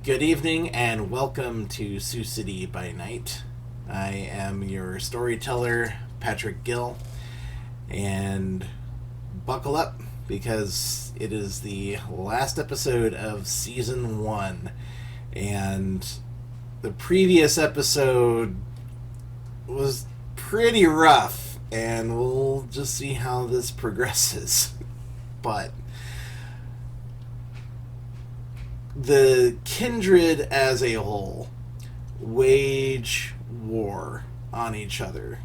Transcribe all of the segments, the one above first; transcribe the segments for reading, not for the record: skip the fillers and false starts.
Good evening and welcome to Sioux City by Night. I am your storyteller, Patrick Gill, and buckle up because it is the last episode of Season 1. And the previous episode was pretty rough, and we'll just see how this progresses. But the kindred as a whole wage war on each other,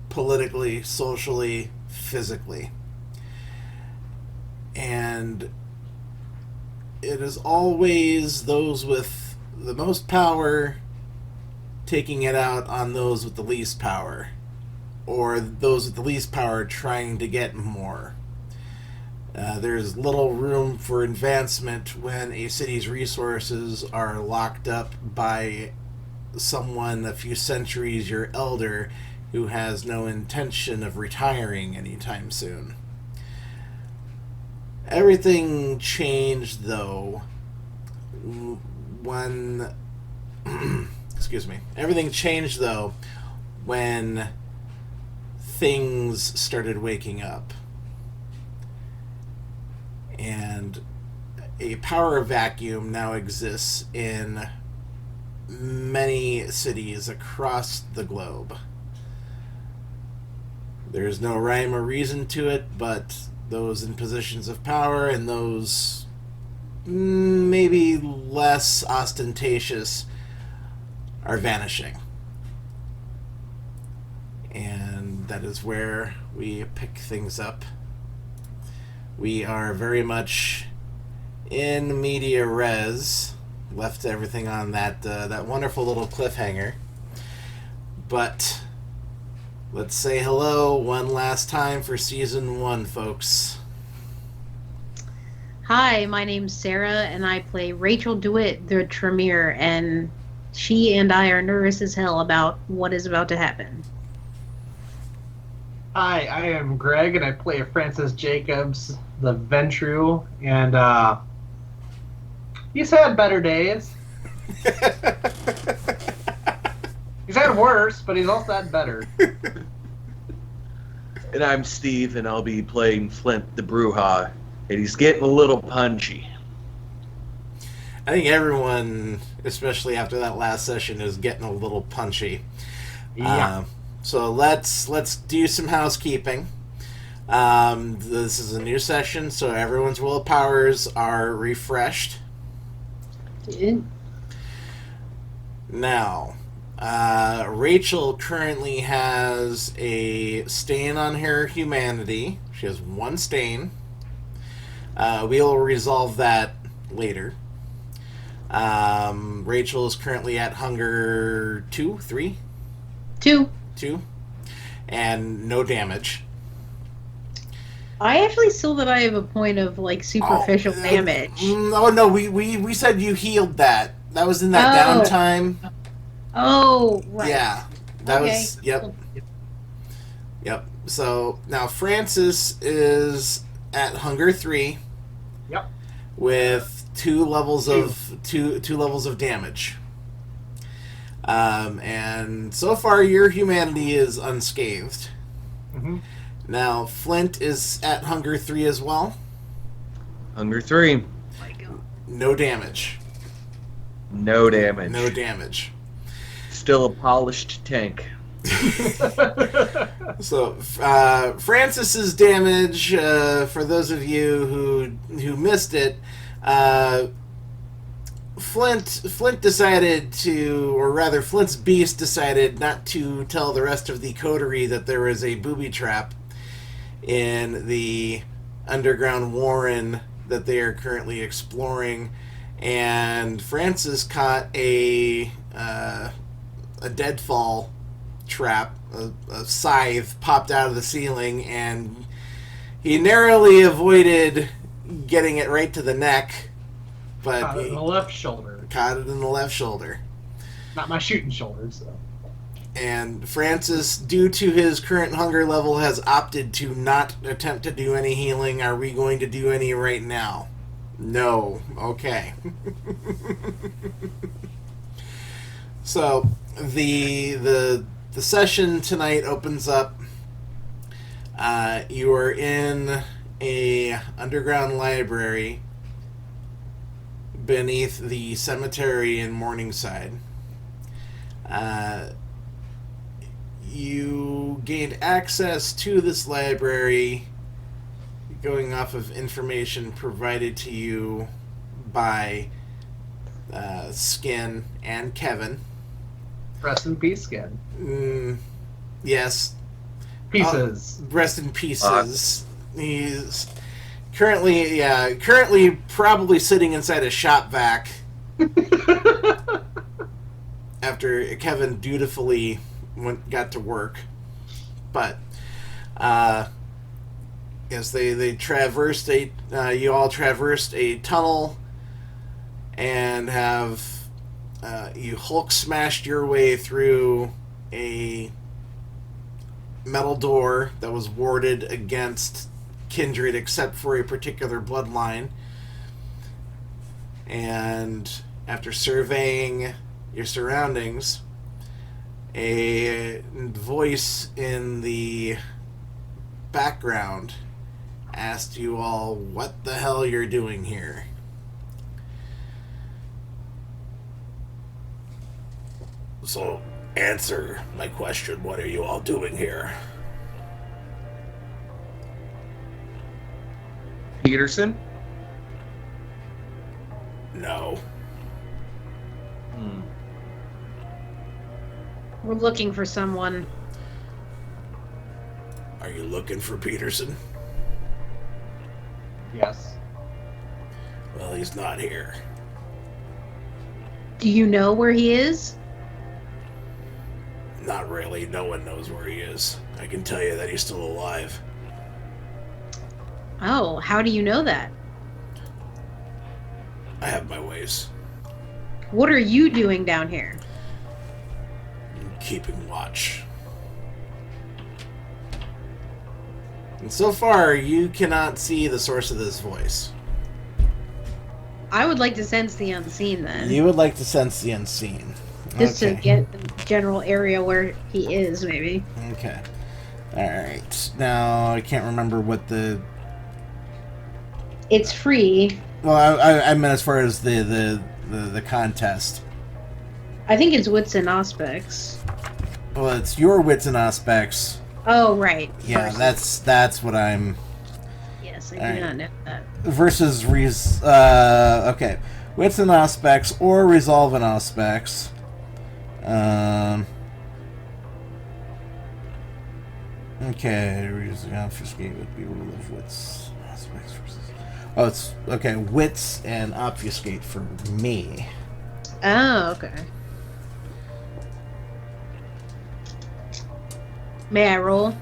politically, socially, physically. And it is always those with the most power taking it out on those with the least power, or those with the least power trying to get more. There's little room for advancement when a city's resources are locked up by someone a few centuries your elder who has no intention of retiring anytime soon. Everything changed, though, when... excuse me. Everything changed, though, when things started waking up. And a power vacuum now exists in many cities across the globe. There's no rhyme or reason to it, but those in positions of power and those maybe less ostentatious are vanishing. And that is where we pick things up. We are very much in media res. Left everything on that wonderful little cliffhanger. But let's say hello one last time for Season 1, folks. Hi, my name's Sarah, and I play Rachel DeWitt, the Tremere, and she and I are nervous as hell about what is about to happen. Hi, I am Greg, and I play Francis Jacobs, the Ventru, and he's had better days. He's had worse, but he's also had better. And I'm Steve, and I'll be playing Flint the Bruja, and he's getting a little punchy. I think everyone, especially after that last session, is getting a little punchy. Yeah. So let's do some housekeeping. This is a new session, so everyone's willpowers are refreshed. Now, Rachel currently has a stain on her humanity. She has one stain. We'll resolve that later. Rachel is currently at hunger 2, 3? 2. 2. And no damage. I actually still that I have a point of, superficial damage. Oh, no, we said you healed that. That was in that downtime. Oh, right. Yeah. That was, yep. Yep. So, now Francis is at hunger 3. Yep. With 2 levels of damage. And so far your humanity is unscathed. Mm-hmm. Now Flint is at hunger 3 as well. Hunger 3. No damage. No damage. No damage. Still a polished tank. So Francis's damage, for those of you who missed it, Flint decided to, or rather Flint's beast decided not to tell the rest of the coterie that there was a booby trap in the underground warren that they are currently exploring, and Francis caught a deadfall trap. A scythe popped out of the ceiling, and he narrowly avoided getting it right to the neck. But Caught it in the left shoulder. Caught it in the left shoulder. Not my shooting shoulder, so. And Francis, due to his current hunger level, has opted to not attempt to do any healing. Are we going to do any right now? No. Okay. So the session tonight opens up. You are in a underground library beneath the cemetery in Morningside. You gained access to this library going off of information provided to you by Skin and Kevin. Rest in peace, Skin. Yes. Pieces. Rest in pieces. He's currently probably sitting inside a shop vac after Kevin dutifully got to work. But yes, they traversed you all traversed a tunnel and have you Hulk smashed your way through a metal door that was warded against kindred except for a particular bloodline. And after surveying your surroundings, a voice in the background asked you all what the hell you're doing here. So, answer my question. What are you all doing here? Peterson? No. We're looking for someone. Are you looking for Peterson? Yes. Well, he's not here. Do you know where he is? Not really. No one knows where he is. I can tell you that he's still alive. Oh, how do you know that? I have my ways. What are you doing down here? Keeping watch. And so far, you cannot see the source of this voice. I would like to sense the unseen then. You would like to sense the unseen. Just to get the general area where he is, maybe. Okay. Alright. Now, I can't remember what the... It's free. Well, I meant as far as the contest. I think it's wits and aspects. Well, it's your wits and aspects. Oh, right. Yeah, Versus. that's what I'm... Yes, I All do right. not know that. Versus... okay. Wits and aspects or resolve and aspects. Okay, using obfuscate would be rule of wits. Aspects versus... Oh, it's... Okay, wits and obfuscate for me. Oh, okay. May I roll?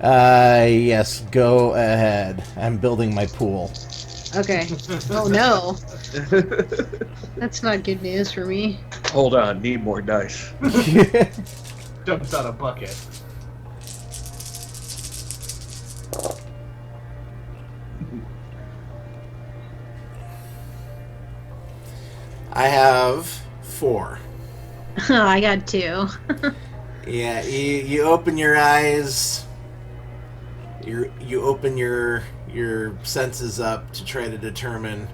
Yes, go ahead. I'm building my pool. Okay. Oh, no. That's not good news for me. Hold on, need more dice. Dumps out a bucket. I have 4. I got 2. Yeah, you open your eyes. You open your senses up to try to determine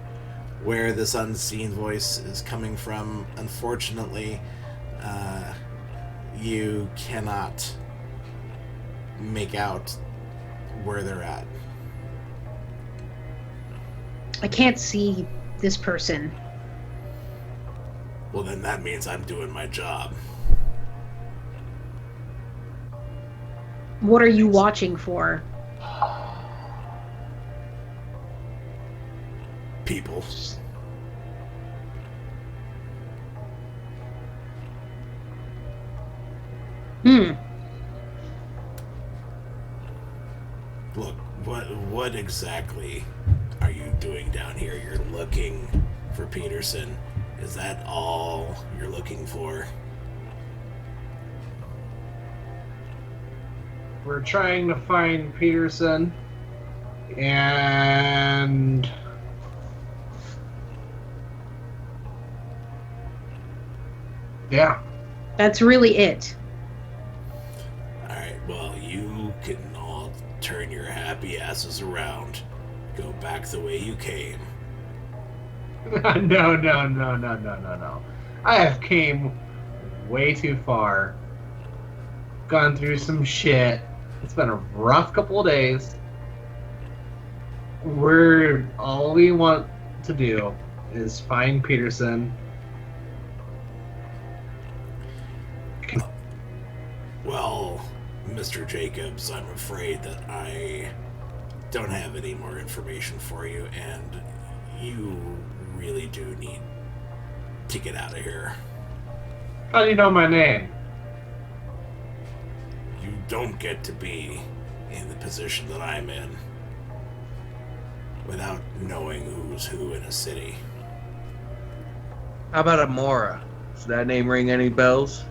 where this unseen voice is coming from. Unfortunately, you cannot make out where they're at. I can't see this person. Well, then that means I'm doing my job. What are you watching for? People. Look, what exactly are you doing down here? You're looking for Peterson. Is that all you're looking for? We're trying to find Peterson, and Yeah. That's really it. Alright, well, you can all turn your happy asses around. Go back the way you came. No. I have came way too far. Gone through some shit. It's been a rough couple of days. All we want to do is find Peterson. Well, Mr. Jacobs, I'm afraid that I don't have any more information for you, and you really do need to get out of here. How do you know my name? You don't get to be in the position that I'm in without knowing who's who in a city. How about Amara? Does that name ring any bells?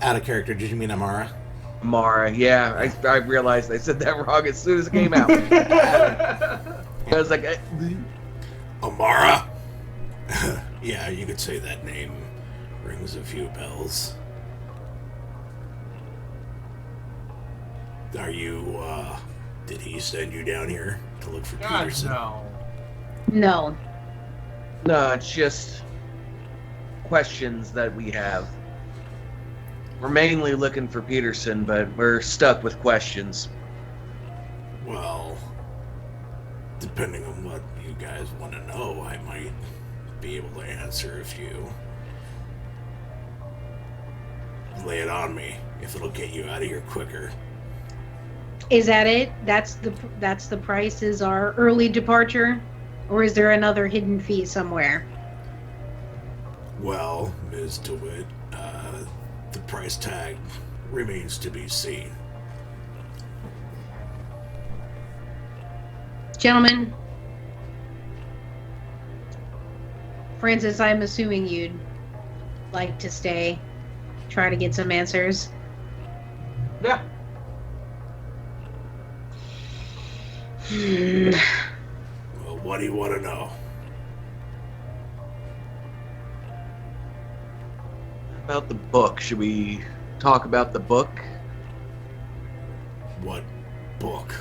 Out of character, did you mean Amara? Amara, yeah. I realized I said that wrong as soon as it came out. I was like, Amara? Yeah, you could say that name rings a few bells. Are you, did he send you down here to look for God, Peterson? no. No. no, it's just questions that we have. We're mainly looking for Peterson, but we're stuck with questions. Well, depending on what you guys want to know, I might be able to answer if you lay it on me, if it'll get you out of here quicker. Is that it? That's the price, is our early departure? Or is there another hidden fee somewhere? Well, Ms. DeWitt, the price tag remains to be seen. Gentlemen, Francis, I'm assuming you'd like to stay, try to get some answers. Yeah. Well, what do you want to know? About the book, should we talk about the book? What book?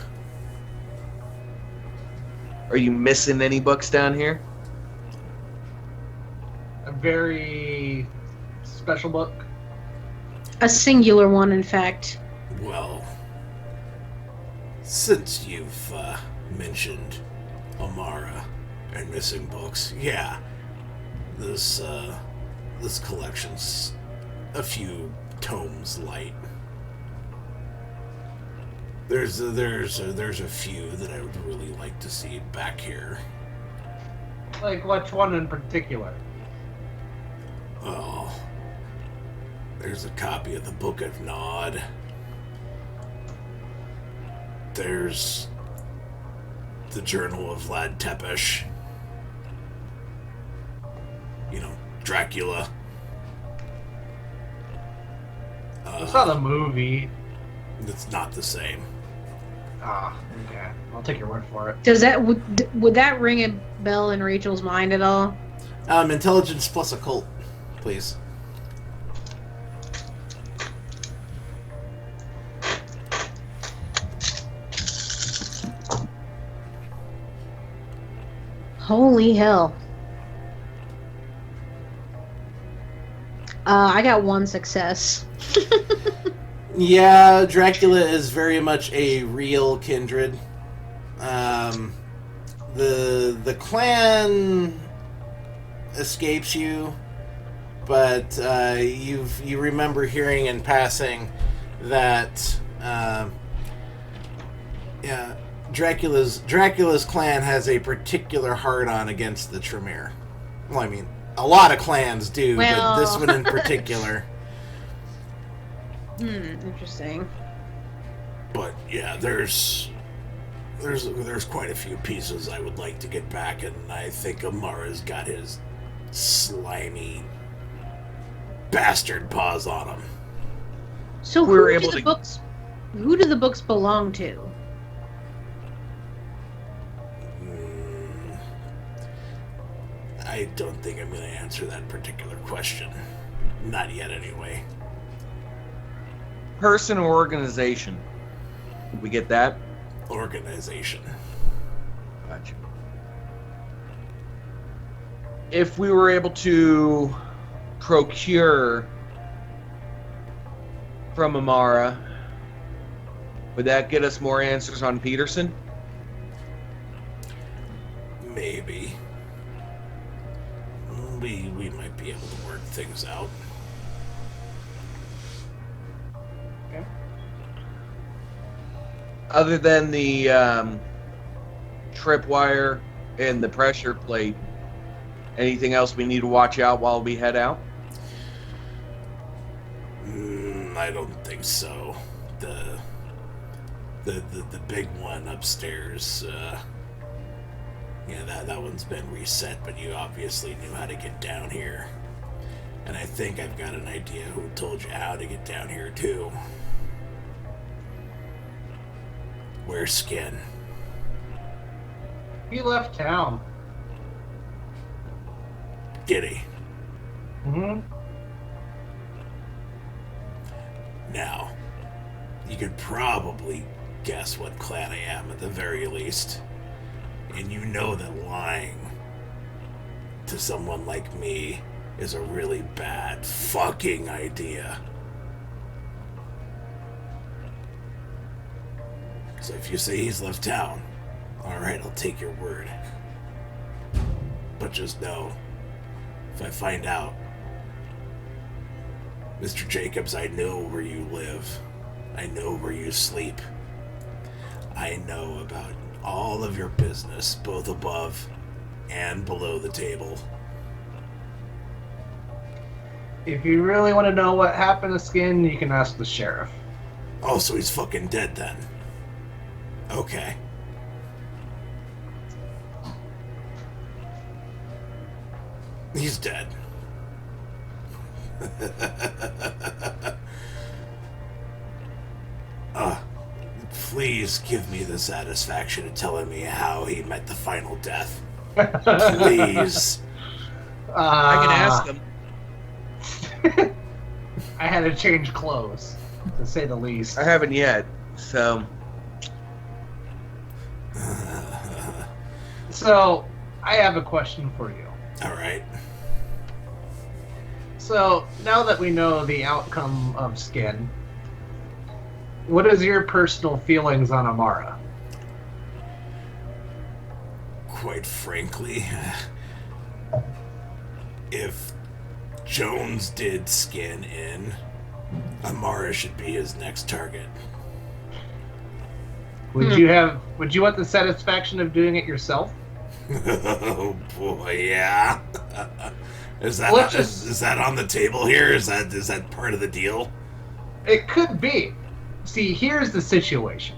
Are you missing any books down here? A very special book. A singular one, in fact. Well, since you've mentioned Amara and missing books, yeah, this collection's a few tomes light. There's a few that I would really like to see back here. Like, which one in particular? Oh, there's a copy of the Book of Nod. There's the Journal of Vlad Tepes. You know, Dracula. I saw the movie. It's not the same. Ah, okay. I'll take your word for it. Does that would that ring a bell in Rachel's mind at all? Intelligence plus occult, please. Holy hell. I got one success. Yeah, Dracula is very much a real kindred. The clan escapes you, but you remember hearing in passing that yeah, Dracula's clan has a particular hard-on against the Tremere. Well, I mean, a lot of clans do, Well. but this one in particular. Interesting. But yeah, there's quite a few pieces I would like to get back, and I think Amara's got his slimy bastard paws on him. So We're who able do the to- books who do the books belong to? I don't think I'm going to answer that particular question. Not yet, anyway. Person or organization? Did we get that? Organization. Gotcha. If we were able to procure from Amara, would that get us more answers on Peterson? Maybe. We might be able to work things out. Okay. Other than the tripwire and the pressure plate, anything else we need to watch out while we head out? I don't think so. The big one upstairs, yeah, that one's been reset, but you obviously knew how to get down here. And I think I've got an idea who told you how to get down here, too. Where's Skin? He left town. Did he? Mm-hmm. Now, you could probably guess what clan I am at the very least. And you know that lying to someone like me is a really bad fucking idea. So if you say he's left town, alright, I'll take your word. But just know, if I find out, Mr. Jacobs, I know where you live. I know where you sleep. I know about all of your business, both above and below the table. If you really want to know what happened to Skin, you can ask the sheriff. Oh, so he's fucking dead then. Okay. He's dead. Please give me the satisfaction of telling me how he met the final death. Please. I can ask him. I had to change clothes, to say the least. I haven't yet, so... So, I have a question for you. Alright. So, now that we know the outcome of Skin, what is your personal feelings on Amara? Quite frankly, if Jones did Skin in, Amara should be his next target. Would you want the satisfaction of doing it yourself? Oh boy, yeah. Is that on the table here? Is that part of the deal? It could be. See, here's the situation.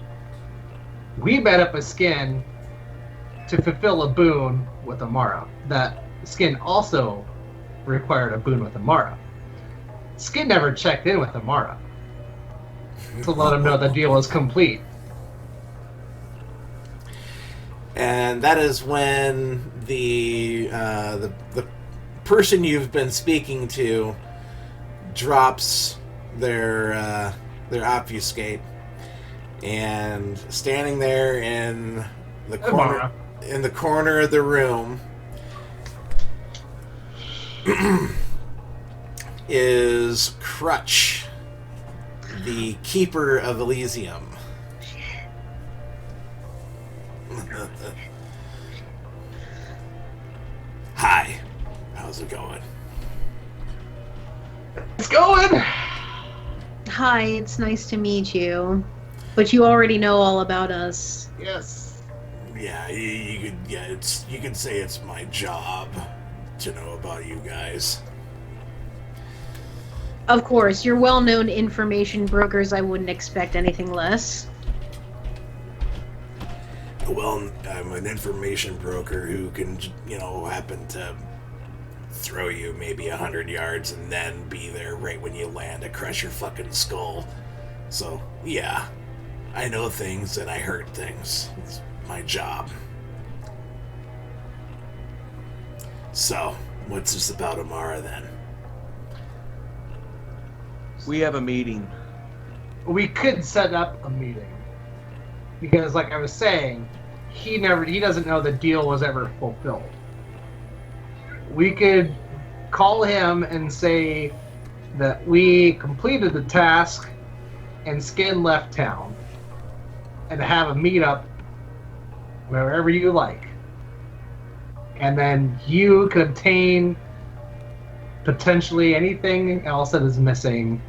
We met up with Skin to fulfill a boon with Amara. That Skin also required a boon with Amara. Skin never checked in with Amara to let him know the deal is complete. And that is when the person you've been speaking to drops their obfuscate, and standing there in the corner of the room is Crutch, the keeper of Elysium. Hi, how's it going? It's going! Hi, it's nice to meet you. But you already know all about us. Yes. Yeah, you could say it's my job to know about you guys. Of course, you're well-known information brokers. I wouldn't expect anything less. Well, I'm an information broker who can, happen to throw you maybe 100 yards and then be there right when you land to crush your fucking skull. So, yeah, I know things and I heard things. It's my job. So, what's this about Amara then? We have a meeting. We could set up a meeting because, like I was saying, he doesn't know the deal was ever fulfilled. We could call him and say that we completed the task and Skin left town, and have a meetup wherever you like, and then you could obtain potentially anything else that is missing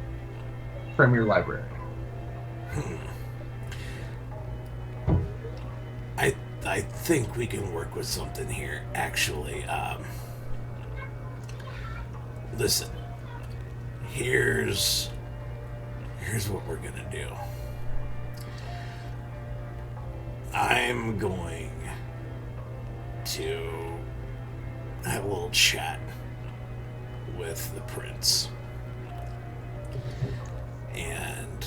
from your library. I think we can work with something here, actually. Listen, here's what we're gonna do. I'm going to have a little chat with the prince. And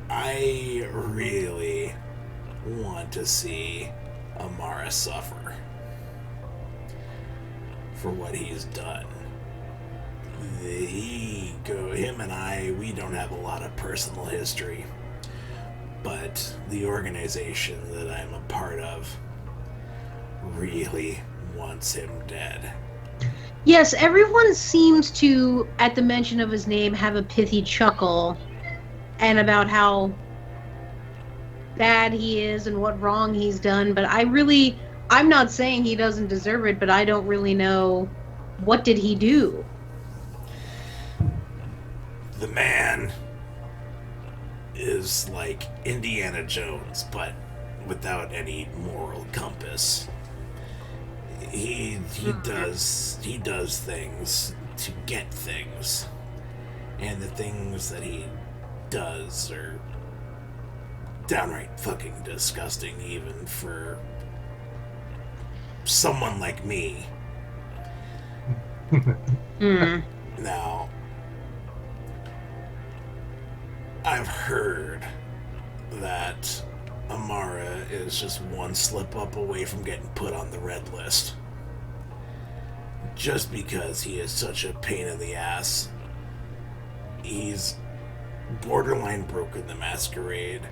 I really want to see Amara suffer for what he's done. Him and I, we don't have a lot of personal history, but the organization that I'm a part of really wants him dead. Yes, everyone seems to, at the mention of his name, have a pithy chuckle, and about how bad he is and what wrong he's done, but I'm not saying he doesn't deserve it, but I don't really know, what did he do? The man is like Indiana Jones, but without any moral compass. He does things to get things, and the things that he does are downright fucking disgusting, even for someone like me. Now, I've heard that Amara is just one slip up away from getting put on the red list. Just because he is such a pain in the ass. He's borderline broken the masquerade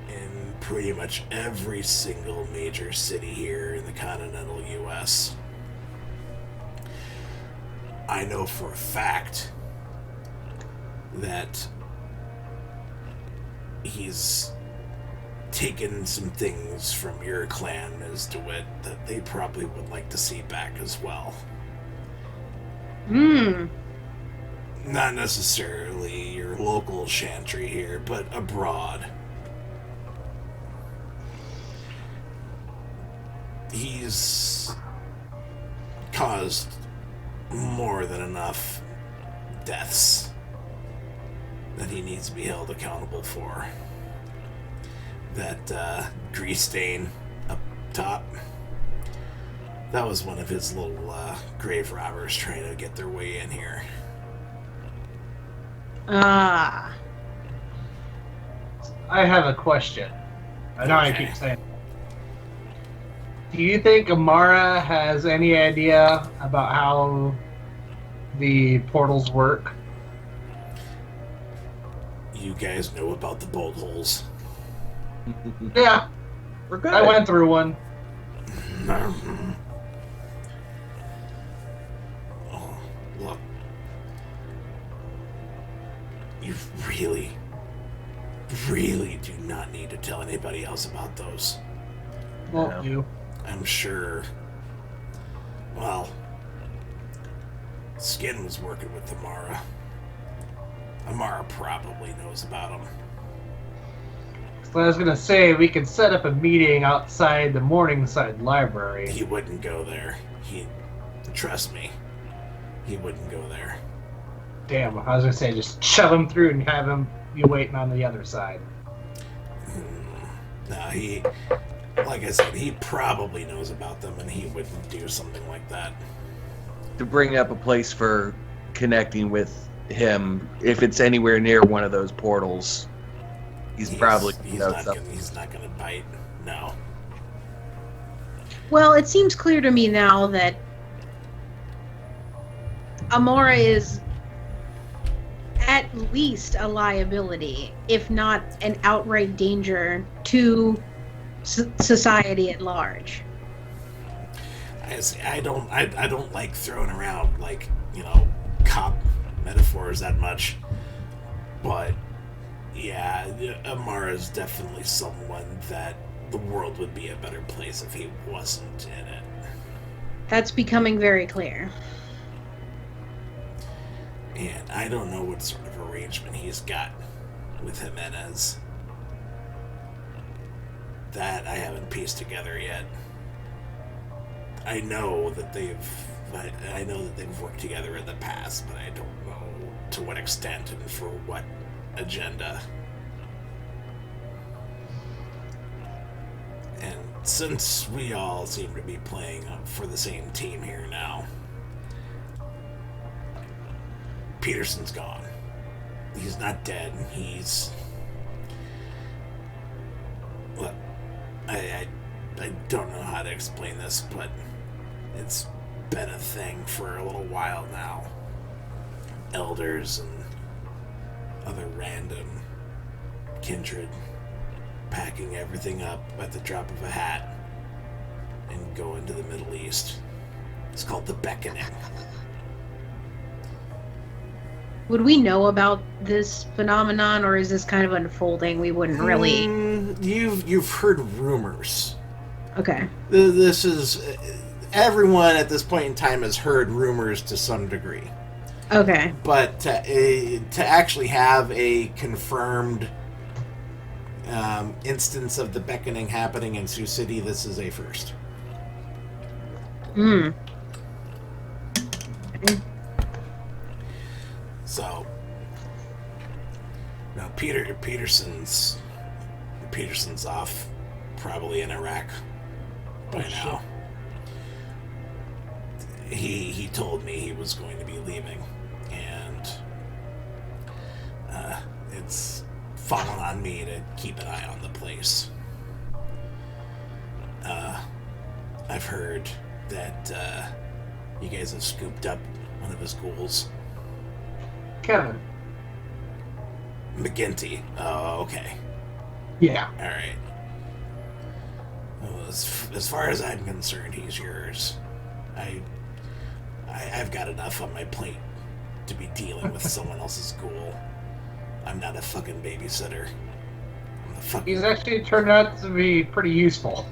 in pretty much every single major city here in the continental US. I know for a fact that he's taken some things from your clan, Ms. DeWitt, that they probably would like to see back as well. Not necessarily your local chantry here, but abroad. He's caused more than enough deaths that he needs to be held accountable for. That grease stain up top, that was one of his little grave robbers trying to get their way in here. I have a question. I know I keep saying that. Do you think Amara has any idea about how the portals work? You guys know about the bolt holes. Yeah, We're good. I went through one. Oh, look. You really, really do not need to tell anybody else about those. Well, No. you. I'm sure. Well, Skin was working with Amara. Amara probably knows about them. So I was gonna say we could set up a meeting outside the Morningside Library. He wouldn't go there. Trust me, he wouldn't go there. Damn, I was gonna say just shove him through and have him be waiting on the other side. No, like I said, he probably knows about them, and he wouldn't do something like that. To bring up a place for connecting with him, if it's anywhere near one of those portals, he's probably he's not gonna bite. No. Well, it seems clear to me now that Amara is at least a liability, if not an outright danger to society at large. I don't like throwing around like cop metaphors that much, but yeah, Amara is definitely someone that the world would be a better place if he wasn't in it. That's becoming very clear. And I don't know what sort of arrangement he's got with Jimenez. That I haven't pieced together yet. I know that they've worked together in the past, but I don't know to what extent and for what agenda. And since we all seem to be playing for the same team here now, Peterson's gone. He's not dead. He's... Look, I don't know how to explain this, but it's been a thing for a little while now. Elders and other random kindred packing everything up at the drop of a hat and going to the Middle East. It's called the Beckoning. Would we know about this phenomenon, or is this kind of unfolding? We wouldn't really. You've heard rumors. Okay. This is everyone at this point in time has heard rumors to some degree. Okay. But to actually have a confirmed instance of the Beckoning happening in Sioux City, this is a first. Hmm. So, now Peterson's off, probably in Iraq by now. He told me he was going to be leaving, and it's fallen on me to keep an eye on the place. I've heard that you guys have scooped up one of his ghouls. Kevin. McGinty. Oh, okay. Yeah. All right. Well, as far as I'm concerned, he's yours. I've got enough on my plate to be dealing with someone else's ghoul. I'm not a fucking babysitter. I'm the fucking... He's actually turned out to be pretty useful.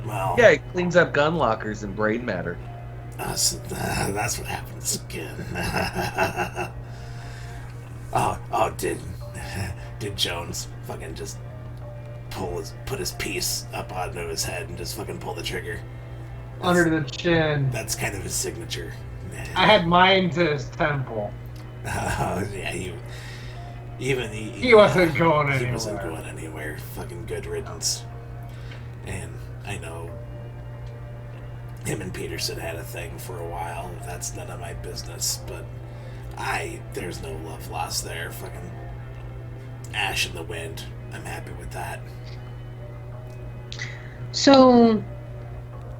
Well... Yeah, he cleans up gun lockers and brain matter. So that's what happens again. oh, did Jones fucking just put his piece up onto his head and just fucking pull the trigger? Under the chin. That's kind of his signature. I had mine to his temple. Oh, yeah, he wasn't going anywhere. He wasn't going anywhere. Fucking good riddance. And I know him and Peterson had a thing for a while. That's none of my business, but there's no love lost there. Fucking ash in the wind. I'm happy with that. So,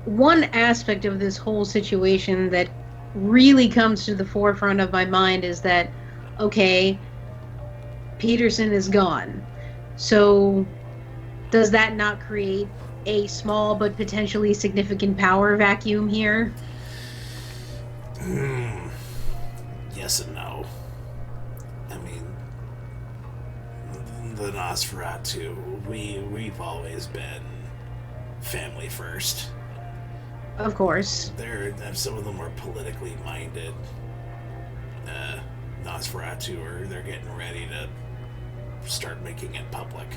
one aspect of this whole situation that really comes to the forefront of my mind is that, okay, Peterson is gone. So, does that not create a small but potentially significant power vacuum here? Yes and no. I mean, the Nosferatu, we've always been family first. Of course. Some of them are politically minded. Nosferatu, or they're getting ready to start making it public.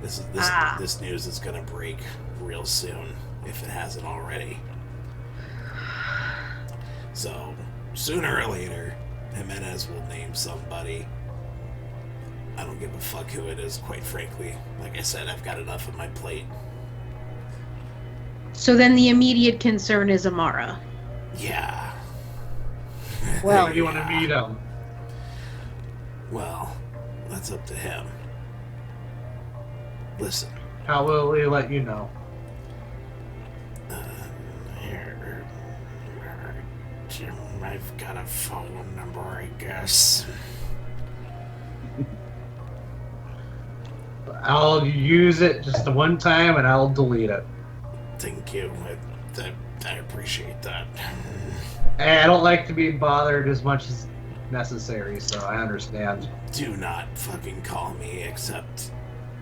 This news is going to break real soon, if it hasn't already. So, sooner or later, Jimenez will name somebody. I don't give a fuck who it is, quite frankly. Like I said, I've got enough on my plate. So then the immediate concern is Amara. Yeah. Well, do you want to meet him? Well, that's up to him. Listen. How will he let you know? I've got a phone number, I guess. I'll use it just the one time and I'll delete it. Thank you. I appreciate that. And I don't like to be bothered as much as necessary, so I understand. Do not fucking call me except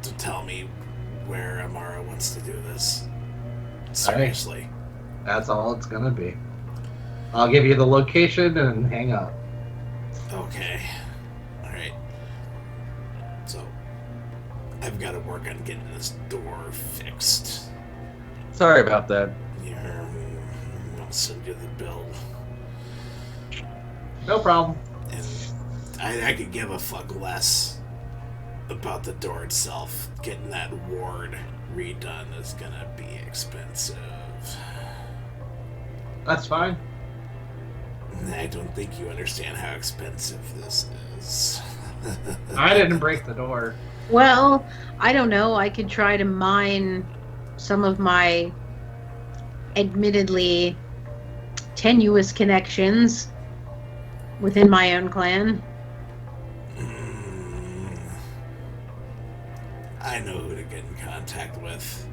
to tell me where Amara wants to do this. Seriously. That's all it's gonna be. I'll give you the location and hang up. Okay. Alright. So, I've got to work on getting this door fixed. Sorry about that. Yeah, I'll send you the bill. No problem. And I could give a fuck less about the door itself. Getting that ward redone is gonna be expensive. That's fine. I don't think you understand how expensive this is. I didn't break the door. Well, I don't know. I could try to mine some of my admittedly tenuous connections within my own clan. I know who to get in contact with.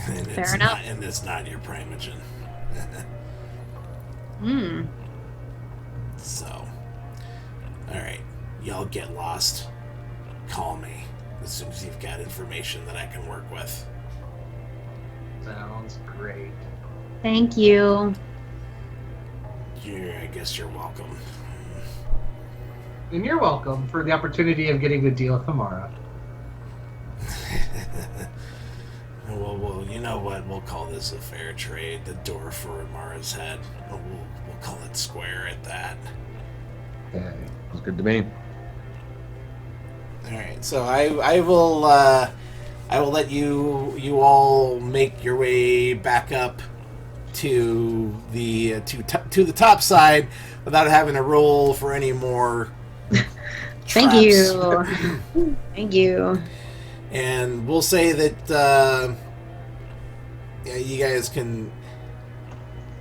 And Fair enough. And it's not your primogen. Hmm. So, alright. Y'all get lost. Call me as soon as you've got information that I can work with. Sounds great. Thank you. I guess you're welcome. And you're welcome for the opportunity of getting a deal with Amara. Well, you know what? We'll call this a fair trade. The door for Amara's head. We'll call it square at that. Okay. It's good to me. All right. So I will let you all make your way back up to the to the top side without having to roll for any more. Thank traps. you. Thank you. And we'll say that you guys can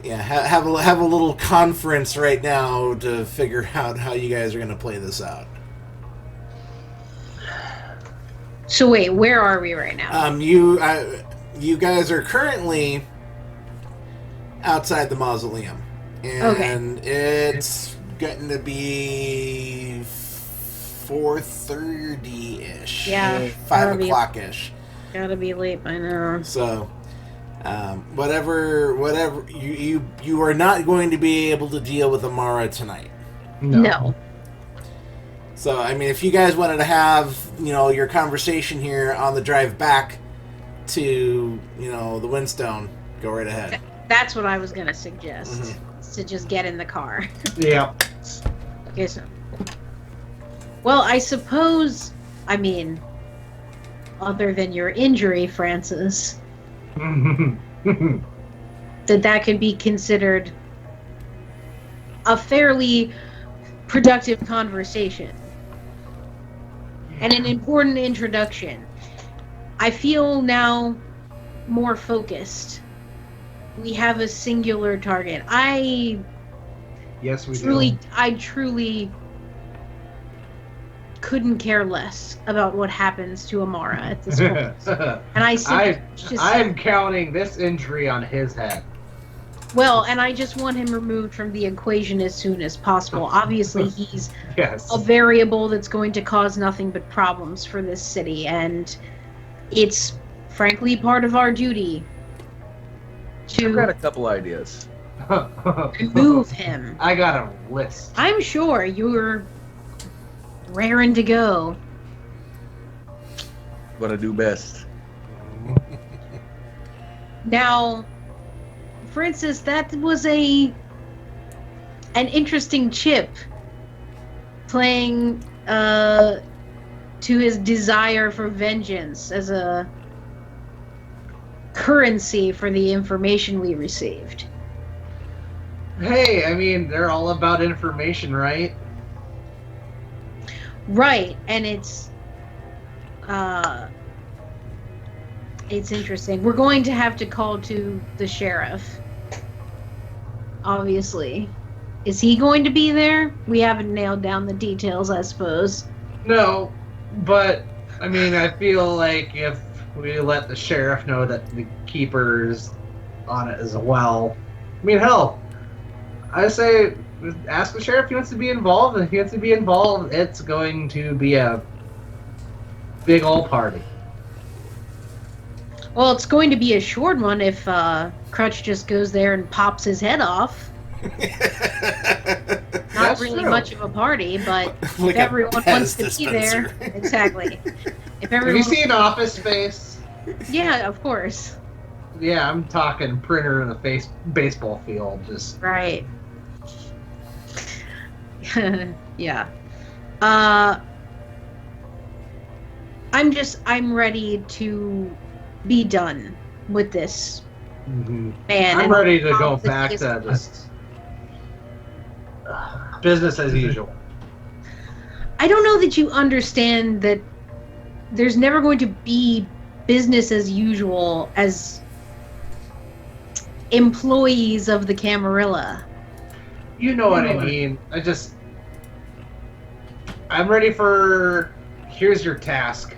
have a little conference right now to figure out how you guys are going to play this out. So wait, where are we right now? You guys are currently outside the mausoleum, and it's getting to be 4:30-ish. Yeah, 5 o'clock-ish. Gotta be late by now. So, whatever you are not going to be able to deal with Amara tonight. No. So, I mean, if you guys wanted to have, your conversation here on the drive back to, the Windstone, go right ahead. That's what I was gonna suggest. Mm-hmm. To just get in the car. Yeah. Okay, so. Well, I suppose, other than your injury, Francis, that could be considered a fairly productive conversation and an important introduction. I feel now more focused. We have a singular target. Yes, we I do. truly couldn't care less about what happens to Amara at this point. And I'm counting this injury on his head. Well, and I just want him removed from the equation as soon as possible. Obviously, he's Yes. a variable that's going to cause nothing but problems for this city, and it's frankly part of our duty I've got a to couple ideas. remove him. I got a list. I'm sure you're raring to go. What I do best. Now, Francis, that was an interesting chip playing to his desire for vengeance as a currency for the information we received. Hey, they're all about information, right? Right, and it's interesting. We're going to have to call to the sheriff, obviously. Is he going to be there? We haven't nailed down the details, I suppose. No, but I mean, I feel like if we let the sheriff know that the keeper's on it as well, I mean, hell, I say ask the sheriff if he wants to be involved. If he wants to be involved, it's going to be a big old party. Well, it's going to be a short one if Crutch just goes there and pops his head off. Not That's really true. much of a party, but Like if a everyone Pez wants to be there, dispenser. exactly. If Have you everyone, seen Office Space? yeah, of course, Yeah, I'm talking printer in the baseball field. Just right. Yeah. I'm ready to be done with this man. I'm and ready to how go the back biggest- to just business as usual. I don't know that you understand that there's never going to be business as usual as employees of the Camarilla. You know what I mean. I'm ready for. Here's your task.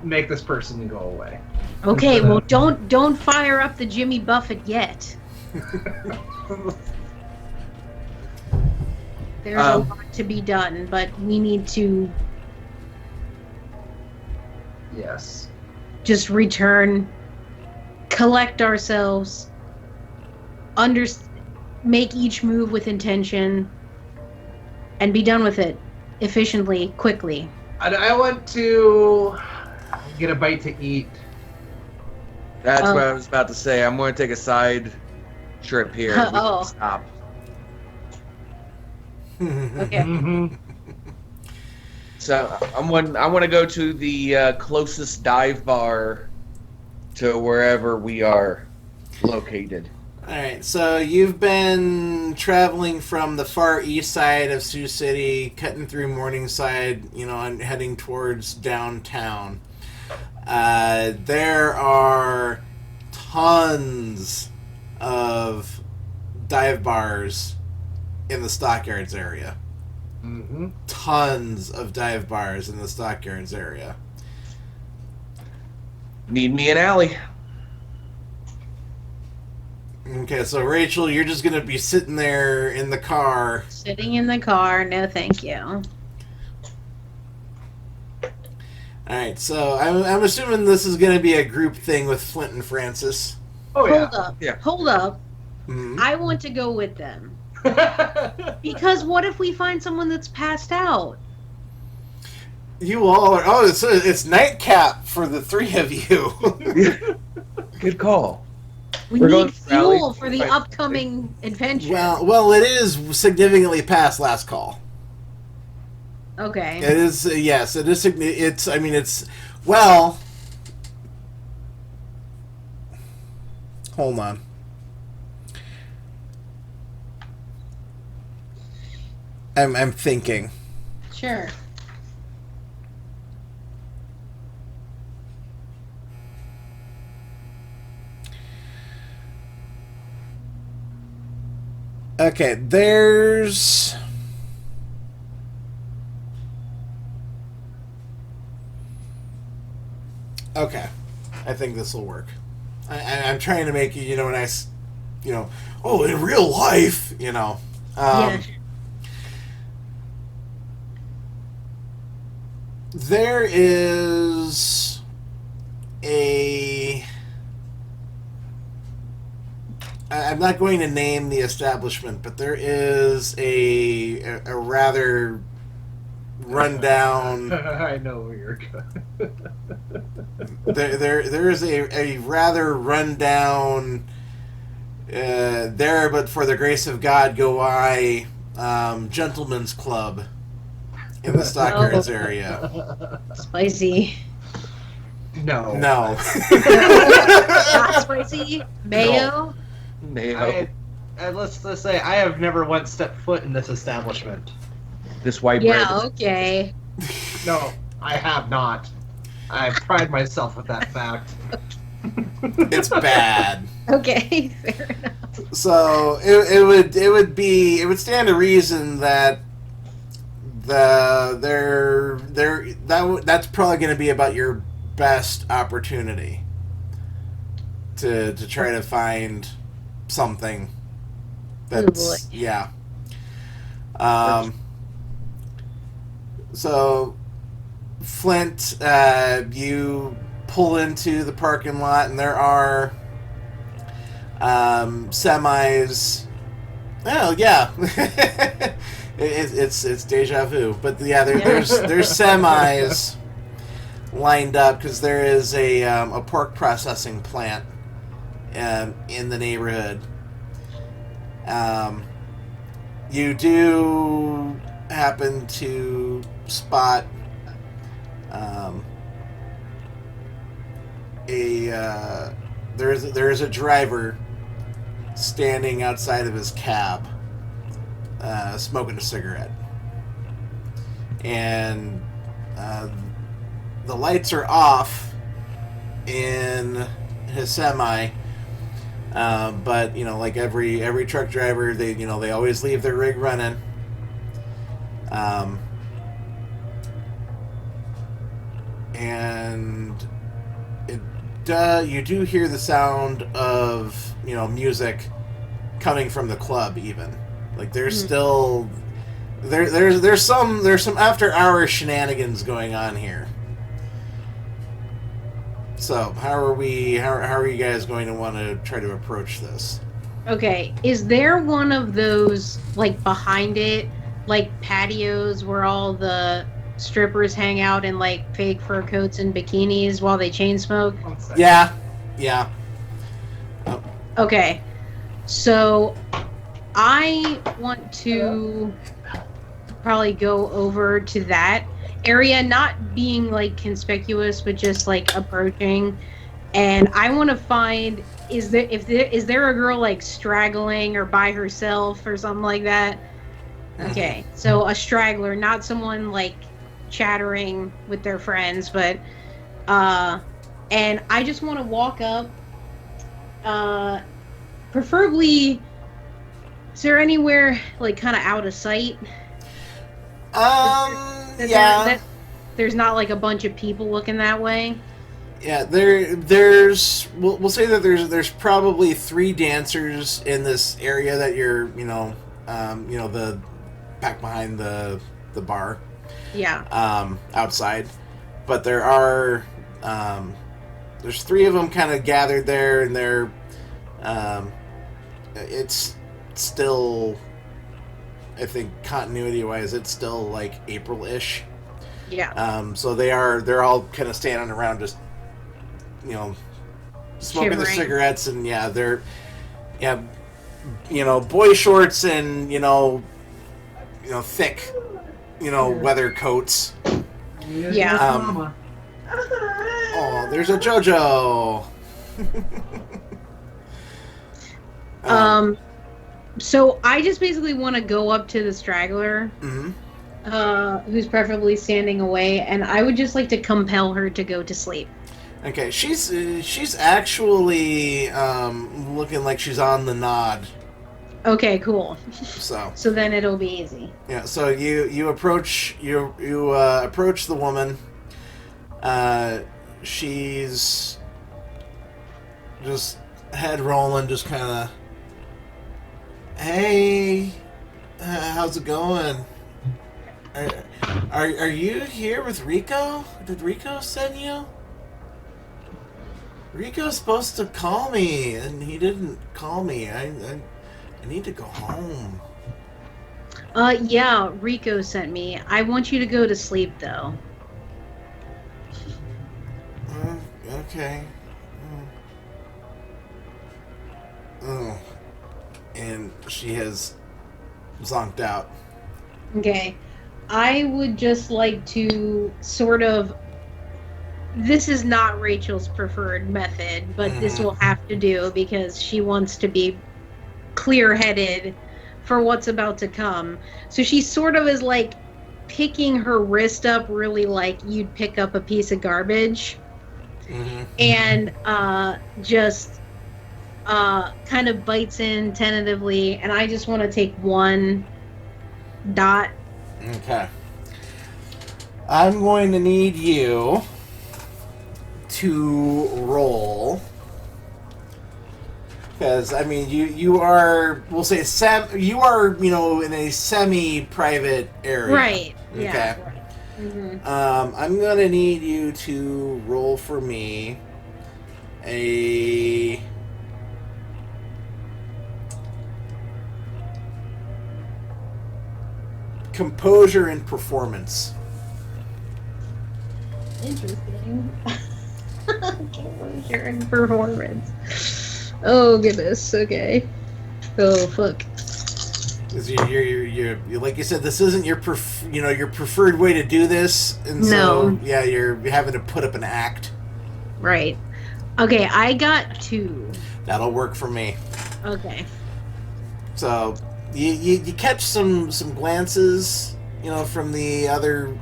Make this person go away. Okay, Instead well of- don't fire up the Jimmy Buffett yet. There's a lot to be done, but we need to Yes. just return, collect ourselves, make each move with intention, and be done with it efficiently, quickly. I want to get a bite to eat. That's Oh. what I was about to say. I'm going to take a side trip here. We can Oh. Stop. Okay. Mm-hmm. So I want to go to the closest dive bar to wherever we are located. Alright, so you've been traveling from the far east side of Sioux City, cutting through Morningside, and heading towards downtown. There are tons of dive bars in the Stockyards area. Mm-hmm. Tons of dive bars in the Stockyards area. Need me an alley. Okay, so Rachel, you're just gonna be sitting there in the car. Sitting in the car, no thank you. Alright, so I'm assuming this is gonna be a group thing with Flint and Francis. Oh yeah. Hold up. Yeah. Hold up. Mhm. I want to go with them. Because what if we find someone that's passed out? You all are. Oh, it's nightcap for the three of you. Good call. We We're going need to rally. fuel for the Right. upcoming adventure. well, it is significantly past last call. Okay. It is. Yes, it is. It's. I mean, it's. Well. Hold on. I'm thinking. Sure. Okay, there's. Okay, I think this will work. I'm trying to make it, a nice, oh, in real life, Yeah. There is a. I'm not going to name the establishment, but there is a rather rundown. I know where you're going. There is a rather rundown. There, but for the grace of God, go I. Gentlemen's Club in the Stockyards area. Spicy. No. No. Not spicy. Mayo. Mayo. Let's just say I have never once stepped foot in this establishment. This white Yeah, bread. okay. No, I have not. I pride myself with that fact. It's bad. Okay, fair enough. So it would stand to reason that that's probably going to be about your best opportunity to try to find something that's yeah. So Flint, you pull into the parking lot, and there are semis. Oh yeah, it's deja vu. But yeah, there's semis lined up because there is a pork processing plant in the neighborhood. You do happen to spot there's a driver standing outside of his cab, smoking a cigarette, and the lights are off in his semi. But like every truck driver, they always leave their rig running. And you do hear the sound of music coming from the club. Even like there's still there's some after hours shenanigans going on here. So how are you guys going to want to try to approach this? Okay, is there one of those like behind it, like patios where all the strippers hang out in like fake fur coats and bikinis while they chain smoke? Yeah. Oh. Okay, so I want to probably go over to that area, not being like conspicuous, but just like approaching, and I want to find is there a girl like straggling or by herself or something like that? Okay, so a straggler, not someone like chattering with their friends, but and I just want to walk up, preferably, is there anywhere like kind of out of sight? Yeah. There's not like a bunch of people looking that way. Yeah, there's we'll say that there's probably 3 dancers in this area that you're the back behind the bar. Yeah. Outside, but there are there's 3 of them kind of gathered there, and they're it's still, I think continuity wise, it's still like April-ish. Yeah. So they're all kind of standing around just smoking their cigarettes, and they're boy shorts and thick weather coats. Yeah. Oh, there's a JoJo. So I just basically want to go up to the straggler, who's preferably standing away, and I would just like to compel her to go to sleep. Okay, she's actually looking like she's on the nod. Okay, cool. So then it'll be easy. Yeah. So you approach approach the woman. She's just head rolling, just kind of. Hey, how's it going? Are you here with Rico? Did Rico send you? Rico's supposed to call me, and he didn't call me. I need to go home. Yeah, Rico sent me. I want you to go to sleep, though. Okay. Oh. And she has zonked out. Okay. I would just like to sort of... This is not Rachel's preferred method, but this will have to do because she wants to be clear-headed for what's about to come. So she sort of is like picking her wrist up really like you'd pick up a piece of garbage. And just kind of bites in tentatively, and I just want to take one dot. Okay. I'm going to need you to roll. Because, I mean, you are, we'll say, you are, in a semi-private area. Right. Okay. Yeah. Right. Mm-hmm. I'm going to need you to roll for me a... composure and performance. Interesting. Composure and performance. Oh goodness. Okay. Oh fuck. You're like you said, this isn't your your preferred way to do this, and so yeah, you're having to put up an act. Right. Okay, I got 2. That'll work for me. Okay. So you catch some glances, from the other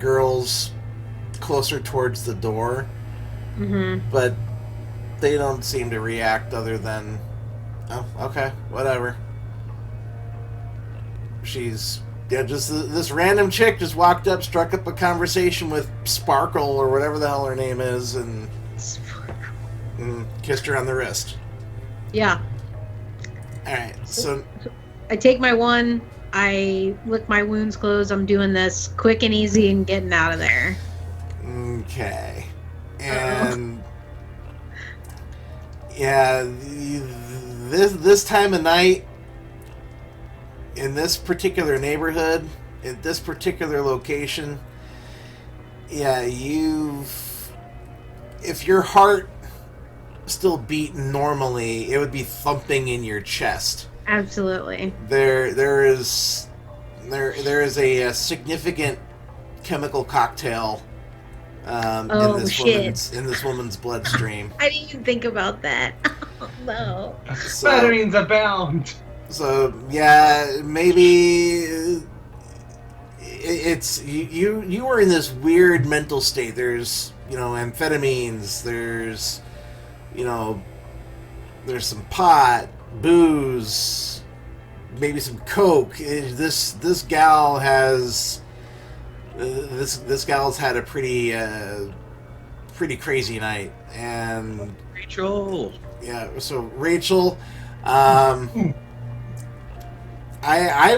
girls closer towards the door, but they don't seem to react other than, oh, okay, whatever. She's just this random chick just walked up, struck up a conversation with Sparkle or whatever the hell her name is, and kissed her on the wrist. Yeah. All right, so I take my 1. I lick my wounds closed. I'm doing this quick and easy and getting out of there. Okay, and yeah, this time of night in this particular neighborhood, in this particular location, yeah, if your heart still beat normally, it would be thumping in your chest. Absolutely. There is a significant chemical cocktail in this woman's bloodstream. I didn't even think about that. Oh, no. Smatterings abound. So yeah, maybe it's you are in this weird mental state. There's amphetamines. There's there's some pot, booze, maybe some coke. This gal has this gal's had a pretty crazy night. And Rachel. Yeah, so Rachel, I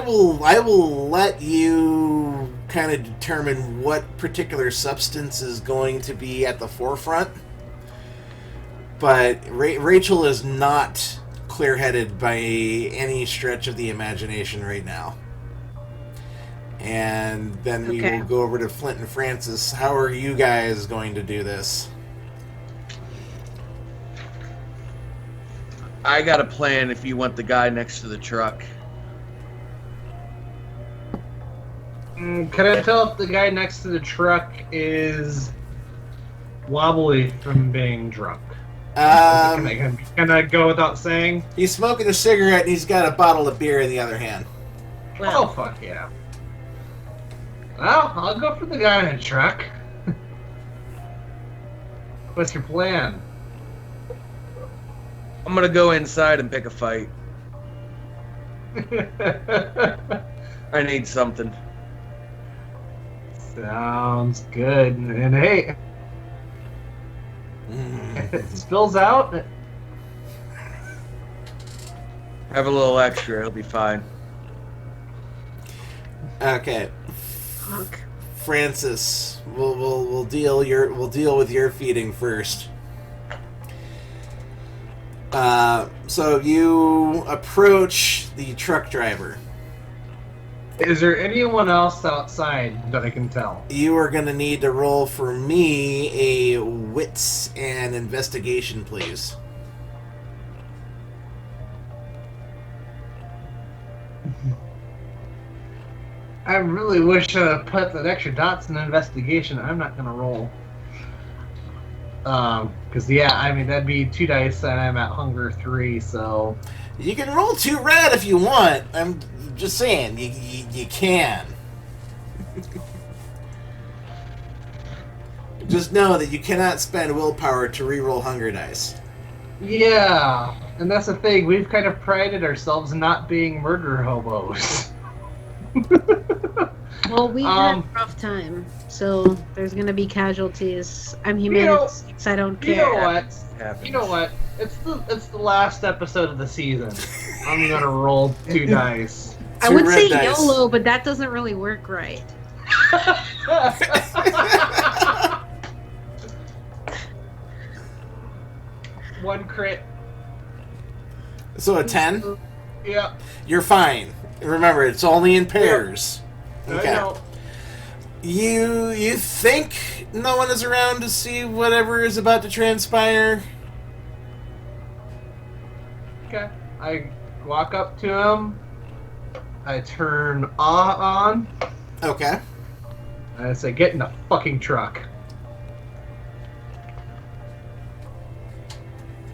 will let you kind of determine what particular substance is going to be at the forefront. But Rachel is not clear-headed by any stretch of the imagination right now. And then we will go over to Flint and Francis. How are you guys going to do this? I got a plan if you want the guy next to the truck. Can I tell if the guy next to the truck is wobbly from being drunk? Can I go without saying? He's smoking a cigarette and he's got a bottle of beer in the other hand. Well, oh, fuck yeah. Well, I'll go for the guy in the truck. What's your plan? I'm gonna go inside and pick a fight. I need something. Sounds good. And hey, if it spills out, have a little extra. It'll be fine. Okay, Fuck. Francis, we'll deal with your feeding first. So you approach the truck driver. Is there anyone else outside that I can tell? You are going to need to roll for me a wits and investigation, please. I really wish I put that extra dots in the investigation. I'm not going to roll. Because, yeah, I mean, that'd be 2 dice, and I'm at hunger 3, so... You can roll 2 red if you want. I'm just saying, you can. Just know that you cannot spend willpower to re-roll hunger dice. Yeah, and that's the thing. We've kind of prided ourselves in not being murder hobos. Well, we've had a rough time, so there's gonna be casualties. I'm humanity, so I don't You care. know what? Happens. You know what? It's the last episode of the season. I'm gonna roll 2 dice. I would say red dice. YOLO, but that doesn't really work right. One crit. So a 10? Yeah. You're fine. Remember, it's only in pairs. I Okay. know. You think no one is around to see whatever is about to transpire? Okay. I walk up to him. I turn on. Okay. And I say, "Get in the fucking truck."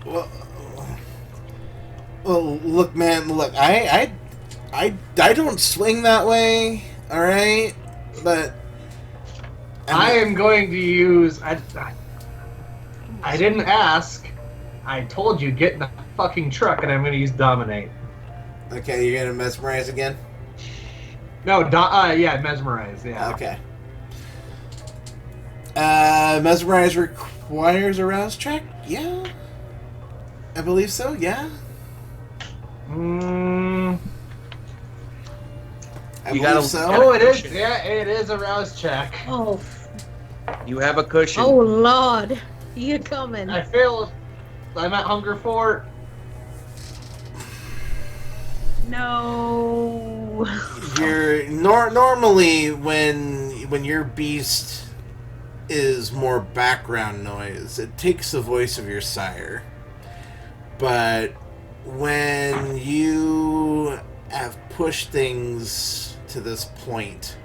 Well, look, man. Look, I don't swing that way. All right, but I am going to use. I didn't ask. I told you get in the fucking truck, and I'm going to use dominate. Okay, you're gonna mesmerize again. No, yeah, mesmerize. Yeah. Okay. Mesmerize requires a rouse check. Yeah, I believe so. Yeah. Mm. I You believe gotta- so. Oh, it is. Yeah, it is a rouse check. Oh, You have a cushion. oh Lord, you coming? I failed. I'm at hunger 4. No. You're normally when your beast is more background noise, it takes the voice of your sire. But when you have pushed things to this point,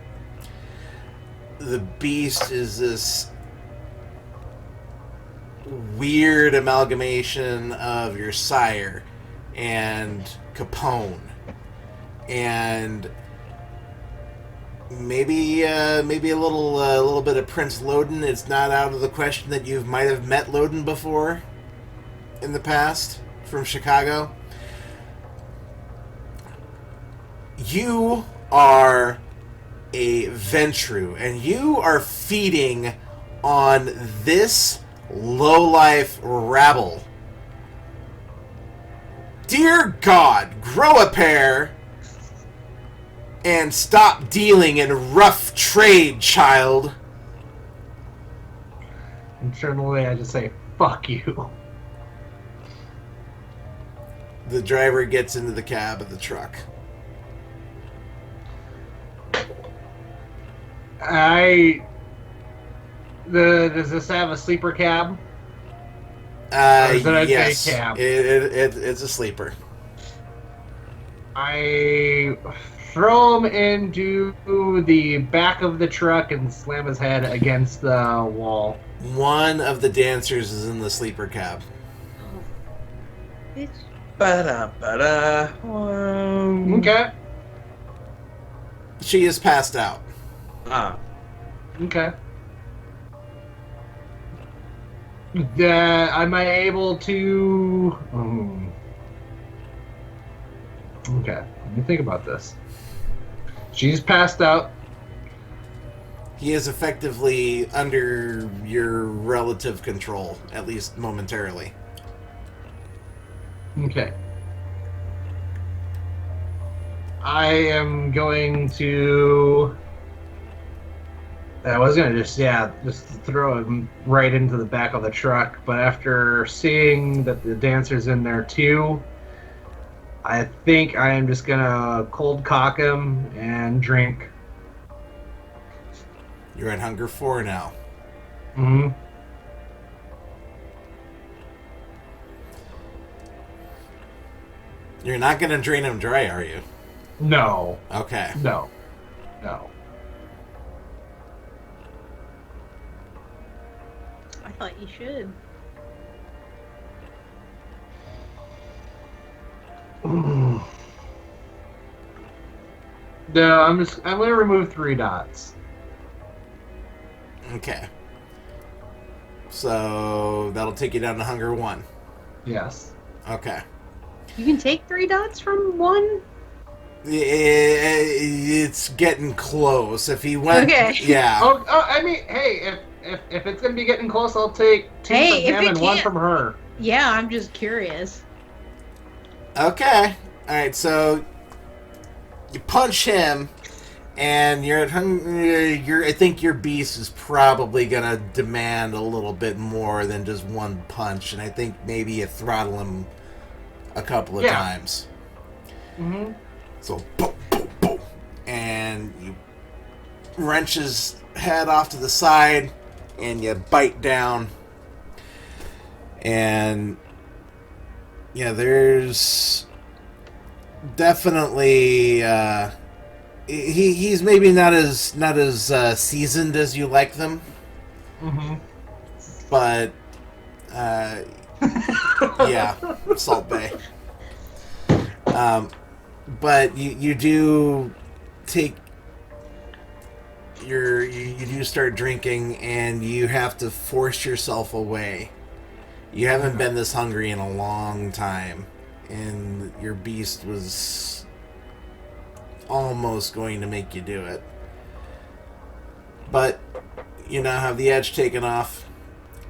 the beast is this weird amalgamation of your sire and Capone, and maybe a little bit of Prince Loden. It's not out of the question that you might have met Loden before in the past from Chicago. You are a Ventru, and you are feeding on this lowlife rabble. Dear God, grow a pair and stop dealing in rough trade, child. Internally, I just say, "Fuck you." The driver gets into the cab of the truck. Does this have a sleeper cab? Or is it a Yes, day cab? it's a sleeper. I throw him into the back of the truck and slam his head against the wall. One of the dancers is in the sleeper cab. Oh, bitch. Ba-da-ba-da. Okay. She is passed out. Ah. Okay. Am I able to... Okay, let me think about this. She's passed out. He is effectively under your relative control, at least momentarily. Okay. I am going to... I was going to just throw him right into the back of the truck, but after seeing that the dancer's in there too, I think I am just going to cold cock him and drink. You're at hunger 4 now. Mm-hmm. You're not going to drain him dry, are you? No. Okay. No. I thought you should. No, I'm going to remove 3 dots. Okay. So that'll take you down to hunger 1. Yes. Okay. You can take 3 dots from one? It's getting close. If he went... Okay. Yeah. Oh, I mean, hey, if it's gonna be getting close, I'll take 2 Hey, from if him it and 1 can't- from her. Yeah, I'm just curious. Okay. Alright, so... You punch him, and I think your beast is probably gonna demand a little bit more than just one punch, and I think maybe you throttle him a couple of times. Mm-hmm. So, boom, boom, boom, and you wrench his head off to the side, and you bite down, and yeah, there's definitely he's maybe not as seasoned as you like them, Mm-hmm. but yeah, Salt Bay. But you do take you do start drinking, and you have to force yourself away. You haven't been this hungry in a long time, and your beast was almost going to make you do it. But you now have the edge taken off,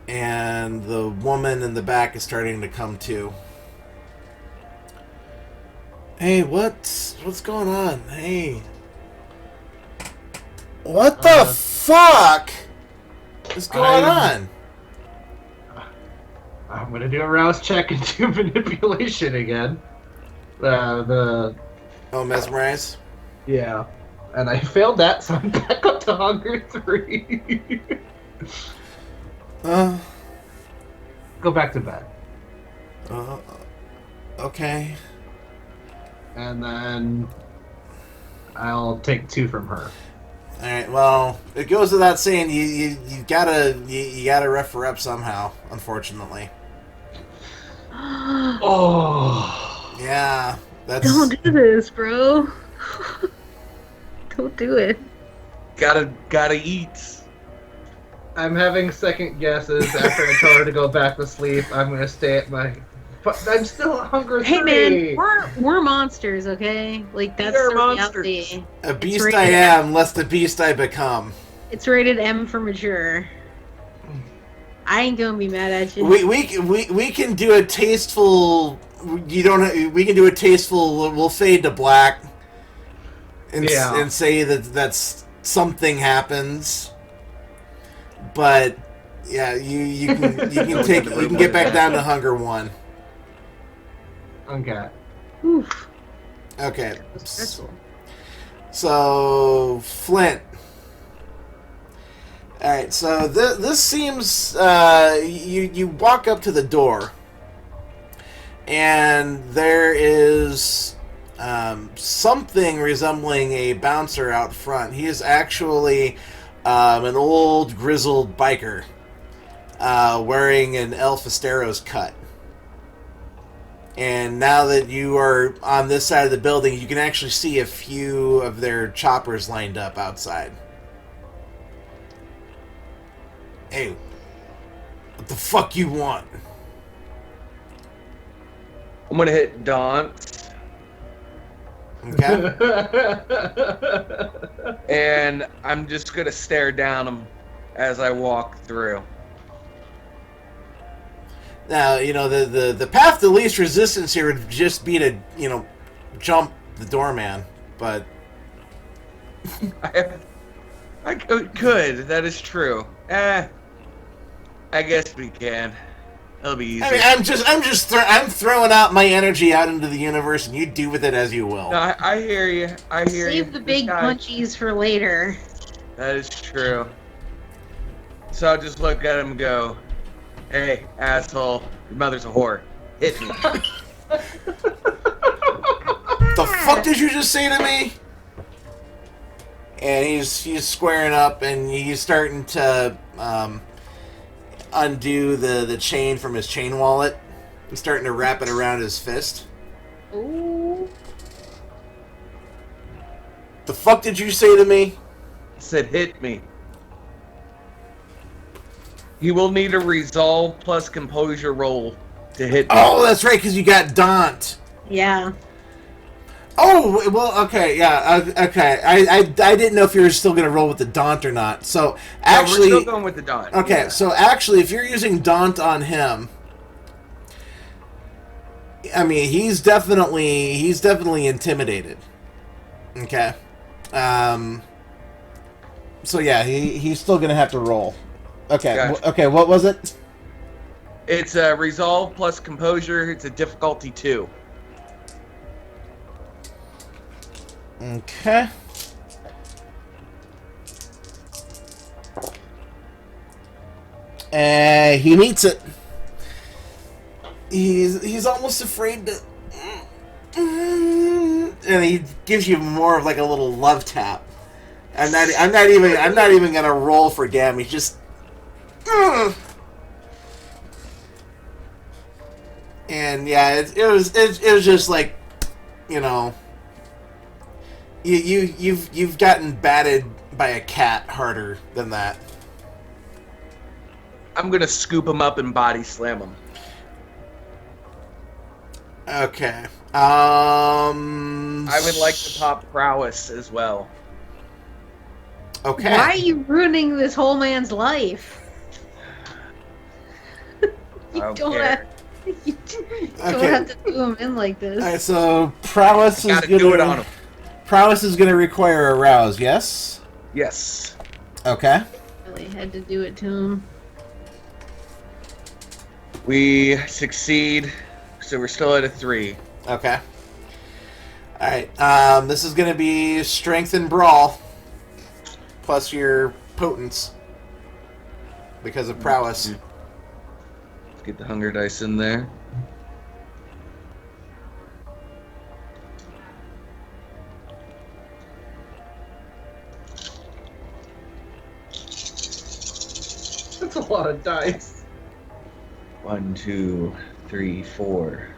and the woman in the back is starting to come to. Hey, what's going on? Hey. What the fuck is going on? I'm gonna do a rouse check and do manipulation again. Oh, mesmerize? Yeah. And I failed that, so I'm back up to hunger 3. Go back to bed. Okay. And then I'll take 2 from her. All right. Well, it goes without saying you gotta ref her up somehow. Unfortunately. Oh. Yeah. That's. Don't do this, bro. Don't do it. Gotta eat. I'm having second guesses after I tell her to go back to sleep. I'm gonna stay at my. But I'm still at hunger 3. Hey man, we're monsters, okay? Like that's We are the reality. monsters. A beast rated I am, less the beast I become. It's rated M for mature. I ain't gonna be mad at you. We can do a tasteful. We can do a tasteful. We'll fade to black. And say that's something happens. But yeah, you can get back down to hunger 1. Okay. Oof. Okay. That's stressful. So Flint. All right. So this seems you walk up to the door, and there is something resembling a bouncer out front. He is actually an old grizzled biker wearing an El Fistero's cut. And now that you are on this side of the building, you can actually see a few of their choppers lined up outside. Hey, what the fuck you want? I'm gonna hit Daunt, Okay. and I'm just gonna stare down him as I walk through. Now, the path to least resistance here would just be to, jump the doorman, but... I could. That is true. I guess we can. It'll be easy. I mean, I'm throwing out my energy out into the universe, and you do with it as you will. No, I hear you. I hear you. Save the big punchies for later. That is true. So I'll just look at him and go, "Hey, asshole, your mother's a whore. Hit me." The fuck did you just say to me? And he's squaring up, and he's starting to undo the chain from his chain wallet. He's starting to wrap it around his fist. Ooh. The fuck did you say to me? I said, "Hit me." You will need a resolve plus composure roll to hit me. Oh, that's right, because you got Daunt. Yeah. Oh, well, okay, yeah, okay. I didn't know if you were still going to roll with the Daunt or not. So, actually... No, we're still going with the Daunt. Okay, yeah. so actually, if you're using Daunt on him... I mean, he's definitely intimidated. Okay. So, yeah, he's still going to have to roll. Okay, Gotcha. okay, what was it? It's a resolve plus composure. It's a difficulty 2. Okay. He meets it. He's almost afraid to, and he gives you more of like a little love tap. I'm not even gonna roll for damage. Just. And yeah, it was just like, you know. You've gotten batted by a cat harder than that. I'm gonna scoop him up and body slam him. Okay. I would like to pop prowess as well. Okay. Why are you ruining this whole man's life? You don't have to do him in like this. All right, so prowess is Gotta do it on him. Prowess is gonna require a rouse. Yes. Yes. Okay. Really had to do it to him. We succeed, so we're still at a 3. Okay. All right. This is gonna be strength and brawl, plus your potence because of prowess. Let's get the hunger dice in there. That's a lot of dice. 1, 2, 3, 4,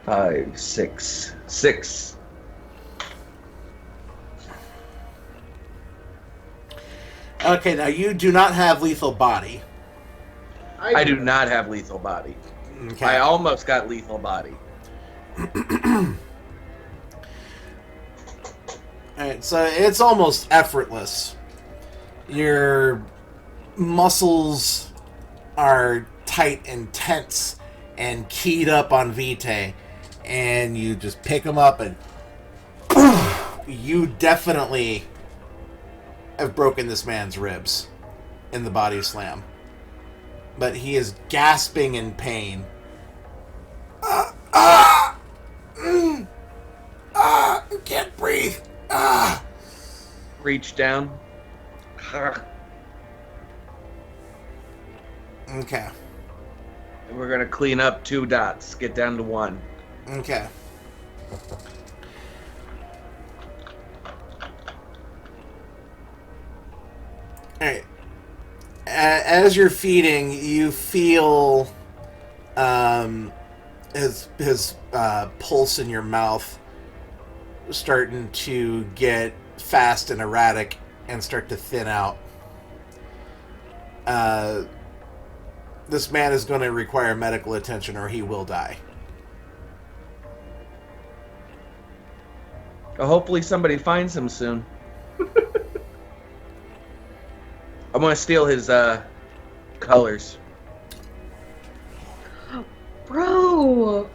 5, 6. 6. Okay. Now you do not have lethal body. I do not have lethal body. Okay. I almost got lethal body. Alright, so it's almost effortless. Your muscles are tight and tense and keyed up on Vitae, and you just pick them up and you definitely have broken this man's ribs in the body slam. But he is gasping in pain. I can't breathe. Reach down. Okay. And we're gonna clean up 2 dots. Get down to 1. Okay. Alright. As you're feeding, you feel his pulse in your mouth starting to get fast and erratic and start to thin out. This man is going to require medical attention or he will die. Well, hopefully somebody finds him soon. I'm gonna steal his colors. Bro,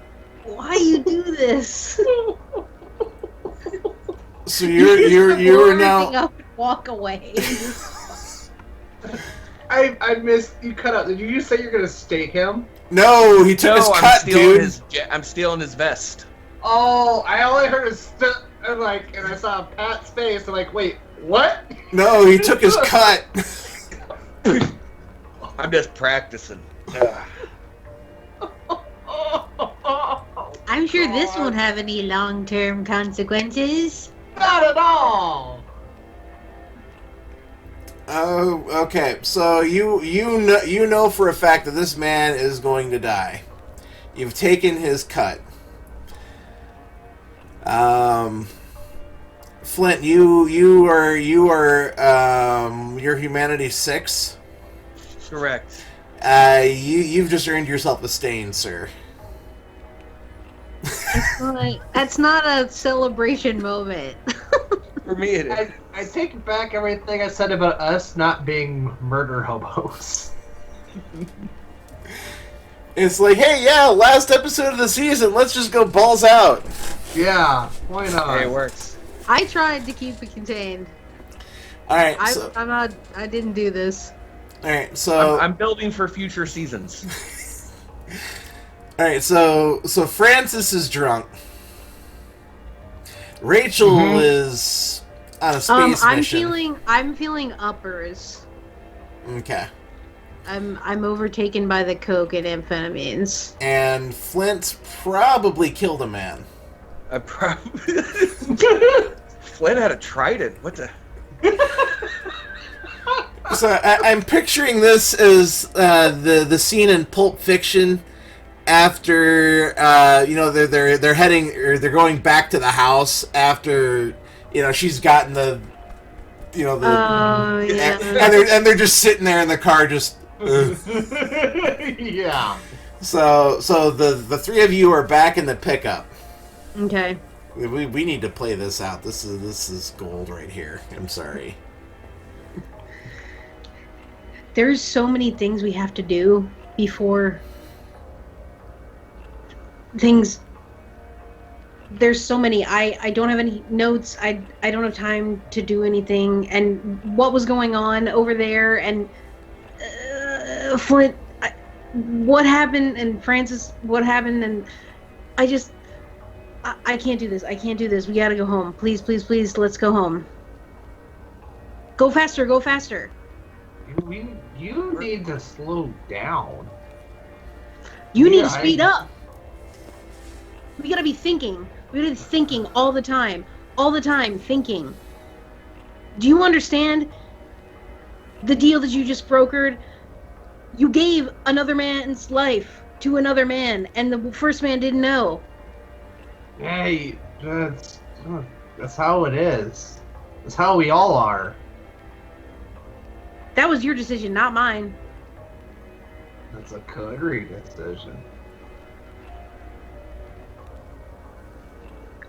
why you do this? So you're now up and walk away. I missed. You cut out. Did you just say you're gonna stake him? No, he took his cut, dude. I'm stealing his vest. Oh, I only heard his and I saw Pat's face. I'm like, wait, what? No, he took his cut. I'm just practicing. I'm sure this won't have any long-term consequences. Not at all. Oh, okay. So you know for a fact that this man is going to die. You've taken his cut. Flint, you are your humanity 6. Correct. You've just earned yourself a stain, sir. That's not a celebration moment. For me, it is. I take back everything I said about us not being murder hobos. It's like, hey, yeah, last episode of the season, let's just go balls out. Yeah, why not? Hey, it works. I tried to keep it contained. All right, I didn't do this. All right, so I'm building for future seasons. all right, so Francis is drunk. Rachel is on a space mission. I'm feeling uppers. Okay. I'm overtaken by the coke and amphetamines. And Flint probably killed a man. I probably Flynn had a trident. What the? So I'm picturing this as the scene in Pulp Fiction after they're heading or they're going back to the house after she's gotten the and they're just sitting there in the car just. Yeah. So the three of you are back in the pickup. Okay. We need to play this out. This is gold right here. I'm sorry. There's so many things we have to do before things. There's so many. I don't have any notes. I don't have time to do anything. And what was going on over there and Flint, what happened, and Francis, what happened, and I can't do this. I can't do this. We gotta go home. Please, please, please, let's go home. Go faster, go faster. You need to slow down. You need to speed up. We gotta be thinking. We gotta be thinking all the time. All the time, thinking. Do you understand the deal that you just brokered? You gave another man's life to another man, and the first man didn't know. Hey, that's how it is. That's how we all are. That was your decision, not mine. That's a coterie decision.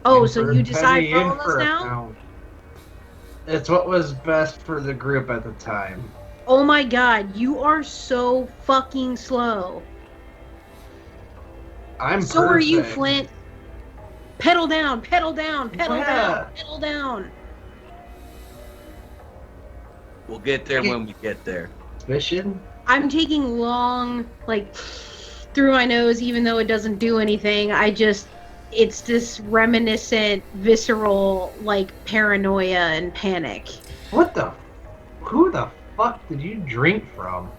Oh, In so for you a decide penny, for all in of for us a now? pound. It's what was best for the group at the time. Oh my god, you are so fucking slow. So are you, perfect. Flint. Pedal down, pedal down, pedal Yeah. down, pedal down. We'll get there when we get there. Mission? I'm taking long, through my nose, even though it doesn't do anything. It's this reminiscent, visceral, paranoia and panic. Who the fuck did you drink from?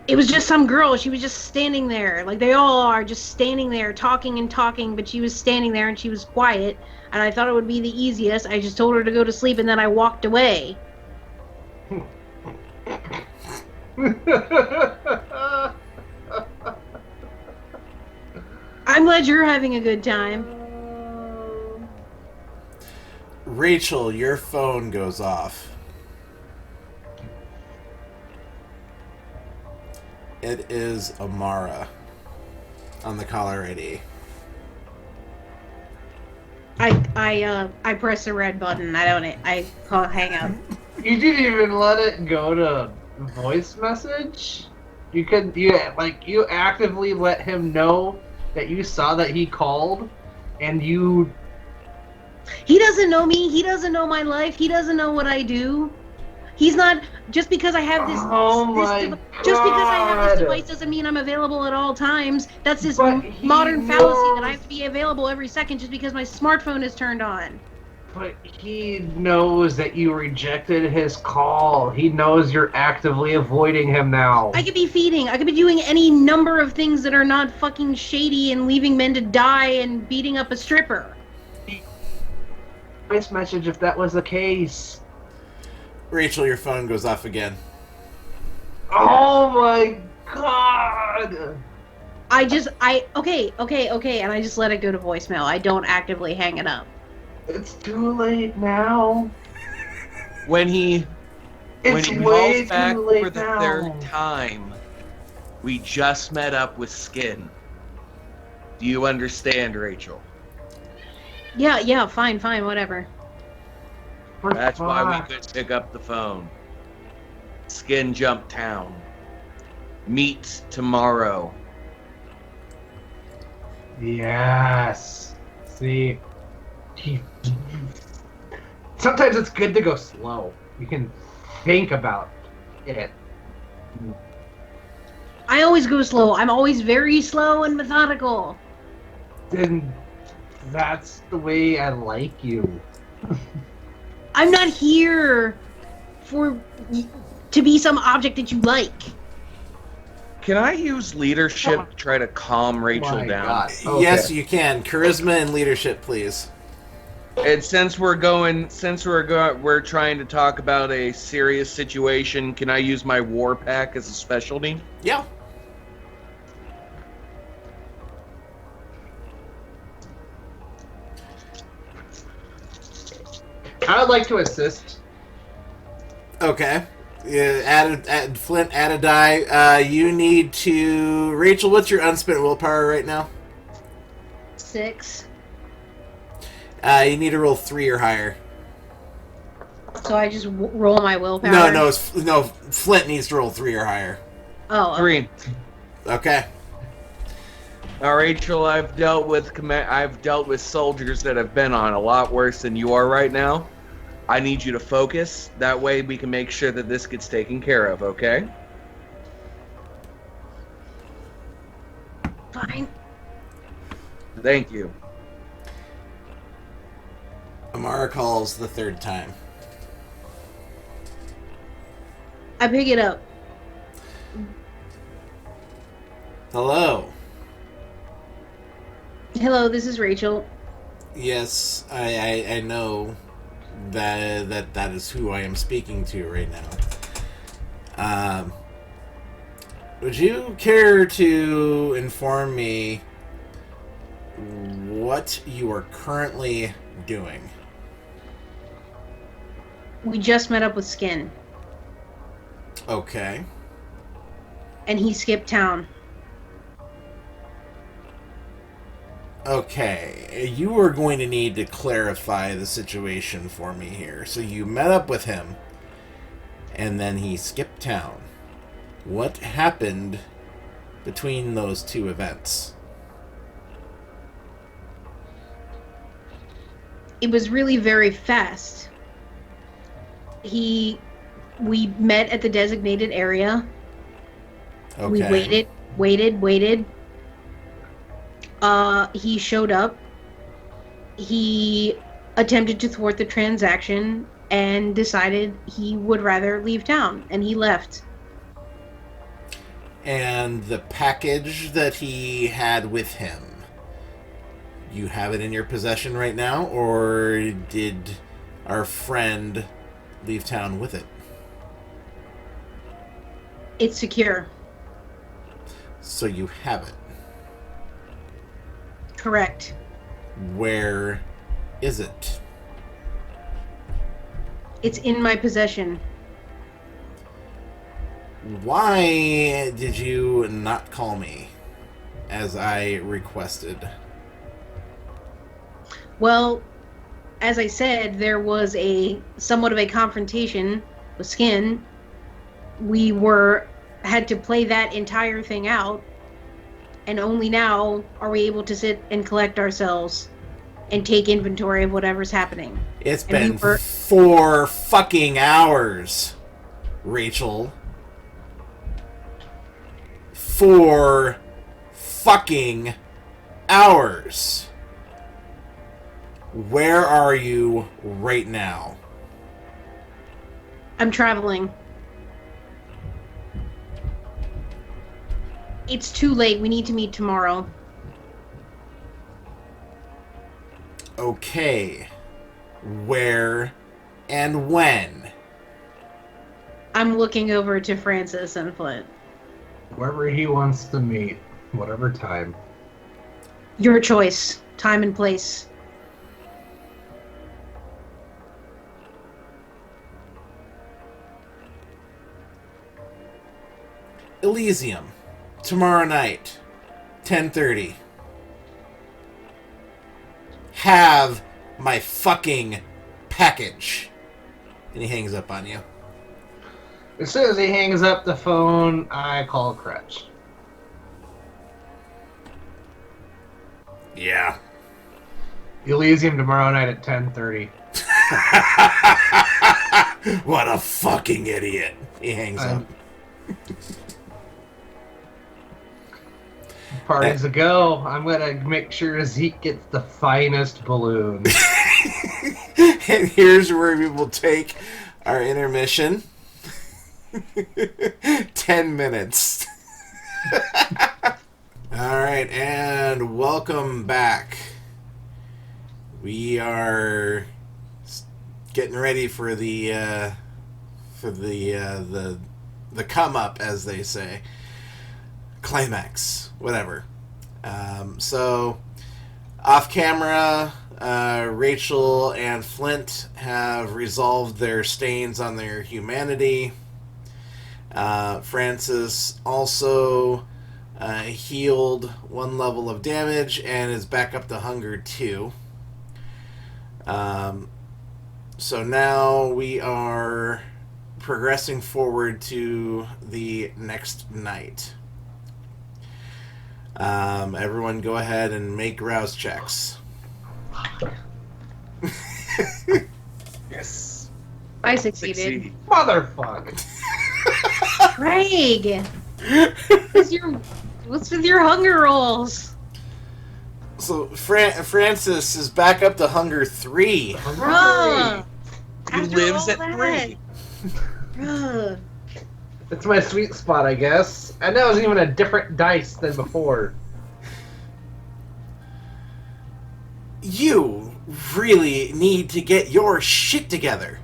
It was just some girl. She was just standing there. Like they all are, just standing there, talking and talking, but she was standing there and she was quiet. And I thought it would be the easiest. I just told her to go to sleep and then I walked away. I'm glad you're having a good time. Rachel, your phone goes off. It is Amara on the caller ID. I press the red button. I call hang up. You didn't even let it go to voice message? You actively let him know that you saw that he called, and you... He doesn't know me. He doesn't know my life. He doesn't know what I do. He's not... Just because I have this... Just because I have this device doesn't mean I'm available at all times. That's this modern fallacy that I have to be available every second just because my smartphone is turned on. But he knows that you rejected his call. He knows you're actively avoiding him now. I could be feeding. I could be doing any number of things that are not fucking shady and leaving men to die and beating up a stripper. Voice message if that was the case. Rachel, your phone goes off again. Oh my god! Okay, and I just let it go to voicemail. I don't actively hang it up. It's too late now. When he It's calls way back too late for the now. third time, we just met up with Skin. Do you understand, Rachel? Yeah, fine, whatever. That's why we could pick up the phone. Skin Jump Town. Meet tomorrow. Yes. See, sometimes it's good to go slow. You can think about it. I always go slow. I'm always very slow and methodical. Then that's the way I like you. I'm not here to be some object that you like. Can I use leadership to try to calm Rachel My down? God. Okay. Yes, you can. Charisma and leadership, please. And since we're trying to talk about a serious situation, can I use my war pack as a specialty? Yeah. I would like to assist. Okay. Add Flint, add a die. You need to... Rachel, what's your unspent willpower right now? 6. You need to roll 3 or higher. So I just roll my willpower? No, Flint needs to roll 3 or higher. Oh, okay. 3. Okay. Now, Rachel, I've dealt with soldiers that have been on a lot worse than you are right now. I need you to focus. That way we can make sure that this gets taken care of, okay? Fine. Thank you. Amara calls the 3rd time. I pick it up. Hello. Hello, this is Rachel. Yes, I know that is who I am speaking to right now. Would you care to inform me what you are currently doing? We just met up with Skin, Okay. and he skipped town. Okay, you are going to need to clarify the situation for me here. So you met up with him, and then he skipped town. What happened between those 2 events? It was really very fast. We met at the designated area. Okay. We waited. He showed up. He attempted to thwart the transaction and decided he would rather leave town, and he left. And the package that he had with him, you have it in your possession right now, or did our friend leave town with it? It's secure. So you have it. Correct. Where is it? It's in my possession. Why did you not call me as I requested? Well, as I said, there was somewhat of a confrontation with Skin. We had to play that entire thing out, and only now are we able to sit and collect ourselves and take inventory of whatever's happening. It's been 4 fucking hours, Rachel. 4 fucking hours. Where are you right now? I'm traveling. It's too late. We need to meet tomorrow. Okay. Where and when? I'm looking over to Francis and Flint. Wherever he wants to meet, whatever time. Your choice. Time and place. Elysium. Tomorrow night. 10:30. have my fucking package. And he hangs up on you. As soon as he hangs up the phone, I call Crutch. Yeah. Elysium tomorrow night at 10:30. What a fucking idiot. He hangs up. Parties a go. I'm gonna make sure Zeke gets the finest balloon. And here's where we will take our intermission. 10 minutes. Alright, and welcome back. We are getting ready for the come up, as they say. Climax. Whatever. So, off camera, Rachel and Flint have resolved their stains on their humanity. Francis also healed 1 level of damage and is back up to hunger 2. So now we are progressing forward to the next night. Everyone go ahead and make rouse checks. Yes. I succeeded. Motherfucker. Craig! What's with your hunger rolls? So Francis is back up to hunger 3. Bruh! He After lives all at that. 3. Bruh. It's my sweet spot, I guess. And that was even a different dice than before. You really need to get your shit together.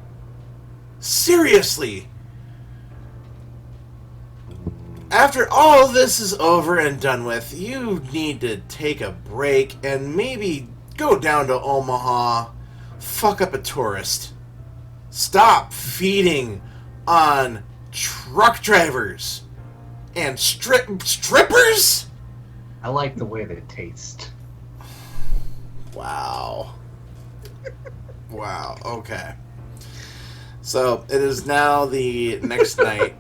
Seriously. After all this is over and done with, you need to take a break and maybe go down to Omaha, fuck up a tourist. Stop feeding on truck drivers and strippers? I like the way they taste. Wow. Wow, okay. So, it is now the next night.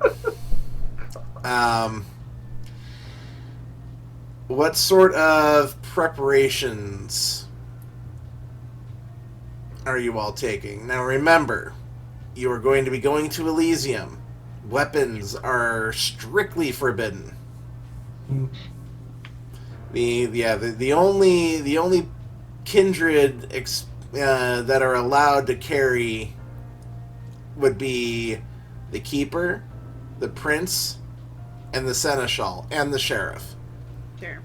What sort of preparations are you all taking? Now remember, you are going to be going to Elysium. Weapons are strictly forbidden. The only kindred that are allowed to carry would be the keeper, the prince, and the seneschal, and the sheriff. Sure.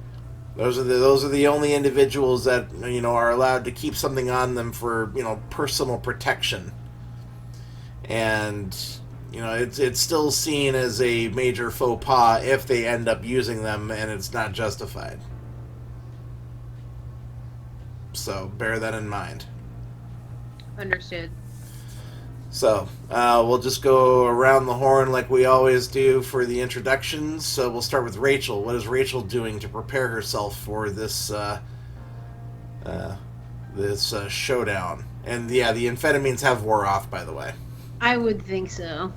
Those are the only individuals that are allowed to keep something on them for personal protection. And it's still seen as a major faux pas if they end up using them and it's not justified. So bear that in mind. Understood. So, we'll just go around the horn like we always do for the introductions. So we'll start with Rachel. What is Rachel doing to prepare herself for this showdown? And the amphetamines have wore off, by the way. I would think so.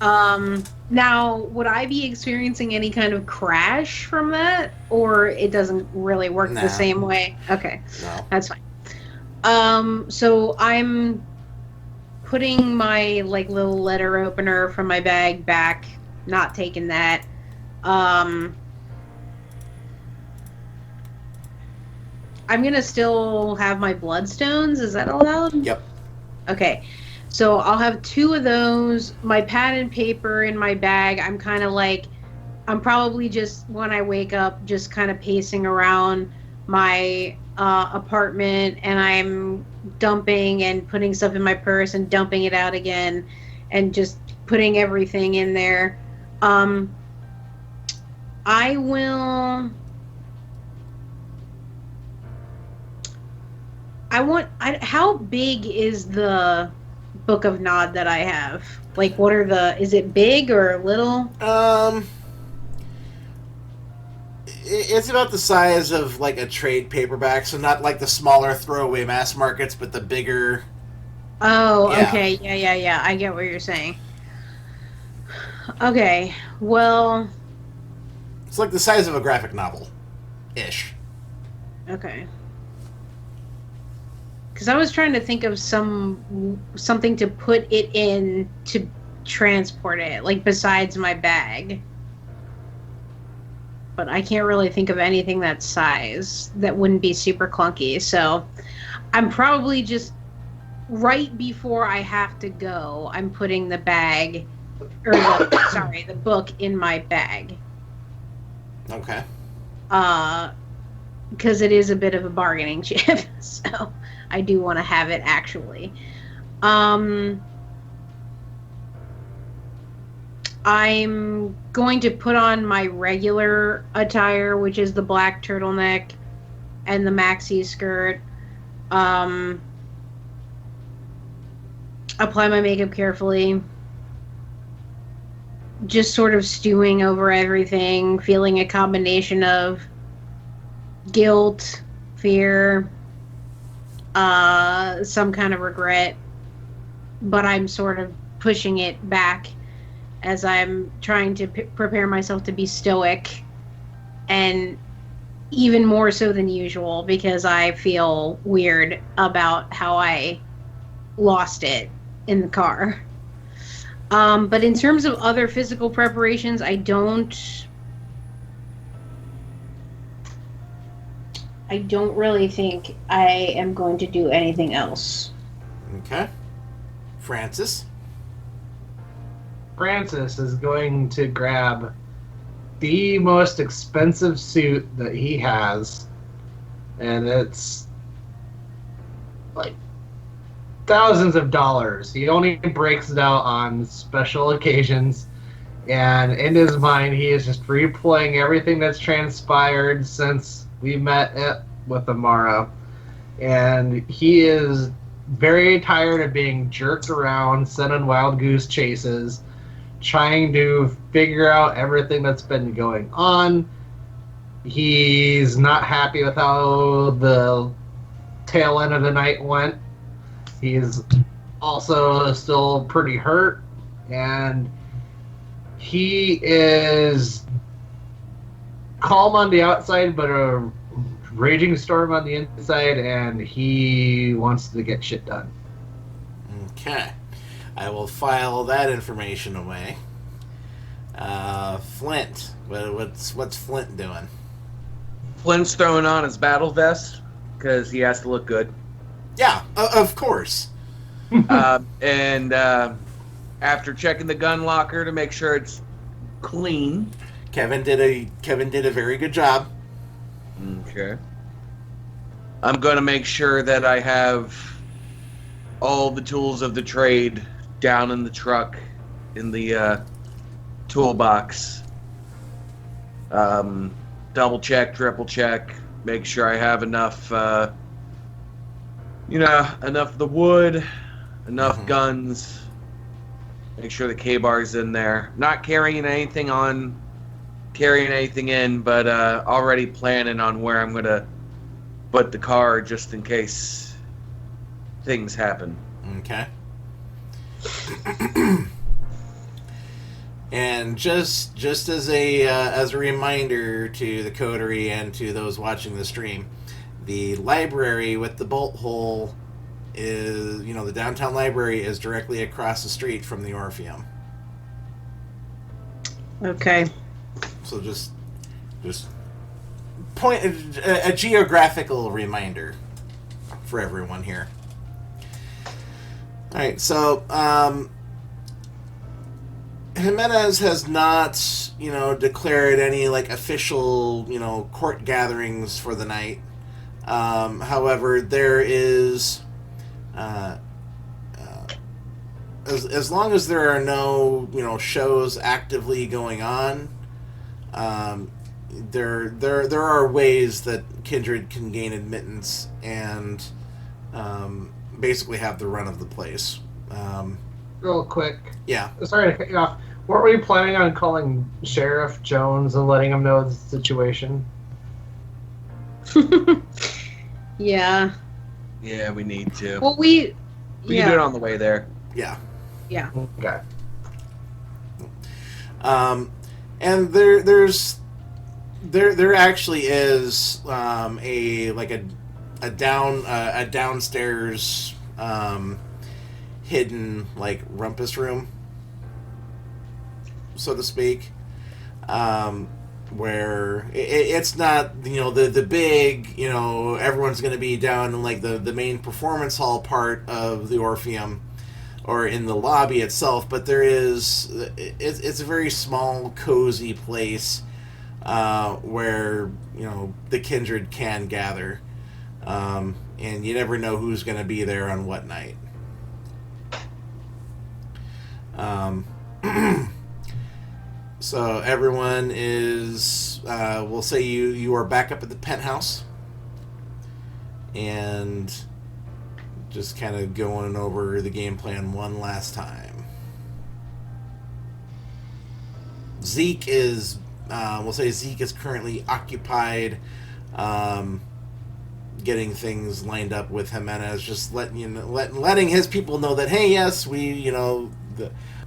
Mm-hmm. Now, would I be experiencing any kind of crash from that? Or it doesn't really work Nah. the same way? Okay. No. That's fine. So I'm putting my little letter opener from my bag back, not taking that. I'm gonna still have my bloodstones. Is that allowed? Yep. Okay. So I'll have 2 of those, my pad and paper in my bag. I'm probably just, when I wake up, just kind of pacing around my apartment, and I'm dumping and putting stuff in my purse and dumping it out again and just putting everything in there. How big is the Book of Nod that I have? Is it big or little? It's about the size of like a trade paperback, so not like the smaller throwaway mass markets, but the bigger. Oh, Yeah. okay. Yeah. I get what you're saying. Okay. Well, It's like the size of a graphic novel, ish. okay. Because I was trying to think of something to put it in to transport it, like besides my bag. But I can't really think of anything that size that wouldn't be super clunky. So I'm probably just right before I have to go, I'm putting the bag, or the book in my bag. Okay. Because it is a bit of a bargaining chip, so I do want to have it actually. I'm going to put on my regular attire, which is the black turtleneck and the maxi skirt. Apply my makeup carefully. Just sort of stewing over everything, feeling a combination of guilt, fear, some kind of regret. But I'm sort of pushing it back as I'm trying to prepare myself to be stoic, and even more so than usual because I feel weird about how I lost it in the car. But in terms of other physical preparations, I don't really think I am going to do anything else. Okay. Francis is going to grab the most expensive suit that he has, and it's like thousands of dollars. He only breaks it out on special occasions, and in his mind he is just replaying everything that's transpired since we met with Amara, and he is very tired of being jerked around, sent on wild goose chases, trying to figure out everything that's been going on. He's not happy with how the tail end of the night went. He's also still pretty hurt, and he is calm on the outside, but a raging storm on the inside, and he wants to get shit done. Okay. I will file that information away. Flint. What's Flint doing? Flint's throwing on his battle vest because he has to look good. Yeah, of course. And after checking the gun locker to make sure it's clean. Kevin did a very good job. Okay. I'm going to make sure that I have all the tools of the trade down in the truck in the toolbox. Double check, triple check, make sure I have enough enough of the wood, enough guns, make sure the K-bar's in there. Not carrying anything in, but already planning on where I'm going to put the car just in case things happen. Okay. And just as a reminder to the coterie and to those watching the stream, the library with the bolt hole is, the downtown library is directly across the street from the Orpheum. Okay. So just point a geographical reminder for everyone here. All right, so Jimenez has not, declared any official, court gatherings for the night. However, there is, as long as there are no, shows actively going on, there are ways that Kindred can gain admittance and basically have the run of the place. Real quick. Yeah. Sorry to cut you off. Weren't we planning on calling Sheriff Jones and letting him know the situation? Yeah. Yeah, we need to. Well, We can do it on the way there. Yeah. Yeah. Okay. And there actually is a downstairs hidden like rumpus room, so to speak, where it's not the big everyone's going to be down in like the main performance hall part of the Orpheum or in the lobby itself, but it's a very small, cozy place where the kindred can gather, and you never know who's going to be there on what night. So everyone is, we'll say you are back up at the penthouse, and just kind of going over the game plan one last time. Zeke is, we'll say Zeke is currently occupied getting things lined up with Jimenez, just letting his people know that, hey, yes,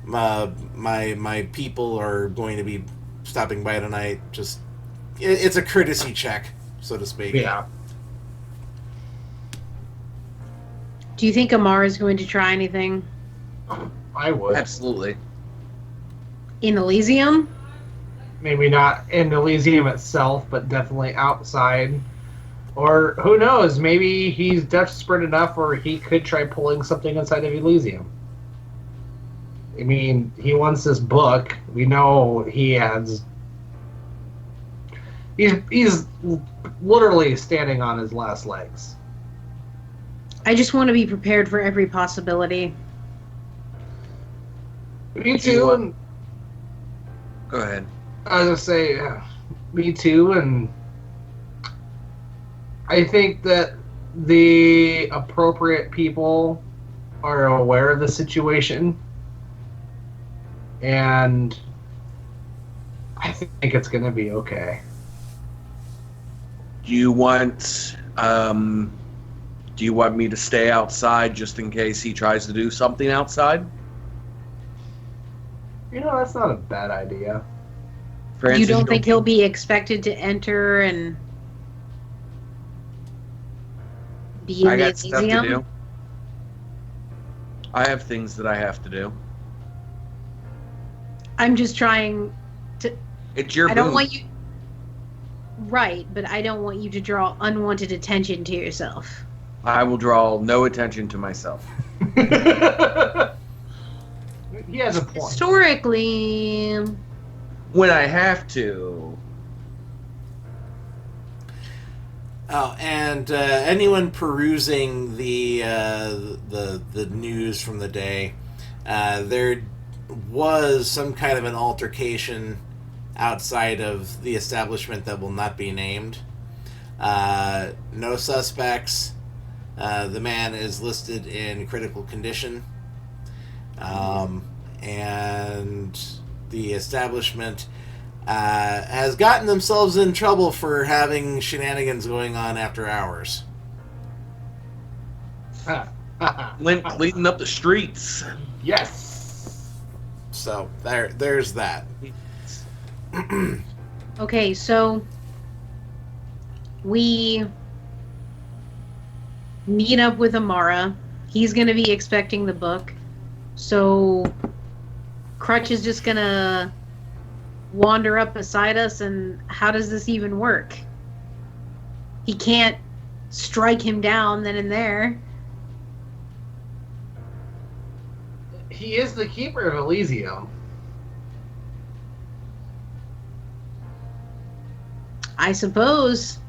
my people are going to be stopping by tonight. Just it's a courtesy check, so to speak. Yeah. Do you think Amara is going to try anything I would. Absolutely. in Elysium? Maybe not in Elysium itself, but definitely outside. Or who knows? Maybe he's desperate enough where he could try pulling something inside of Elysium. I mean, he wants this book. We know he has. He's literally standing on his last legs. I just want to be prepared for every possibility. Me too. And Go ahead. I was gonna say, me too. And I think that the appropriate people are aware of the situation. And I think it's going to be okay. Do you want me to stay outside just in case he tries to do something outside? That's not a bad idea. Francis, You don't think he'll be expected to enter and be in I the got stuff to Elysium? do. I have things that I have to do. I'm just trying to. It's your I don't booth. want you. Right, but I don't want you to draw unwanted attention to yourself. I will draw no attention to myself. He has a point. Historically, When I have to. Oh, and anyone perusing the news from the day, there was some kind of an altercation outside of the establishment that will not be named. No suspects. The man is listed in critical condition. And the establishment has gotten themselves in trouble for having shenanigans going on after hours. Cleaning up the streets. Yes. So there's that. okay, so we meet up with Amara. He's going to be expecting the book. So Crutch is just going to wander up beside us, and how does this even work? He can't strike him down then and there. He is the keeper of Elysium. I suppose.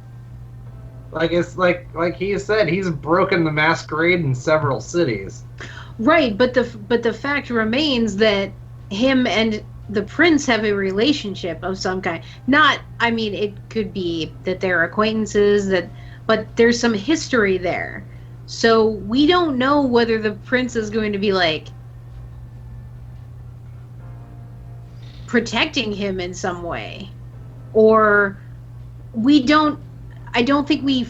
Like he said, he's broken the masquerade in several cities. Right, but the fact remains that him and the prince have a relationship of some kind. Not, I mean, it could be that they're acquaintances, but there's some history there. So we don't know whether the prince is going to be like protecting him in some way, or we don't. I don't think we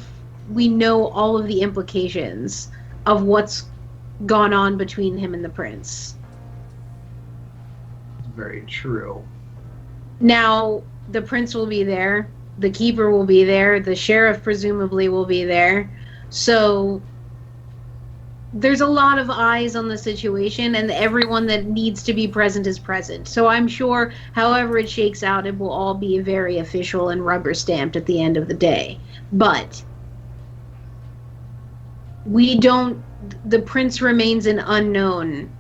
know all of the implications of what's gone on between him and the prince. Very true. Now, the prince will be there, the keeper will be there, the sheriff presumably will be there. So there's a lot of eyes on the situation, and everyone that needs to be present is present. So I'm sure, however it shakes out, it will all be very official and rubber stamped at the end of the day. But the prince remains an unknown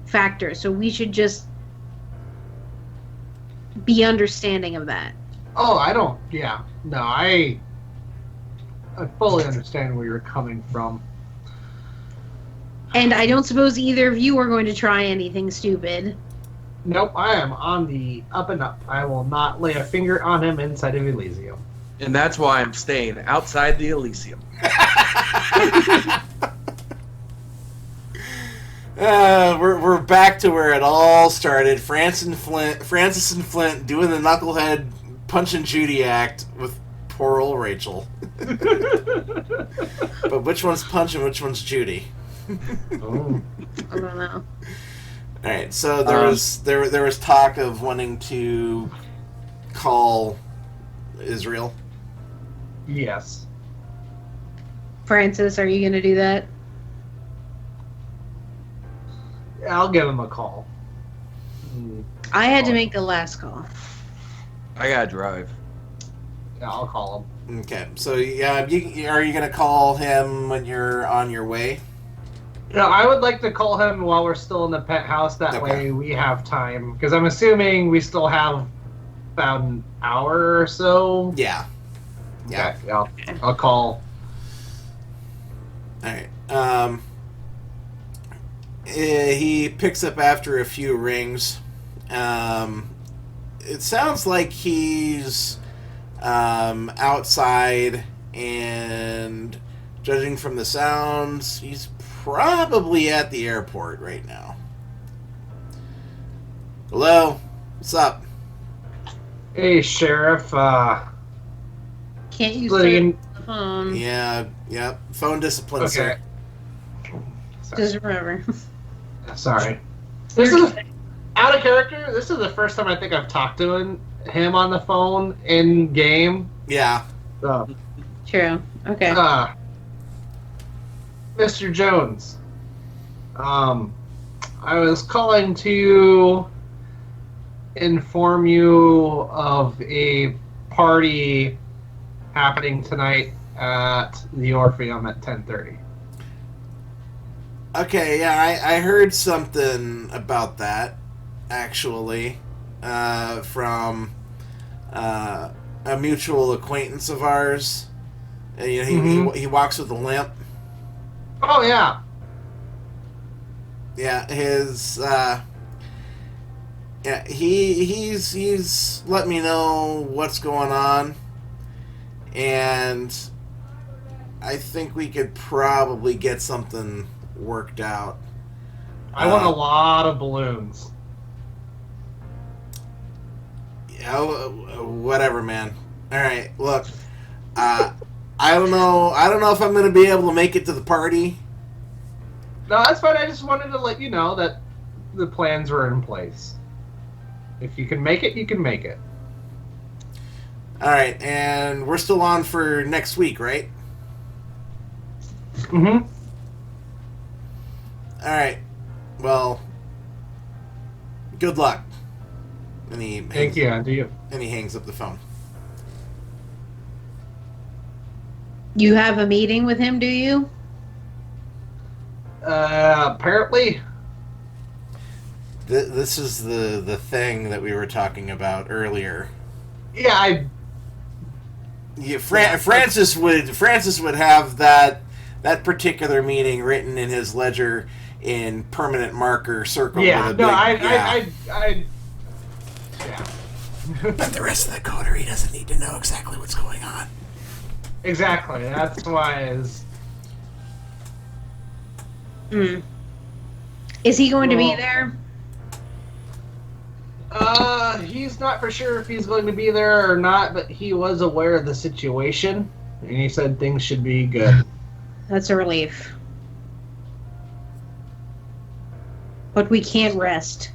factor, so we should just be understanding of that. Oh, I fully understand where you're coming from. And I don't suppose either of you are going to try anything stupid. Nope, I am on the up and up. I will not lay a finger on him inside of Elysium. And that's why I'm staying outside the Elysium. We're back to where it all started. Francis and Flint doing the knucklehead Punch and Judy act with poor old Rachel. But which one's Punch and which one's Judy? Oh. I don't know. All right, so there was talk of wanting to call Israel. Yes. Francis, are you going to do that? I'll give him a call. I had to make the last call. I gotta drive. Yeah, I'll call him. Okay, so yeah, are you gonna call him when you're on your way? No, I would like to call him while we're still in the penthouse. That way we have time. Because I'm assuming we still have about an hour or so. Yeah. Yeah. Okay, I'll call. All right. He picks up after a few rings. It sounds like he's outside, and judging from the sounds, he's probably at the airport right now. Hello? What's up? Hey, Sheriff. Can't you Splitting- start the phone? Yeah. Phone discipline, Okay. sir. Just remember. Sorry. This is out of character. This is the first time I think I've talked to him on the phone in game. Yeah. True. Okay. Mr. Jones. I was calling to inform you of a party happening tonight at the Orpheum at 10:30. Okay, yeah, I heard something about that, actually, from a mutual acquaintance of ours. He walks with a limp. Oh, yeah. Yeah, he's let me know what's going on, and I think we could probably get something worked out. I want a lot of balloons. Yeah, whatever, man. All right, look, I don't know if I'm gonna be able to make it to the party. No, that's fine. I just wanted to let you know that the plans were in place. If you can make it, you can make it. All right, and we're still on for next week, right? Mm-hmm. All right. Well, good luck. And he Thank you, and to you. And he hangs up the phone. You have a meeting with him, do you? Apparently. This is the thing that we were talking about earlier. Yeah, Francis would have that particular meeting written in his ledger in permanent marker circled with a big... Yeah. But the rest of the coterie doesn't need to know exactly what's going on. Exactly. That's why is. Is he going to be there? He's not for sure if he's going to be there or not, but he was aware of the situation, and he said things should be good. That's a relief. But we can't rest.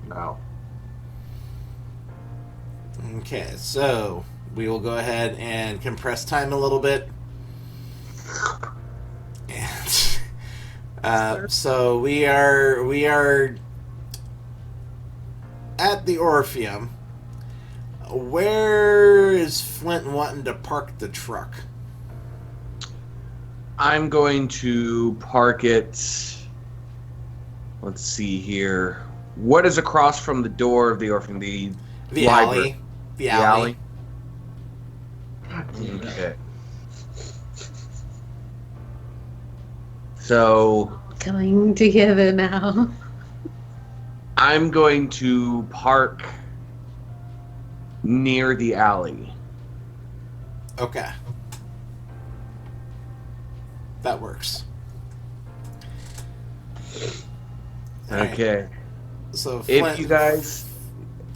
No. Okay, so we will go ahead and compress time a little bit. And so we are at the Orpheum. Where is Flint wanting to park the truck? I'm going to park it. Let's see here. What is across from the door of the Orpheum? The library. Alley. The alley. Okay. So Coming together now. I'm going to park near the alley. Okay. That works. Okay. Right. So If Flint, you guys,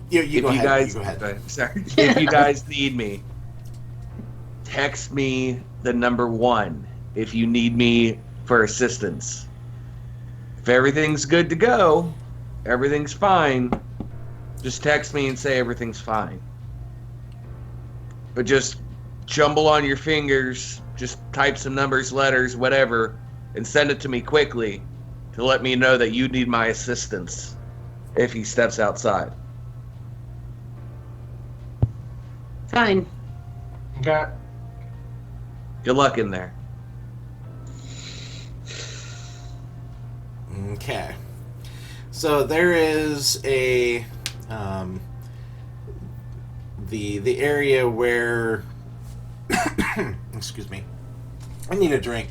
you go ahead. You go ahead. okay, sorry. If you guys need me, text me the number 1 if you need me for assistance. If everything's good to go, everything's fine, just text me and say everything's fine. But just jumble on your fingers, just type some numbers, letters, whatever, and send it to me quickly to let me know that you need my assistance if he steps outside. Fine. Okay. Good luck in there. Okay. So there is a the area where excuse me. I need a drink.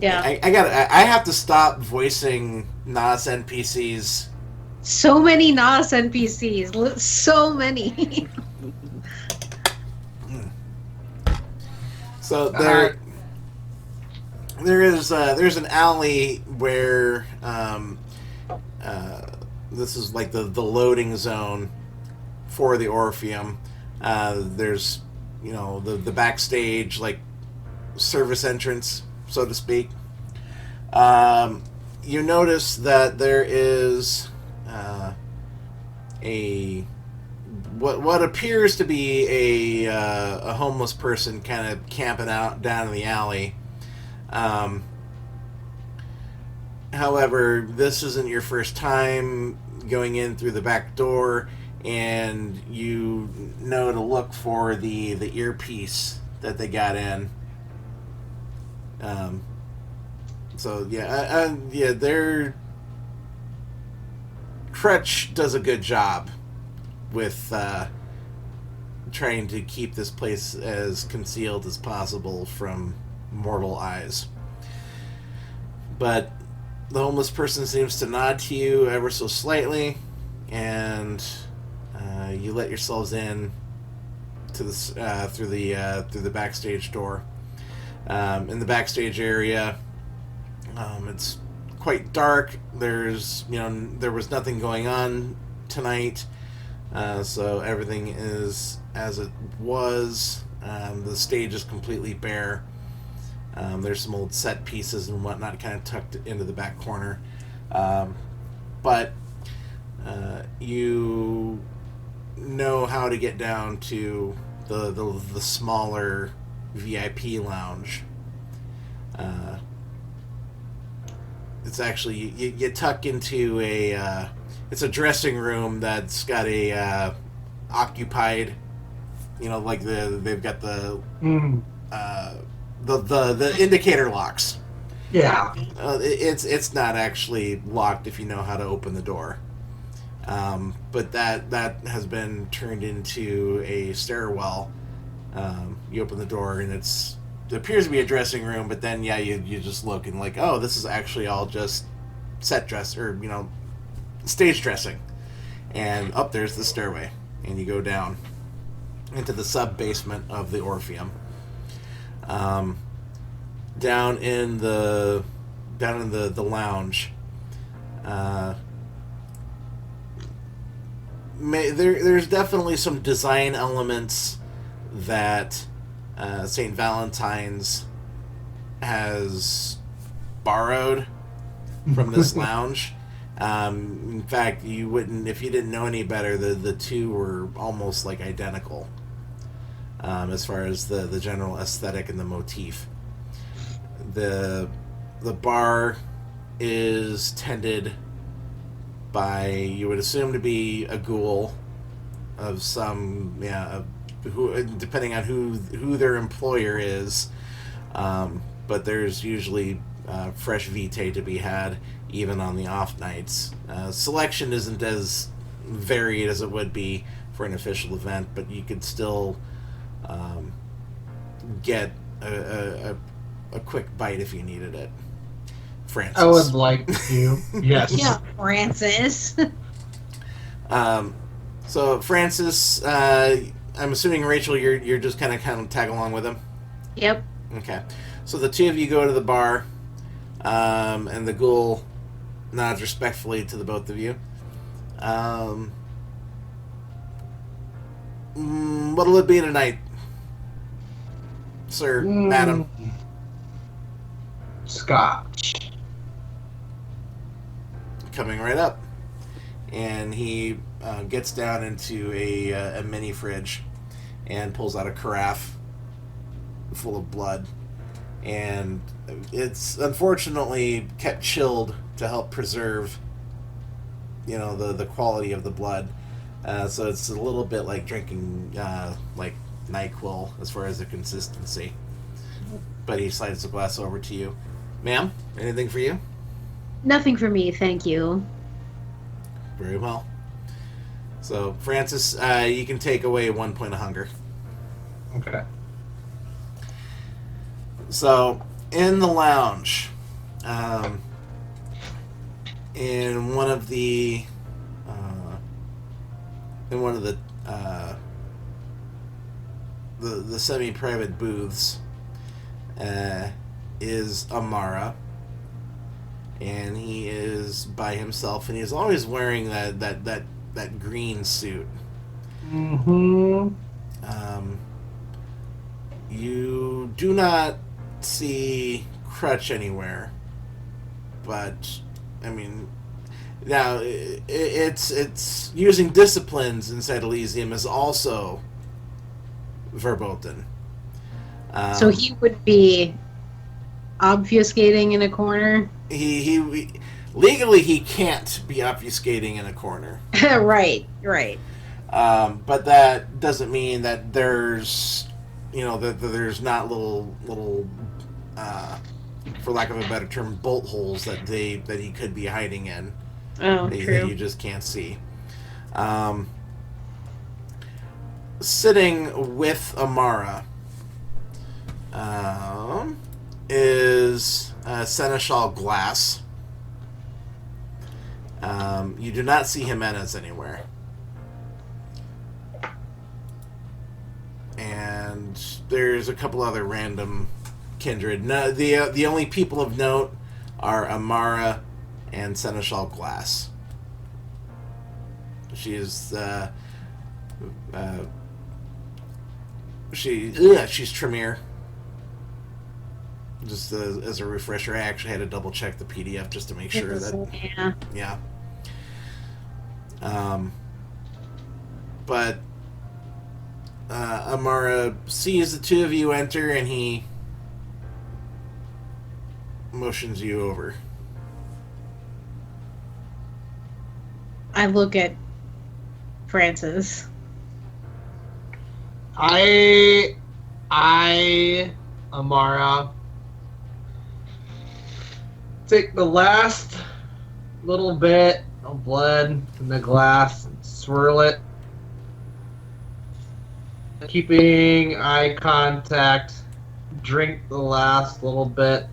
Yeah. I have to stop voicing NOS NPCs. So many NOS NPCs. So many. So there's an alley where this is like the loading zone for the Orpheum. There's the backstage, like service entrance, so to speak. You notice that there is a what appears to be a homeless person kind of camping out down in the alley. However, this isn't your first time going in through the back door, and you know to look for the earpiece that they got in. So yeah, their Crutch does a good job with trying to keep this place as concealed as possible from mortal eyes. But the homeless person seems to nod to you ever so slightly, and you let yourselves in to the through the backstage door. In the backstage area, it's quite dark. There was nothing going on tonight, so everything is as it was. The stage is completely bare. There's some old set pieces and whatnot kind of tucked into the back corner. But you know how to get down to the smaller VIP lounge. It's actually, you tuck into it's a dressing room that's got a occupied, like they've got the indicator locks. Yeah. It's not actually locked if you know how to open the door. But that has been turned into a stairwell. You open the door and it appears to be a dressing room, but then you just look and like, oh, this is actually all just set dress or stage dressing. And up there's the stairway, and you go down into the sub basement of the Orpheum. Down in the lounge, there's definitely some design elements that St. Valentine's has borrowed from this lounge. In fact, you wouldn't, if you didn't know any better, the two were almost like identical as far as the general aesthetic and the motif. The bar is tended by, you would assume, to be a ghoul of some, who, depending on who their employer is. But there's usually fresh vitae to be had, even on the off nights. Selection isn't as varied as it would be for an official event, but you could still get a quick bite if you needed it. Francis. I would like to. Yes. Yeah, Francis. So Francis, I'm assuming Rachel, you're just kind of tag along with him. Yep. Okay. So the two of you go to the bar, and the ghoul nods respectfully to the both of you. What'll it be tonight, sir, madam? Scotch. Coming right up. And he gets down into a mini fridge and pulls out a carafe full of blood. And it's unfortunately kept chilled to help preserve, the quality of the blood. So it's a little bit like drinking like NyQuil as far as the consistency. But he slides the glass over to you. Ma'am, anything for you? Nothing for me, thank you. Very well. So, Francis, you can take away 1 point of hunger. Okay. So, in the lounge, in one of the semi-private booths, is Amara, and he is by himself, and he's always wearing that green suit. Mm-hmm. You do not see Crutch anywhere, but I mean, now it's using disciplines inside Elysium is also verboten. So he would be obfuscating in a corner? He legally he can't be obfuscating in a corner. Right. But that doesn't mean that there's, that there's not little for lack of a better term, bolt holes that he could be hiding in. Oh, that true. you just can't see. Sitting with Amara is Seneschal Glass. You do not see Jimenez anywhere. And there's a couple other random kindred. No, the only people of note are Amara and Seneschal Glass. She is she's Tremere. Just as a refresher, I actually had to double check the PDF just to make sure that. Yeah. But Amara sees the two of you enter, and he motions you over. I look at Francis. Amara, take the last little bit of blood from the glass and swirl it, keeping eye contact, drink the last little bit,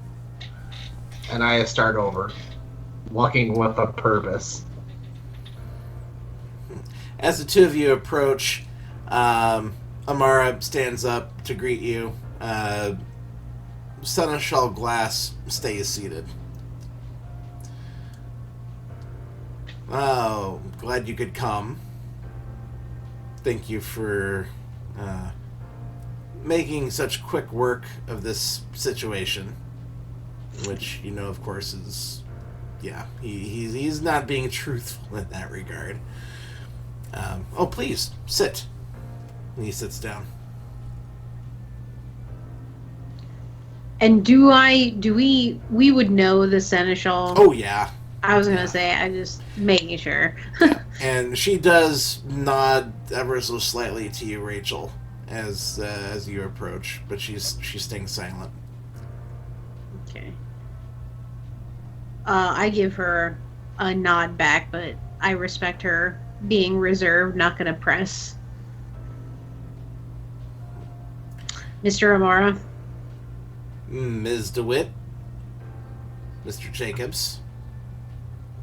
and I start over, walking with a purpose. As the two of you approach, Amara stands up to greet you. Seneschal Glass stays seated. Oh, glad you could come. thank you for making such quick work of this situation, which, of course, is, yeah, he's not being truthful in that regard. Oh, please, sit. And he sits down. And we would know the seneschal? Oh, yeah. I was going to say, I'm just making sure. Yeah. And she does nod ever so slightly to you, Rachel, as you approach, but she's staying silent. Okay. I give her a nod back, but I respect her being reserved, not going to press. Mr. Amara? Ms. DeWitt? Mr. Jacobs?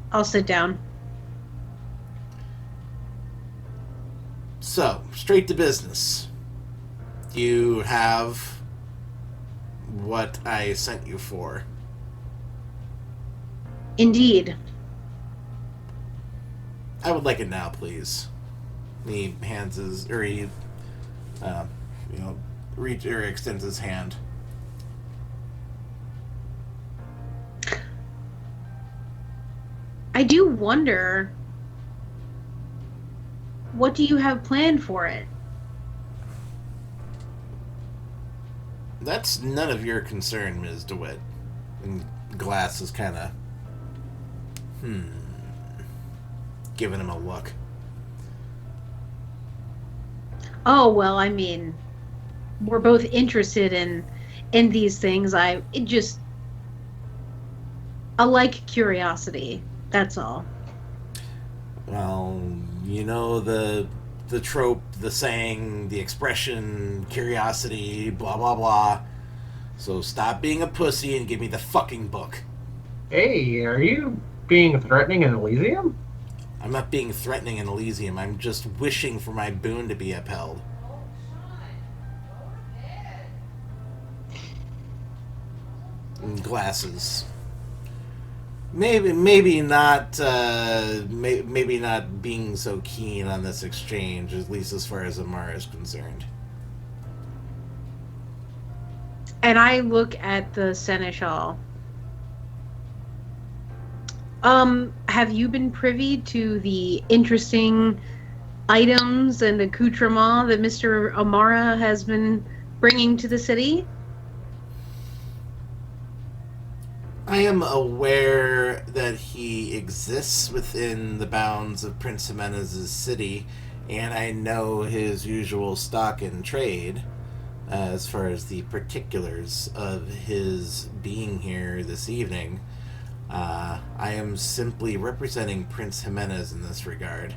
I'll sit down. So, straight to business. You have what I sent you for. Indeed. I would like it now, please. He hands his, or he, extends his hand. I do wonder, what do you have planned for it? That's none of your concern, Ms. DeWitt. And Glass is kind of, giving him a look. Oh, well, I mean, we're both interested in these things. I like curiosity. That's all. Well, the trope, the saying, the expression, curiosity, blah, blah, blah. So stop being a pussy and give me the fucking book. Hey, are you being threatening in Elysium? I'm not being threatening in Elysium. I'm just wishing for my boon to be upheld. And Glasses. Maybe not. Maybe not being so keen on this exchange, at least as far as Amara is concerned. And I look at the seneschal. Have you been privy to the interesting items and accoutrements that Mr. Amara has been bringing to the city? I am aware that he exists within the bounds of Prince Jimenez's city, and I know his usual stock in trade as far as the particulars of his being here this evening. I am simply representing Prince Jimenez in this regard.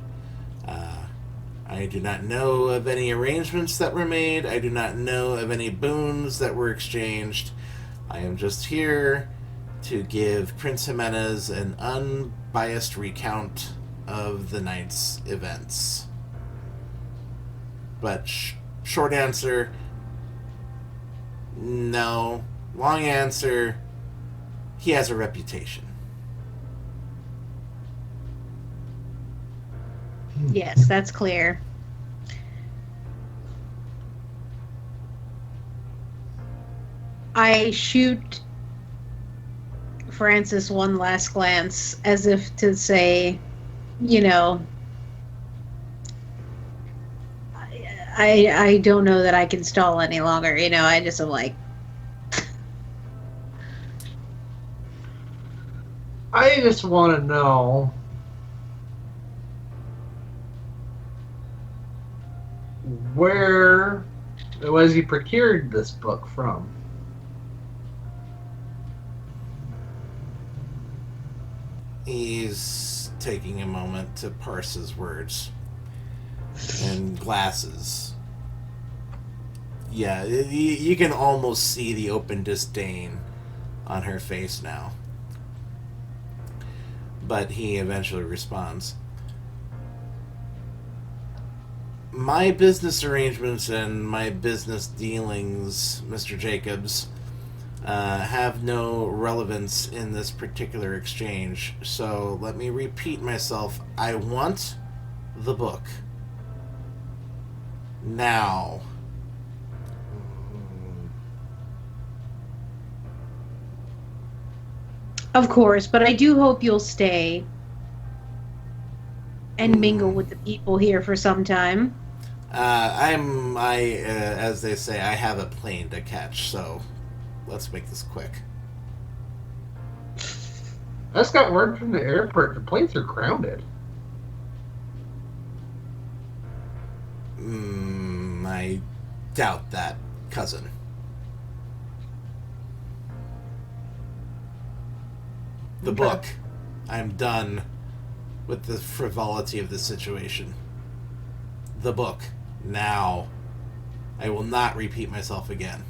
I do not know of any arrangements that were made. I do not know of any boons that were exchanged. I am just here to give Prince Jimenez an unbiased recount of the night's events. But short answer, no. Long answer, he has a reputation. Yes, that's clear. I shoot Francis one last glance as if to say, I don't know that I can stall any longer. I just am like, I just want to know where was he procured this book from? He's taking a moment to parse his words. And Glasses. Yeah, you can almost see the open disdain on her face now. But he eventually responds. My business arrangements and my business dealings, Mr. Jacobs, have no relevance in this particular exchange. So let me repeat myself. I want the book. now. Of course, but I do hope you'll stay and mingle with the people here for some time. As they say, I have a plane to catch, so let's make this quick. I just got word from the airport. The planes are grounded. I doubt that, cousin. The book. I'm done with the frivolity of this situation. The book. Now. I will not repeat myself again.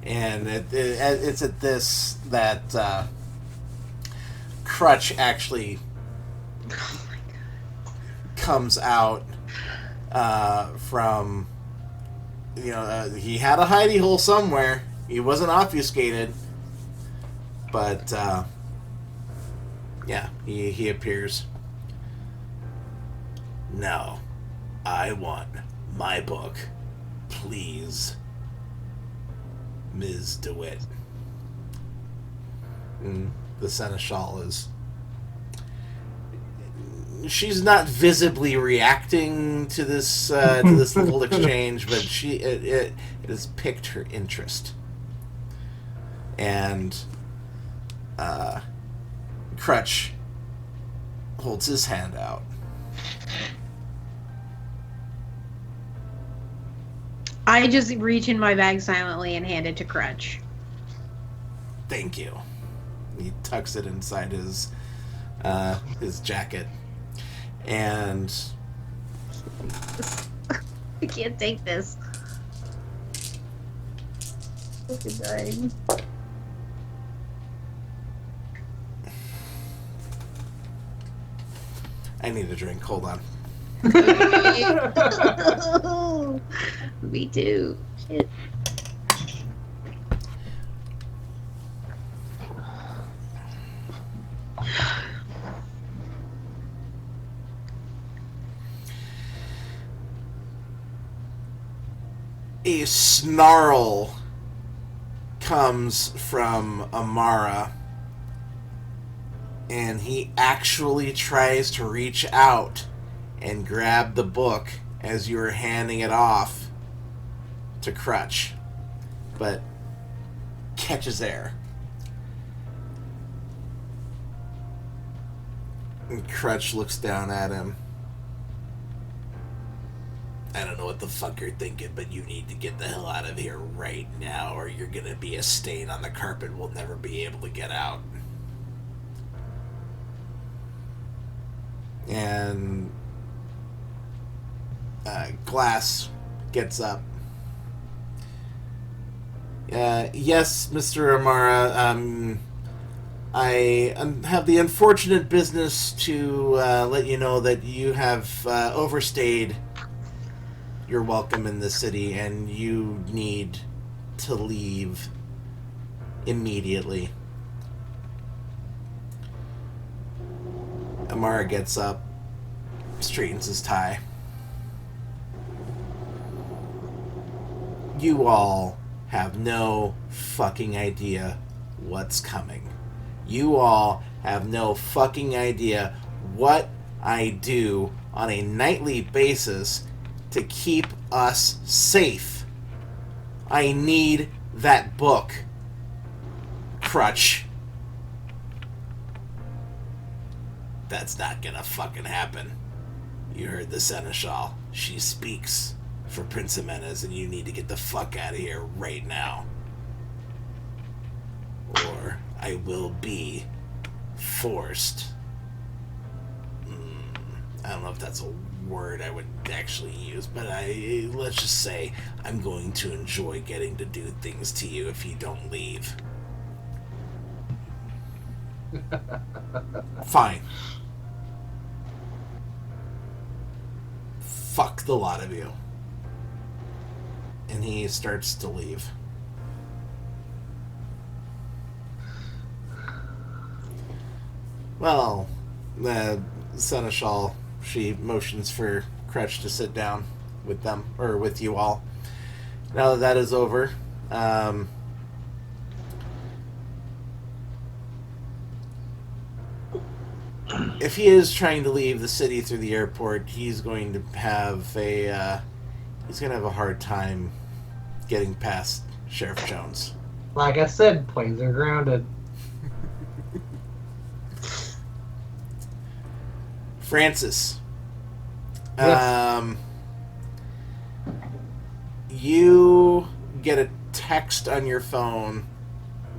And it's at this that Crutch actually comes out from, he had a hidey hole somewhere. He wasn't obfuscated, but yeah, he appears. No, I want my book, please, Ms. DeWitt. And the seneschal is. She's not visibly reacting to this little exchange, but it has piqued her interest. And Crutch holds his hand out. I just reach in my bag silently and hand it to Crutch. Thank you. He tucks it inside his jacket. And I can't take this. Fucking dying. I need a drink. Hold on. Me too. Shit. A snarl comes from Amara, and he actually tries to reach out and grab the book as you are handing it off to Crutch, but catches air. And Crutch looks down at him. I don't know what the fuck you're thinking, but you need to get the hell out of here right now, or you're gonna be a stain on the carpet we'll never be able to get out. And Glass gets up. Yes, Mr. Amara, I have the unfortunate business to let you know that you have overstayed your welcome in the city, and you need to leave immediately. Amara gets up, straightens his tie. You all have no fucking idea what's coming. You all have no fucking idea what I do on a nightly basis to keep us safe. I need that book, Crutch. That's not gonna fucking happen. You heard the seneschal. She speaks for Prince Jimenez, and you need to get the fuck out of here right now. Or I will be forced. I don't know if that's a word I would actually use, but let's just say I'm going to enjoy getting to do things to you if you don't leave. Fine. Fuck the lot of you. And he starts to leave. Well, the seneschal, she motions for Crutch to sit down with them, or with you all. Now that is over, if he is trying to leave the city through the airport, he's going to have a hard time getting past Sheriff Jones. Like I said, planes are grounded. Francis, Yes. you get a text on your phone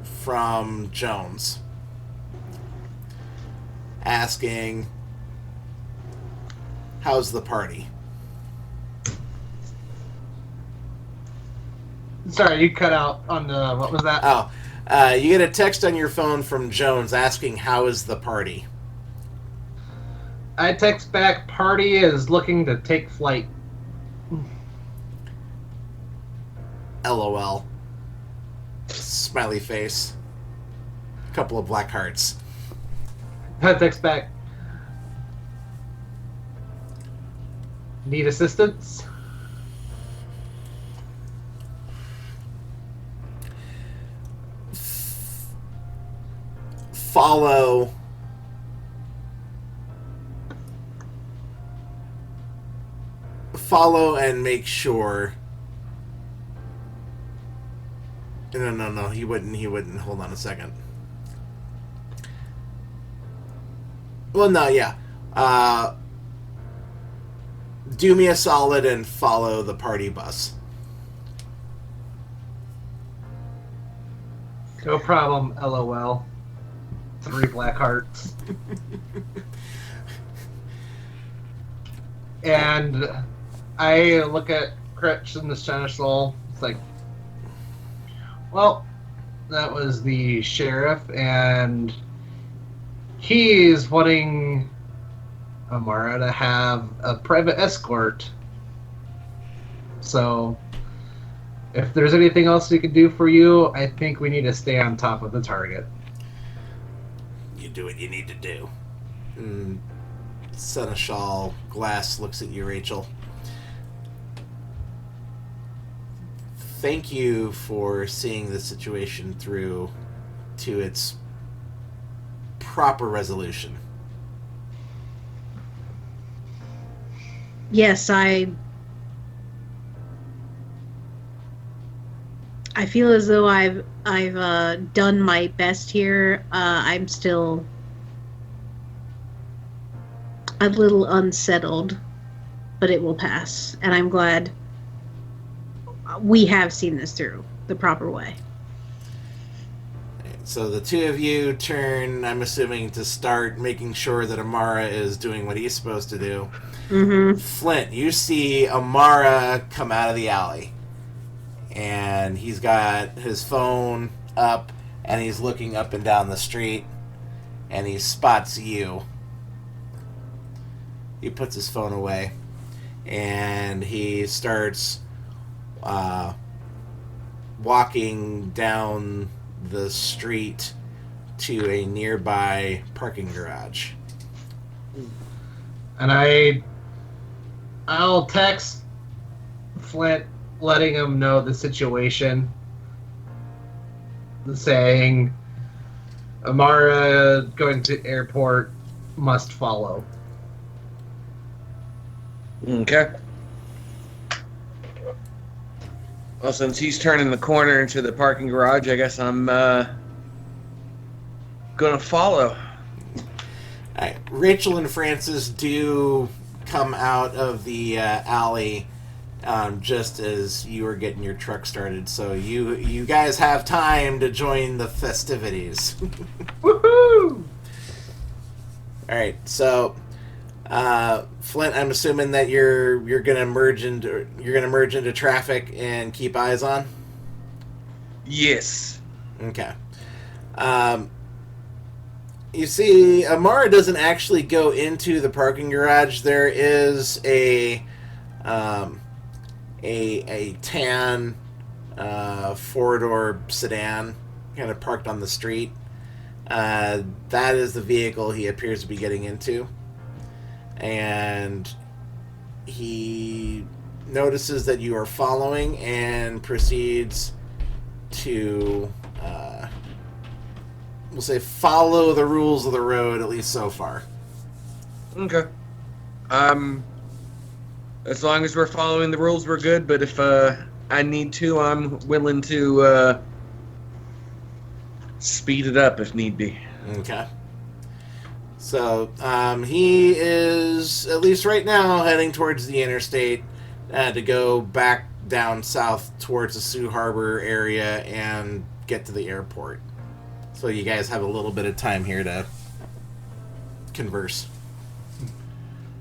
from Jones asking, "How's the party?" Sorry, you cut out on the... What was that? Oh, you get a text on your phone from Jones asking, "How is the party?" I text back, party is looking to take flight. LOL. Smiley face. A couple of black hearts. I text back, need assistance? Follow and make sure. No, he wouldn't. Hold on a second. Well, no, yeah. Do me a solid and follow the party bus. No problem, LOL. 3 black hearts. And I look at Kretsch and the Seneschal. It's like, well, that was the sheriff, and he's wanting Amara to have a private escort. So, if there's anything else we can do for you, I think we need to stay on top of the target. You do what you need to do. Seneschal Glass looks at you, Rachel. Thank you for seeing the situation through to its proper resolution. Yes, I feel as though I've done my best here. I'm still a little unsettled, but it will pass, and I'm glad we have seen this through the proper way. So the two of you turn, I'm assuming, to start making sure that Amara is doing what he's supposed to do. Mm-hmm. Flint, you see Amara come out of the alley. And he's got his phone up, and he's looking up and down the street, and he spots you. He puts his phone away, and he starts walking down the street to a nearby parking garage. And I'll text Flint, letting him know the situation, saying Amara going to airport, must follow. Okay. Well, since he's turning the corner into the parking garage, I guess I'm gonna follow. Alright, Rachel and Francis do come out of the alley just as you were getting your truck started, so you guys have time to join the festivities. Woohoo! Alright, so Flint, I'm assuming that you're gonna merge into traffic and keep eyes on? Yes. Okay. You see, Amara doesn't actually go into the parking garage. There is a tan 4-door sedan kind of parked on the street. That is the vehicle he appears to be getting into. And he notices that you are following and proceeds to, we'll say, follow the rules of the road, at least so far. Okay. As long as we're following the rules, we're good. But if I need to, I'm willing to speed it up if need be. Okay. So, he is, at least right now, heading towards the interstate to go back down south towards the Sioux Harbor area and get to the airport. So you guys have a little bit of time here to converse.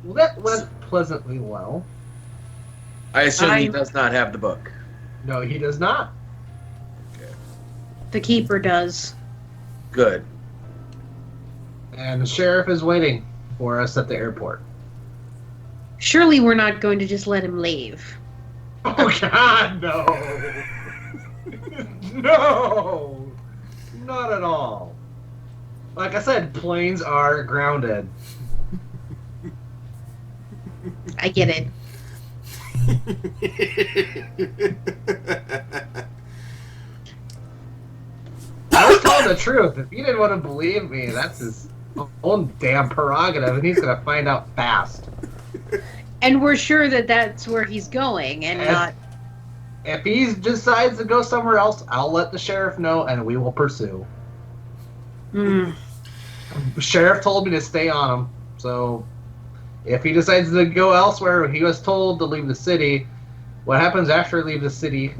Well, that went pleasantly well. I assume he does not have the book. No, he does not. Okay. The keeper does. Good. And the sheriff is waiting for us at the airport. Surely we're not going to just let him leave. Oh, God, no. No. Not at all. Like I said, planes are grounded. I get it. I was telling the truth. If he didn't want to believe me, that's his own damn prerogative, and he's going to find out fast. And we're sure that that's where he's going, and not... If he decides to go somewhere else, I'll let the sheriff know, and we will pursue. Mm. The sheriff told me to stay on him, so if he decides to go elsewhere, he was told to leave the city. What happens after he leaves the city?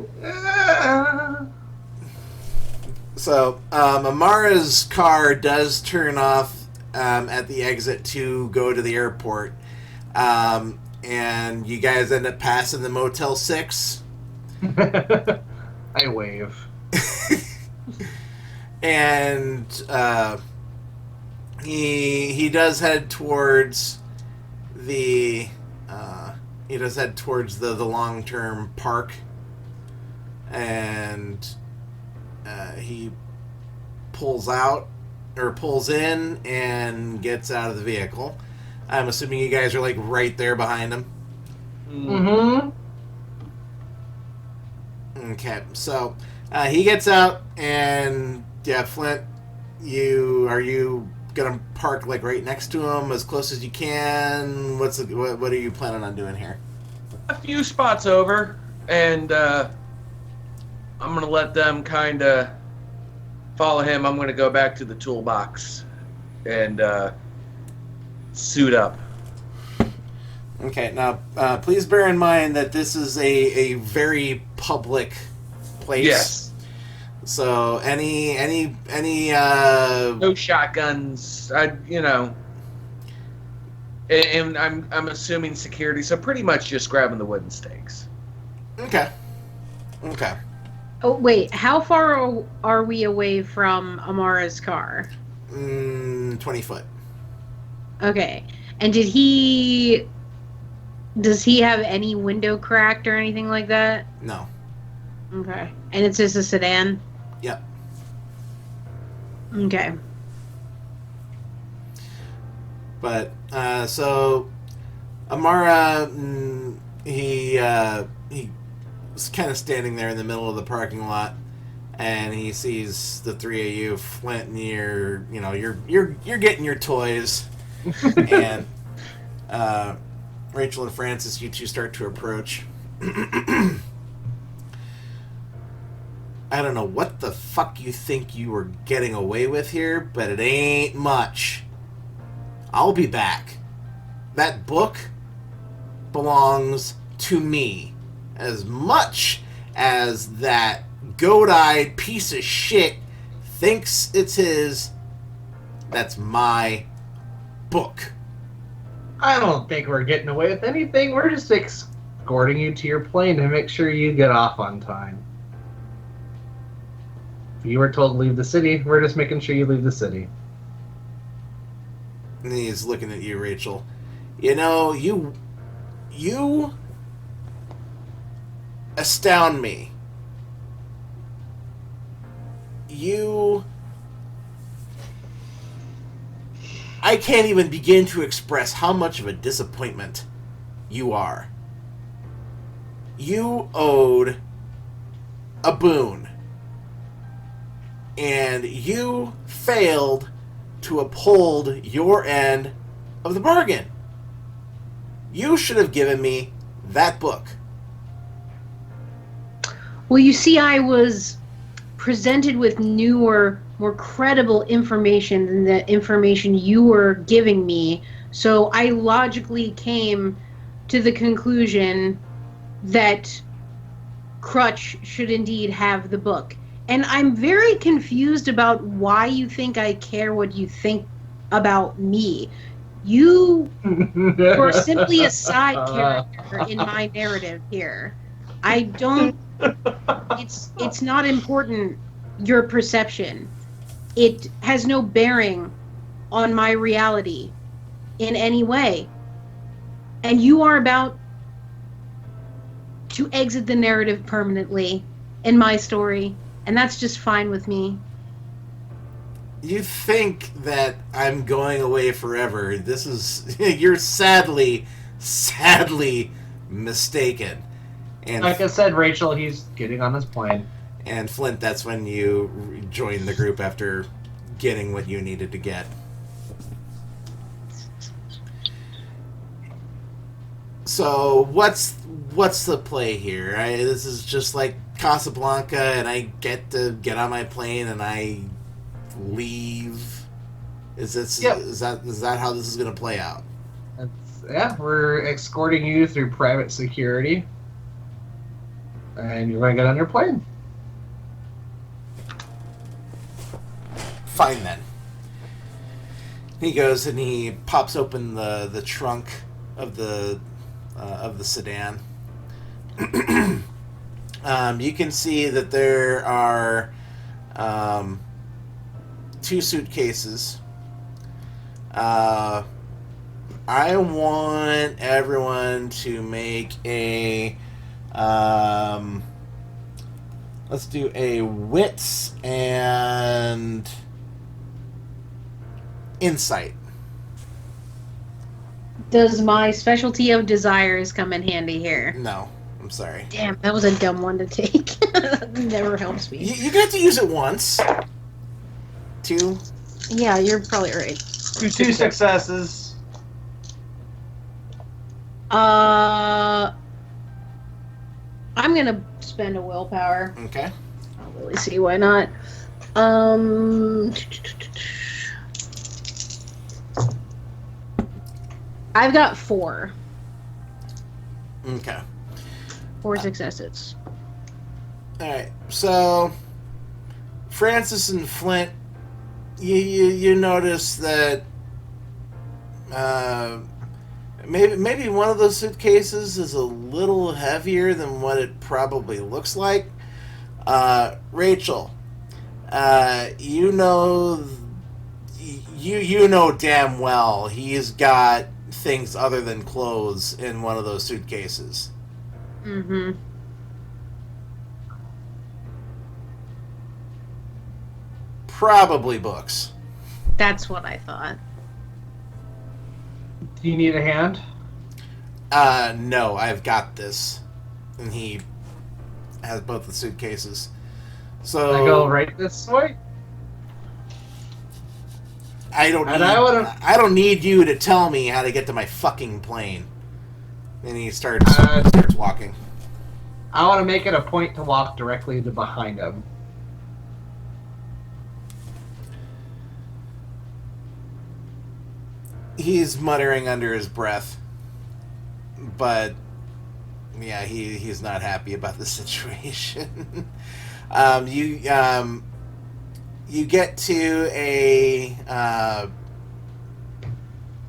So, Amara's car does turn off at the exit to go to the airport. And you guys end up passing the Motel 6. I wave. And he does head towards the the long-term park, and he pulls in and gets out of the vehicle. I'm assuming you guys are like right there behind him. Mm-hmm. Okay, so he gets out, and yeah, Flint, are you gonna park like right next to him, as close as you can? What are you planning on doing here? A few spots over, and I'm gonna let them kind of follow him. I'm gonna go back to the toolbox and suit up. Okay, now please bear in mind that this is a very public place. Yes. So any No shotguns. And I'm assuming security. So pretty much just grabbing the wooden stakes. Okay. Oh, wait. How far are we away from Amara's car? 20 foot. Okay. And does he have any window cracked or anything like that? No. Okay. And it's just a sedan? Yep. Okay. But so Amara, he's kind of standing there in the middle of the parking lot, and he sees the three of you, Flint, and you're getting your toys, and Rachel and Francis, you two start to approach. I don't know what the fuck you think you were getting away with here, but it ain't much. I'll be back. That book belongs to me. As much as that goat-eyed piece of shit thinks it's his, that's my book. I don't think we're getting away with anything. We're just escorting you to your plane to make sure you get off on time. If you were told to leave the city, we're just making sure you leave the city. And he's looking at you, Rachel. You astound me. I can't even begin to express how much of a disappointment you are. you owed a boon, and you failed to uphold your end of the bargain. You should have given me that book. Well, you see, I was presented with newer, more credible information than the information you were giving me. So I logically came to the conclusion that Crutch should indeed have the book. And I'm very confused about why you think I care what you think about me. You were simply a side character in my narrative here. I don't... It's not important, your perception. It has no bearing on my reality in any way. And you are about to exit the narrative permanently in my story, and that's just fine with me. You think that I'm going away forever. This is... You're sadly mistaken. And like I said, Rachel, he's getting on his plane. And Flint, that's when you joined the group after getting what you needed to get. So what's the play here? This is just like Casablanca, and I get to get on my plane and I leave. Is that how this is going to play out? We're escorting you through private security, and you're going to get on your plane. Fine then. He goes and he pops open the trunk of the sedan. You can see that there are 2 suitcases. I want everyone to make a let's do a wits and insight. Does my specialty of desires come in handy here? No, I'm sorry. Damn, that was a dumb one to take. Never helps me. You get to use it once. 2. Yeah, you're probably right. 2 successes. I'm gonna spend a willpower. Okay. I don't really see why not. I've got 4. Okay. 4 successes. Alright, so Francis and Flint, you notice that maybe one of those suitcases is a little heavier than what it probably looks like. Rachel, you know damn well he's got things other than clothes in one of those suitcases. Mm-hmm. Probably books. That's what I thought. Do you need a hand? No, I've got this. And he has both the suitcases. So I go right this way? I don't need you to tell me how to get to my fucking plane. And he starts walking. I want to make it a point to walk directly to behind him. He's muttering under his breath. But yeah, he's not happy about the situation. You get to a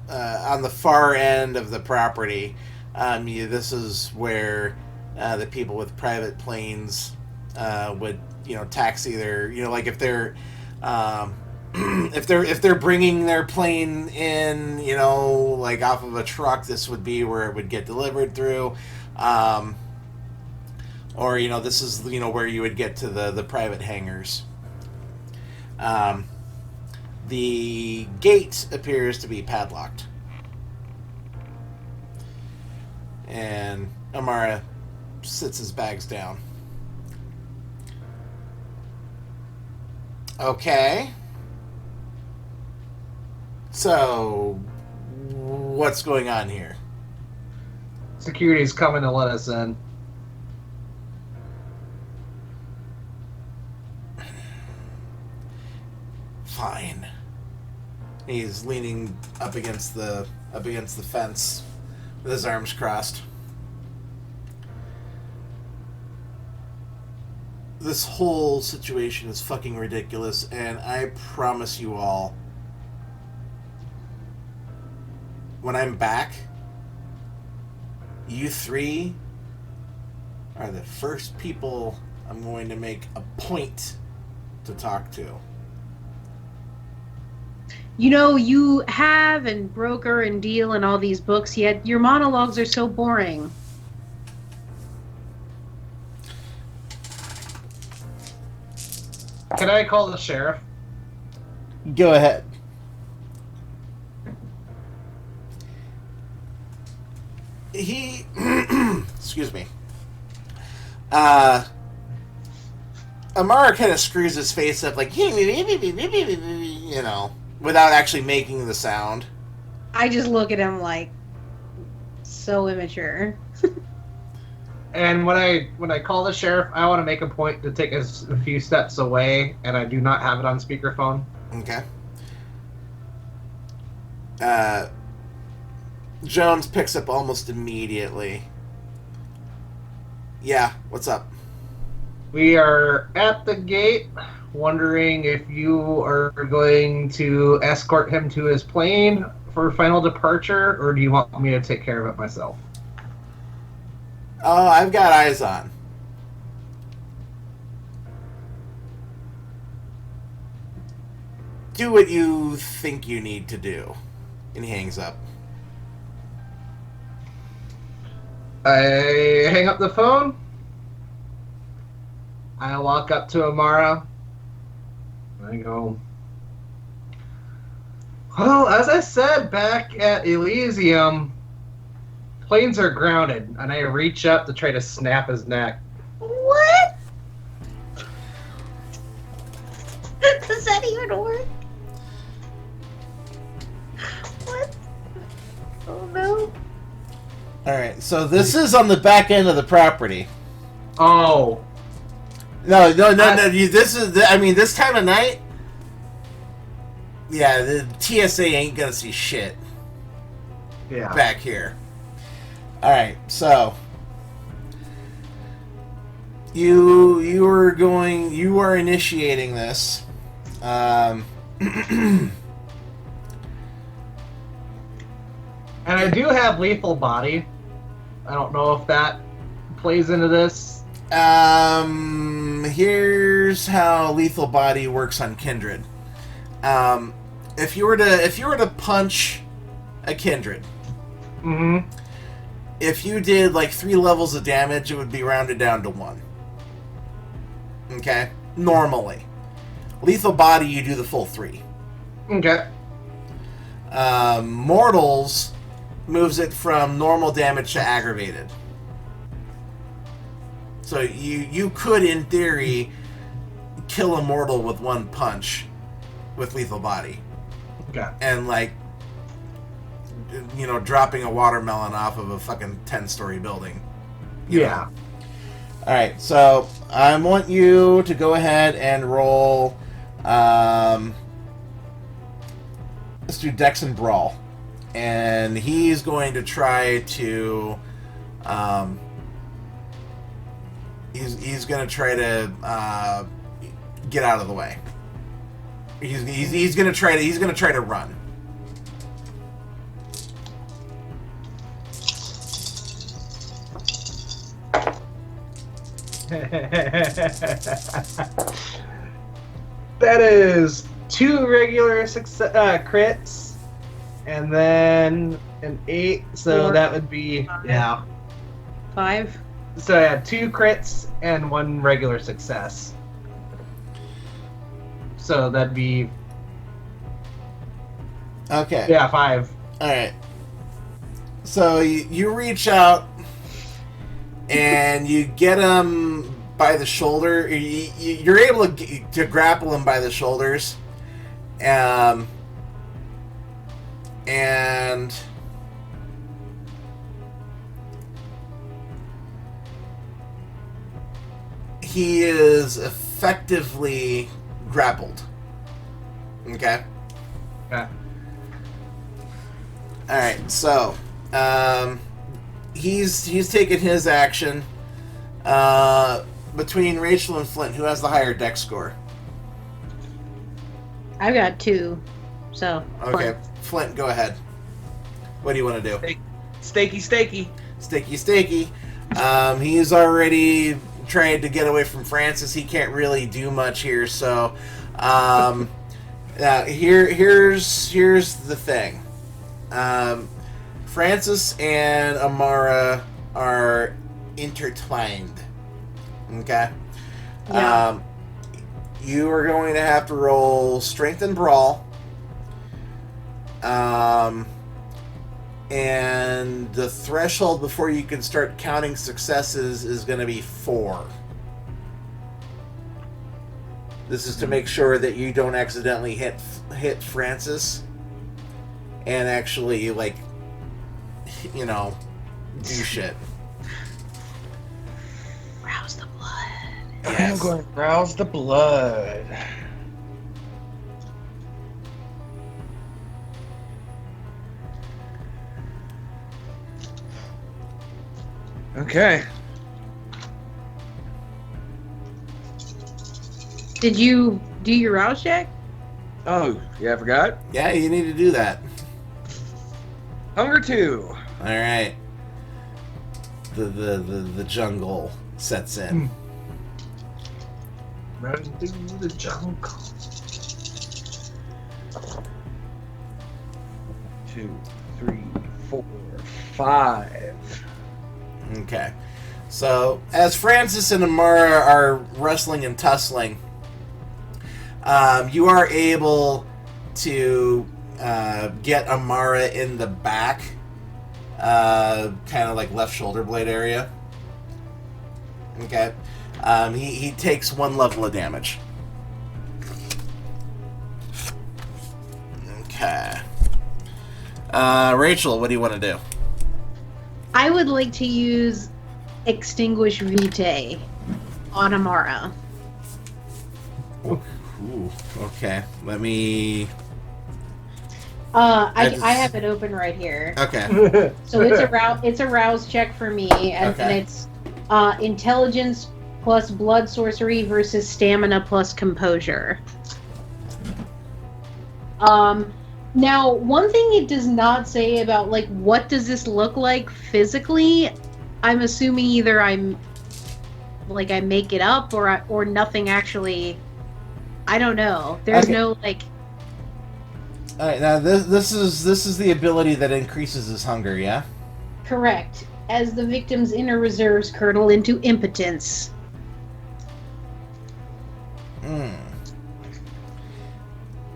on the far end of the property. This is where the people with private planes would taxi their like if they're if they're bringing their plane in like off of a truck, this would be where it would get delivered through. Or this is where you would get to the private hangars. The gate appears to be padlocked, and Amara sits his bags down. Okay. So, what's going on here? Security's coming to let us in. Fine. He's leaning up against the fence with his arms crossed. This whole situation is fucking ridiculous, and I promise you all, when I'm back, you three are the first people I'm going to make a point to talk to. You know, you have and broker and deal and all these books, yet your monologues are so boring. Can I call the sheriff? Go ahead. He, excuse me. Amara kind of screws his face up like, you know, without actually making the sound. I just look at him like, so immature. And when I call the sheriff, I want to make a point to take a few steps away, and I do not have it on speakerphone. Okay. Jones picks up almost immediately. Yeah, what's up? We are at the gate, wondering if you are going to escort him to his plane for final departure, or do you want me to take care of it myself? Oh, I've got eyes on. Do what you think you need to do. And he hangs up. I hang up the phone. I walk up to Amara. I go, well, as I said back at Elysium, planes are grounded, and I reach up to try to snap his neck. What? Does that even work? What? Oh no. Alright, so this is on the back end of the property. Oh. No. This is, this time of night, yeah, the TSA ain't gonna see shit Yeah. back here. Alright, so you are initiating this. And I do have lethal body. I don't know if that plays into this. Here's how lethal body works on Kindred. If you were to punch a Kindred, Mm-hmm. if you did like 3 levels of damage, it would be rounded down to 1. Okay? Normally. Lethal body, you do the full 3. Okay. Mortals moves it from normal damage to aggravated. So you could, in theory, kill a mortal with 1 punch with lethal body. Okay. And, like, you know, dropping a watermelon off of a fucking 10-story building. You know? Alright, so I want you to go ahead and roll. Let's do Dex and Brawl. And he's going to try to. He's going to try to get out of the way. He's going to try to run. That is 2 regular crits, and then an 8. So 4, that would be 5. 5. So I had 2 crits and 1 regular success. So that'd be Okay. 5. Alright. So you reach out and you get him by the shoulder. You're able to grapple him by the shoulders, and he is effectively grappled. Okay. Okay. All right. So, he's taken his action. Between Rachel and Flint, who has the higher dex score? I've got 2, so. Okay, Flint, go ahead. What do you want to do? Steaky. Sticky. He's already tried to get away from Francis. He can't really do much here. So, here's the thing. Francis and Amara are intertwined. Okay. Yeah. You are going to have to roll Strength and Brawl. And the threshold before you can start counting successes is going to be 4. This is to make sure that you don't accidentally hit Francis and actually, like, do shit. Rouse the blood. Yes. I'm going to rouse the blood. Okay. Did you do your rouse check? Oh, yeah, I forgot. Yeah, you need to do that. Hunger 2. All right. The jungle sets in. Run through the jungle. 2, 3, 4, 5. Okay. So, as Francis and Amara are wrestling and tussling, you are able to get Amara in the back, kind of like left shoulder blade area. Okay. He takes 1 level of damage. Okay. Rachel, what do you want to do? I would like to use Extinguish Vitae on Amara. Ooh, okay. Let me... I have it open right here. Okay. So it's a rouse check for me, and it's intelligence plus blood sorcery versus stamina plus composure. Now, one thing it does not say about, like, what does this look like physically, I'm assuming either I make it up or nothing actually. I don't know. There's no, like... All right, now this is the ability that increases his hunger, yeah? Correct. As the victim's inner reserves curdle into impotence.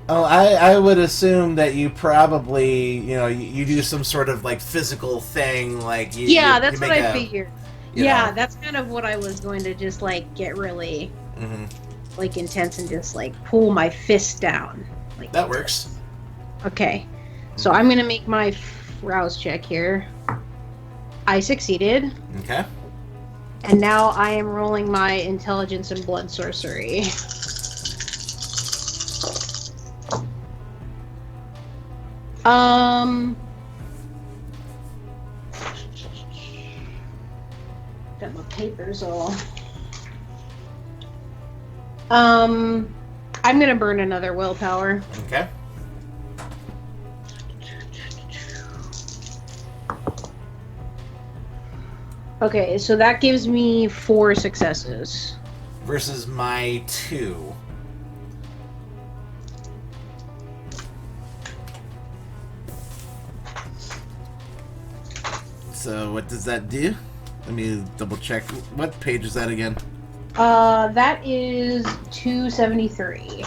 Oh, I would assume that you probably, you do some sort of, like, physical thing, like... That's what I figured. Yeah, that's kind of what I was going to just, like, get really, like, intense and just, like, pull my fist down. Like, that works. Okay. So I'm going to make my rouse check here. I succeeded. Okay. And now I am rolling my intelligence and blood sorcery. Got my papers all. I'm gonna burn another willpower. Okay. Okay, so that gives me 4 successes. Versus my 2. So what does that do? Let me double check. What page is that again? That is 273.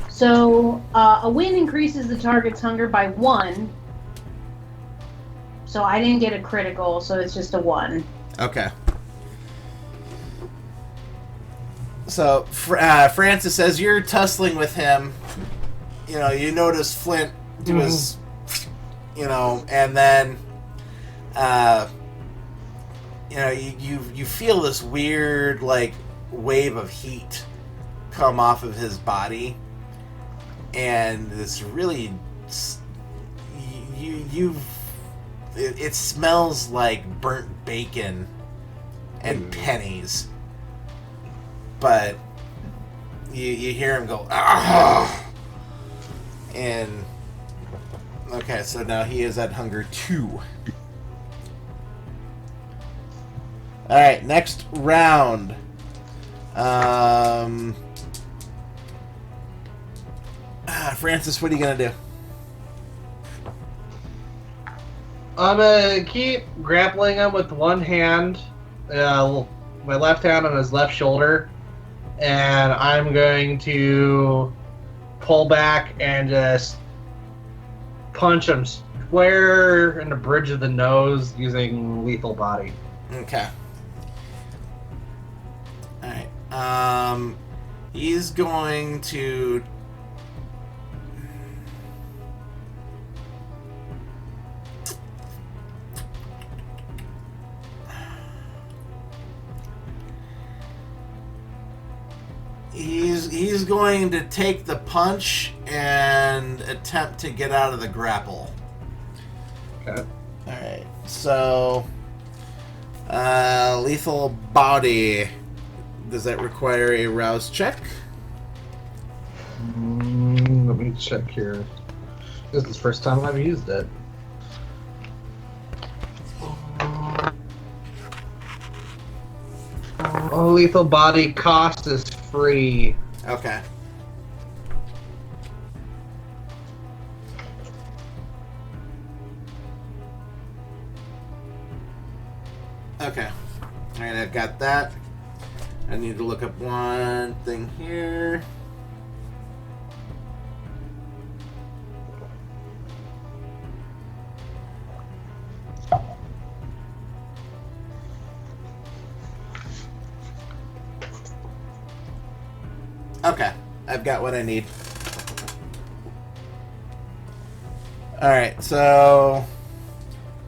So, a win increases the target's hunger by 1. So I didn't get a critical, so it's just a 1. Okay. So Francis, as you're tussling with him, you notice Flint do his, and then, you feel this weird like wave of heat come off of his body, and this really, it smells like burnt bacon and pennies. But you hear him go, ah! And okay, so now he is at hunger 2. All right, next round. Francis, what are you gonna do? I'm gonna keep grappling him with one hand, my left hand on his left shoulder, and I'm going to pull back and just punch him square in the bridge of the nose using lethal body. Okay. Alright. He's going to... He's going to take the punch and attempt to get out of the grapple. Okay. Alright, so... lethal body. Does that require a rouse check? Let me check here. This is the first time I've used it. Oh, lethal body cost is free. Okay. Okay. Alright, I've got that. I need to look up one thing here. Okay, I've got what I need. Alright, so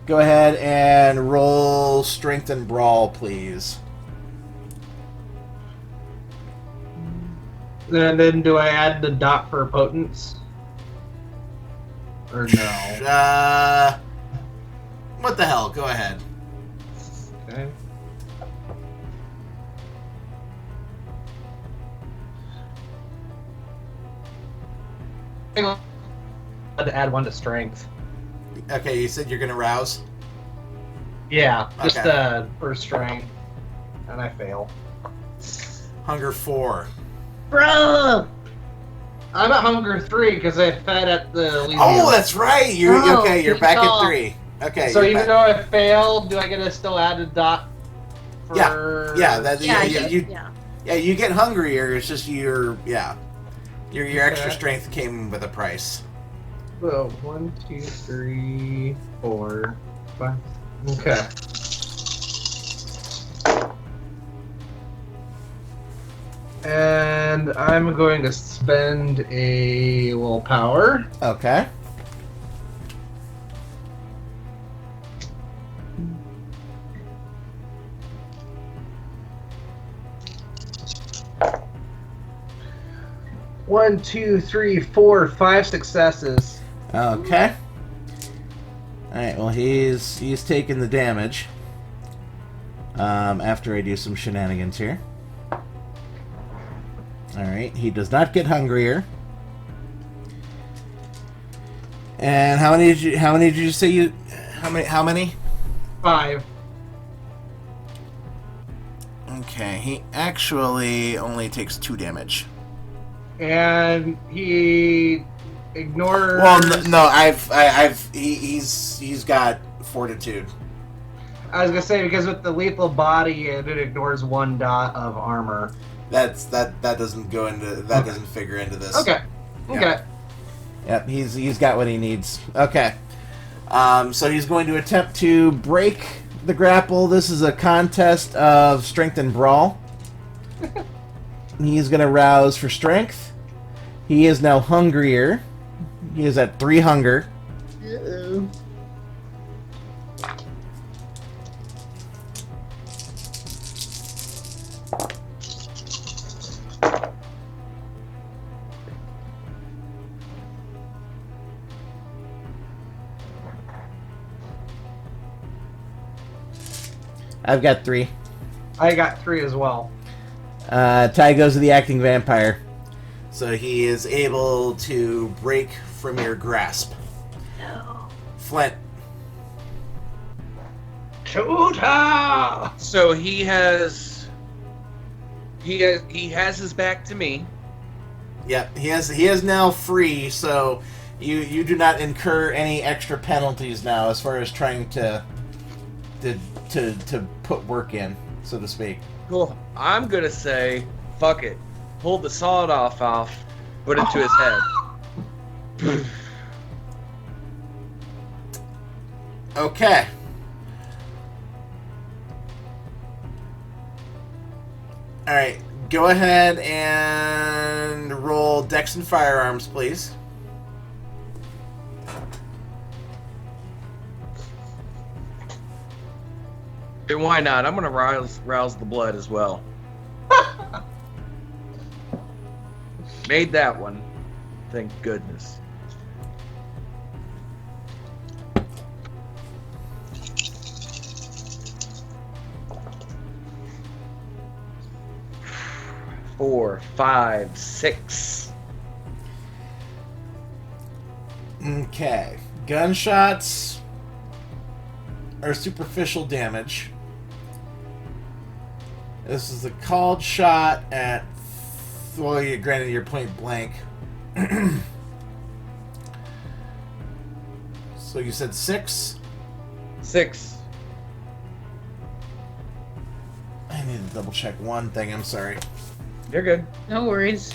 go ahead and roll Strength and Brawl, please. And then do I add the dot for potence? Or no? What the hell? Go ahead. Okay. I had to add one to strength. Okay, you said you're gonna rouse? Yeah, just Okay. for strength. And I fail. Hunger 4. Bro! I'm at hunger 3 because I fed at the Elysium. Oh, that's right! You're Oh, okay, you're good back call. at 3. Okay. So you're even back. though I failed, do I get to still add a dot for... Yeah, that Yeah, yeah, you get hungrier, it's just your extra Okay. strength came with a price. So, 1, 2, 3, 4, 5. Okay. And I'm going to spend a willpower. Okay. One, two, three, four, 5 successes. Okay. Alright, well he's taking the damage. After I do some shenanigans here. Alright, he does not get hungrier. And how many did you say you how many? 5. Okay, he actually only takes 2 damage. And he ignores... Well, he's got fortitude. I was gonna say, because with the lethal body, it ignores 1 dot of armor. That doesn't go into that doesn't figure into this. Okay. Yeah. Yep, he's got what he needs. Okay. So he's going to attempt to break the grapple. This is a contest of strength and brawl. He's going to rouse for strength. He is now hungrier. He is at 3 hunger. Uh-oh. I've got 3. I got 3 as well. Ty goes to the acting vampire. So he is able to break from your grasp. No. Flint. Tuta! So he has his back to me. Yep, he is now free, so you do not incur any extra penalties now as far as trying to put work in, so to speak. Cool. I'm gonna say, fuck it. Pull the sawed off, put it to his head. Okay. Alright, go ahead and roll Dex and Firearms, please. And why not? I'm gonna rouse the blood as well. Made that one. Thank goodness. Four, 5, 6. Okay. Gunshots are superficial damage. This is a called shot at... Well, granted, you're point blank. So you said 6? 6. I need to double check one thing, I'm sorry. You're good. No worries.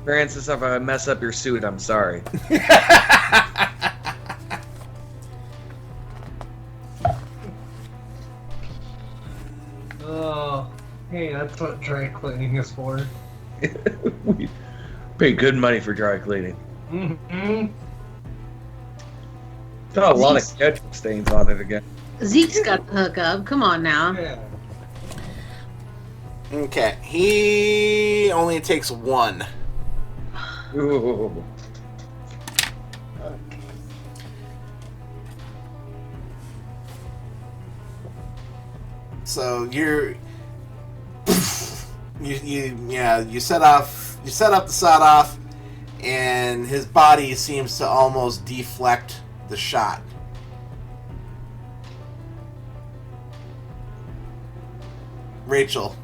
Francis, if I mess up your suit, I'm sorry. Oh, hey, that's what dry cleaning is for. We pay good money for dry cleaning. Mm-hmm. Got a lot of ketchup stains on it again. Zeke's got the hookup. Come on now. Yeah. Okay. He only takes 1. Ooh. So you set off the sawed off, and his body seems to almost deflect the shot. Rachel.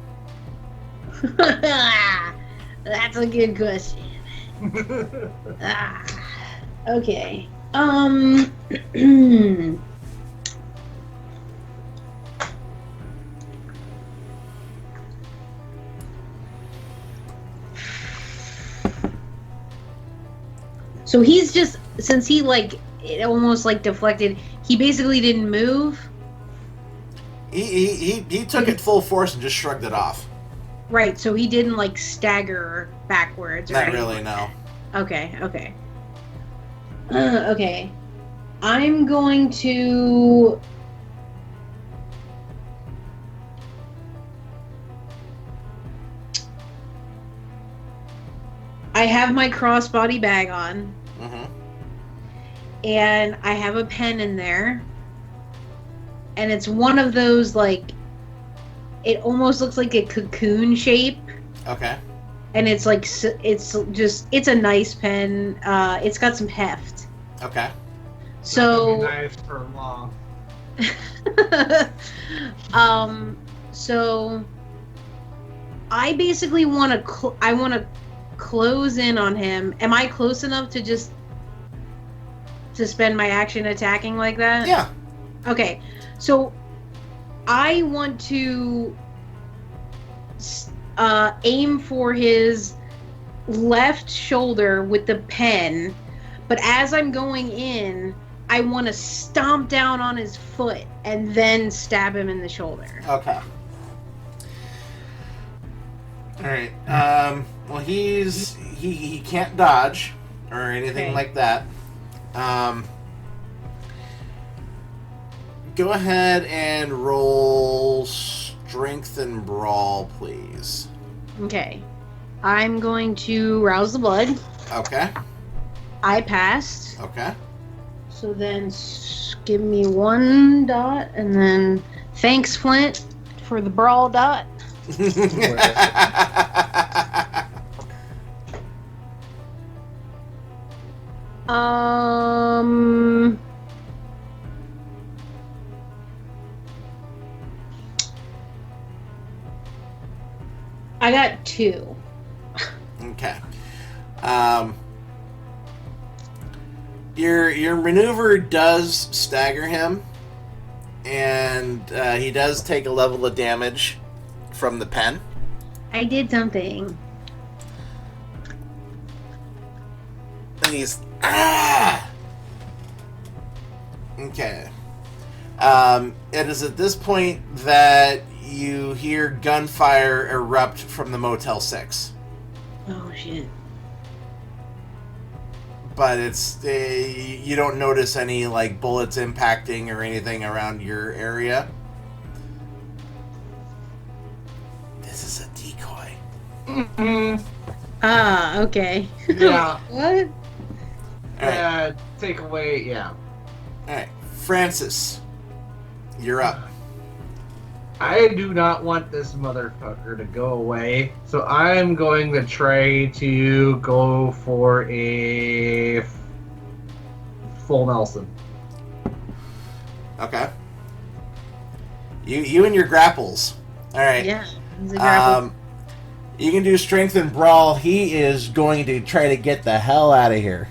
That's a good question. Okay. So he's just, since he it almost deflected, he basically didn't move. He took it full force and just shrugged it off. Right, so he didn't stagger backwards, right? Not really, no. Okay. Okay. I'm going to... I have my crossbody bag on. Mm-hmm. And I have a pen in there. And it's one of those, it almost looks like a cocoon shape. Okay. And it's it's a nice pen. It's got some heft. Okay. So Nice for long. So I basically want to close in on him. Am I close enough to spend my action attacking like that? Yeah. Okay. So I want to aim for his left shoulder with the pen, but as I'm going in, I want to stomp down on his foot and then stab him in the shoulder. Okay. All right. Well, he can't dodge or anything Okay. like that. Go ahead and roll strength and brawl, please. Okay. I'm going to rouse the blood. Okay. I passed. Okay. So then give me 1 dot, and then thanks, Flint, for the brawl dot. I got 2. Okay. Your maneuver does stagger him, and he does take a level of damage from the pen. I did something. And he's Okay. It is at this point that you hear gunfire erupt from the Motel 6. Oh shit. But it's you don't notice any like bullets impacting or anything around your area. This is a decoy. Mm-hmm. Ah, okay. Yeah. What? All right. Yeah. Take away. Yeah. All right, Francis, you're up. I do not want this motherfucker to go away, so I'm going to try to go for a full Nelson. Okay. You and your grapples. All right. Yeah. He's a grapple. You can do strength and brawl. He is going to try to get the hell out of here.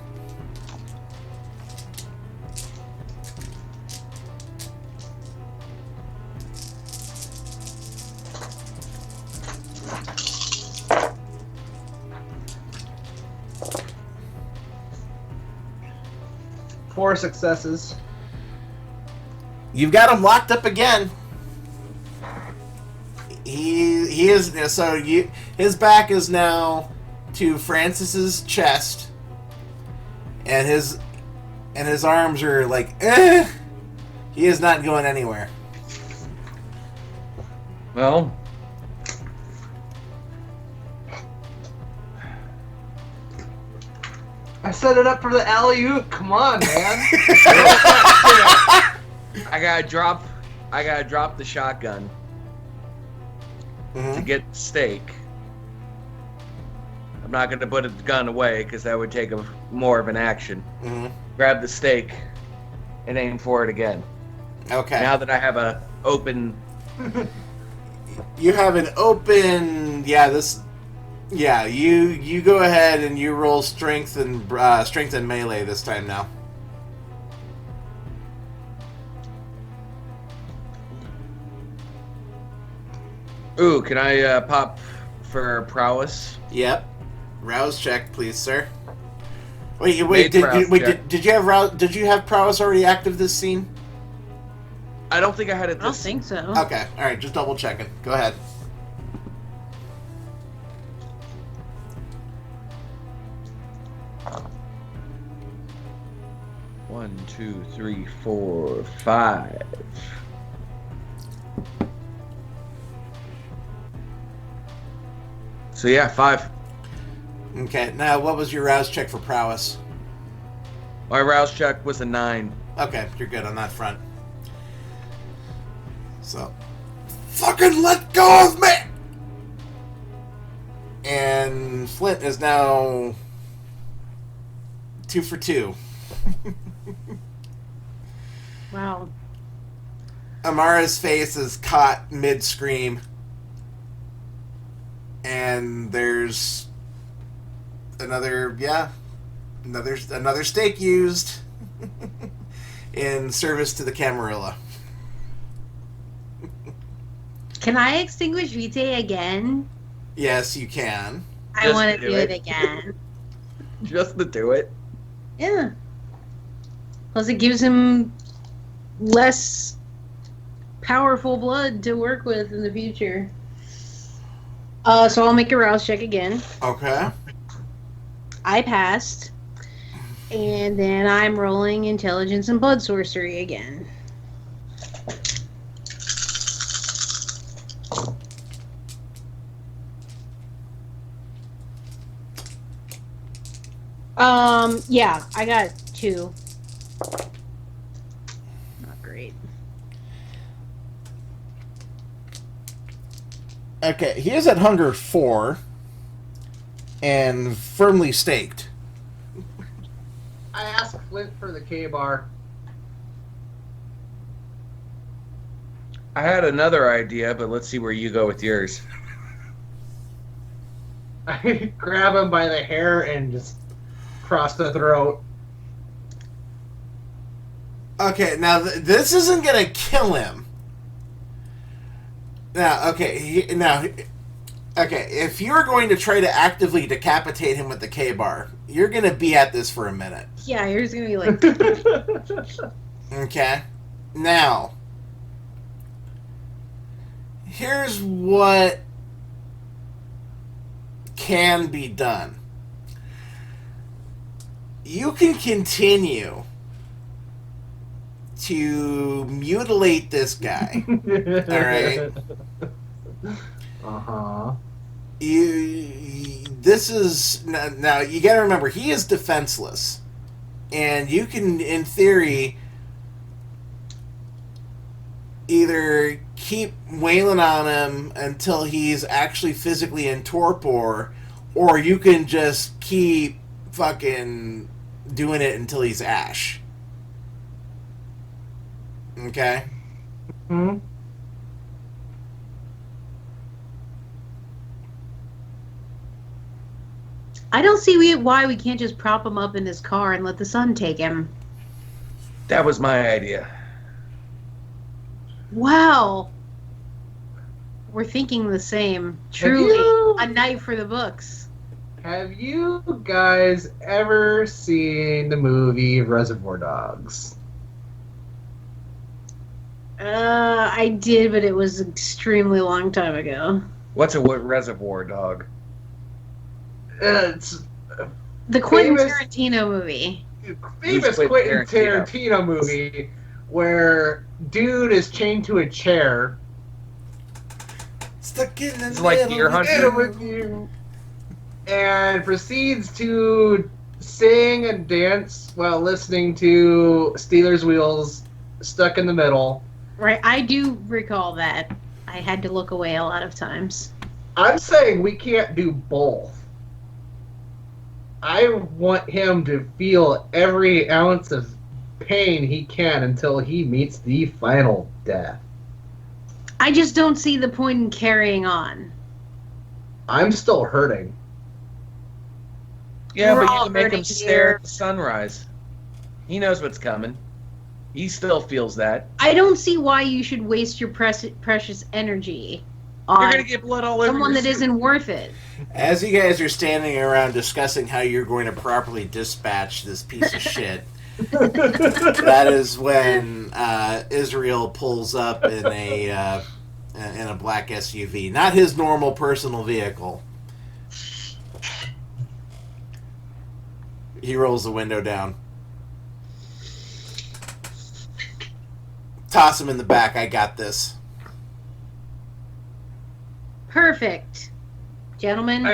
Four successes. You've got him locked up again. He is so you. His back is now to Francis's chest, and his arms are like, eh. He is not going anywhere. Well, I set it up for the alley-oop. Come on, man. I gotta drop the shotgun to get the stake. I'm not gonna put the gun away because that would take more of an action. Grab the stake and aim for it again. Okay. Now that I have a open, You have an open. Yeah, you go ahead and you roll strength and melee this time now. ooh, can I pop for prowess? Yep. Rouse check, please, sir. Wait. Made rouse check. Did you have prowess already active this scene? I don't think I had it. I don't think so. Okay. All right. Just double checking. Go ahead. One, 2, 3, 4, 5. So yeah, 5. Okay. Now, what was your rouse check for prowess? My rouse check was a 9. Okay, you're good on that front. So, fucking let go of me! And Flint is now 2 for 2. Wow. Amara's face is caught mid-scream. And there's another stake used in service to the Camarilla. Can I extinguish Vitae again? Yes, you can. I Just want to do do it. it again. Just to do it. Yeah. Plus, it gives him less powerful blood to work with in the future. So I'll make a rouse check again. Okay. I passed. And then I'm rolling intelligence and blood sorcery again. Yeah, I got 2. Not great. Okay, he is at hunger 4 and firmly staked. I asked Flint for the K-bar. I had another idea, but let's see where you go with yours. I grab him by the hair and just cross the throat. Okay, now this isn't gonna kill him. Now, okay, if you're going to try to actively decapitate him with the K-bar, you're gonna be at this for a minute. Yeah, yours gonna be like. Okay? Now, here's what can be done. You can continue to mutilate this guy. Alright? Uh-huh. This is now you gotta remember he is defenseless, and you can in theory either keep wailing on him until he's actually physically in torpor, or you can just keep fucking doing it until he's ash. Okay? Hmm? I don't see why we can't just prop him up in his car and let the sun take him. That was my idea. Wow. We're thinking the same. Truly, a night for the books. Have you guys ever seen the movie Reservoir Dogs? I did, but it was an extremely long time ago. What's a reservoir dog? It's The Quentin famous- Tarantino movie. famous Who's Quentin Tarantino? Tarantino movie where dude is chained to a chair. Stuck in the It's like middle Deer with Hunter. Get with you. And proceeds to sing and dance while listening to Steelers Wheels Stuck in the Middle. Right, I do recall that. I had to look away a lot of times. I'm saying we can't do both. I want him to feel every ounce of pain he can until he meets the final death. I just don't see the point in carrying on. I'm still hurting. Yeah, We're but you all can make him hurting stare here. at the sunrise. He knows what's coming. He still feels that. I don't see why you should waste your precious energy You're on gonna get blood all over someone your that suit. isn't worth it. As you guys are standing around discussing how you're going to properly dispatch this piece of shit, that is when Israel pulls up in a black SUV, not his normal personal vehicle. He rolls the window down. Toss him in the back. I got this. Perfect. Gentlemen,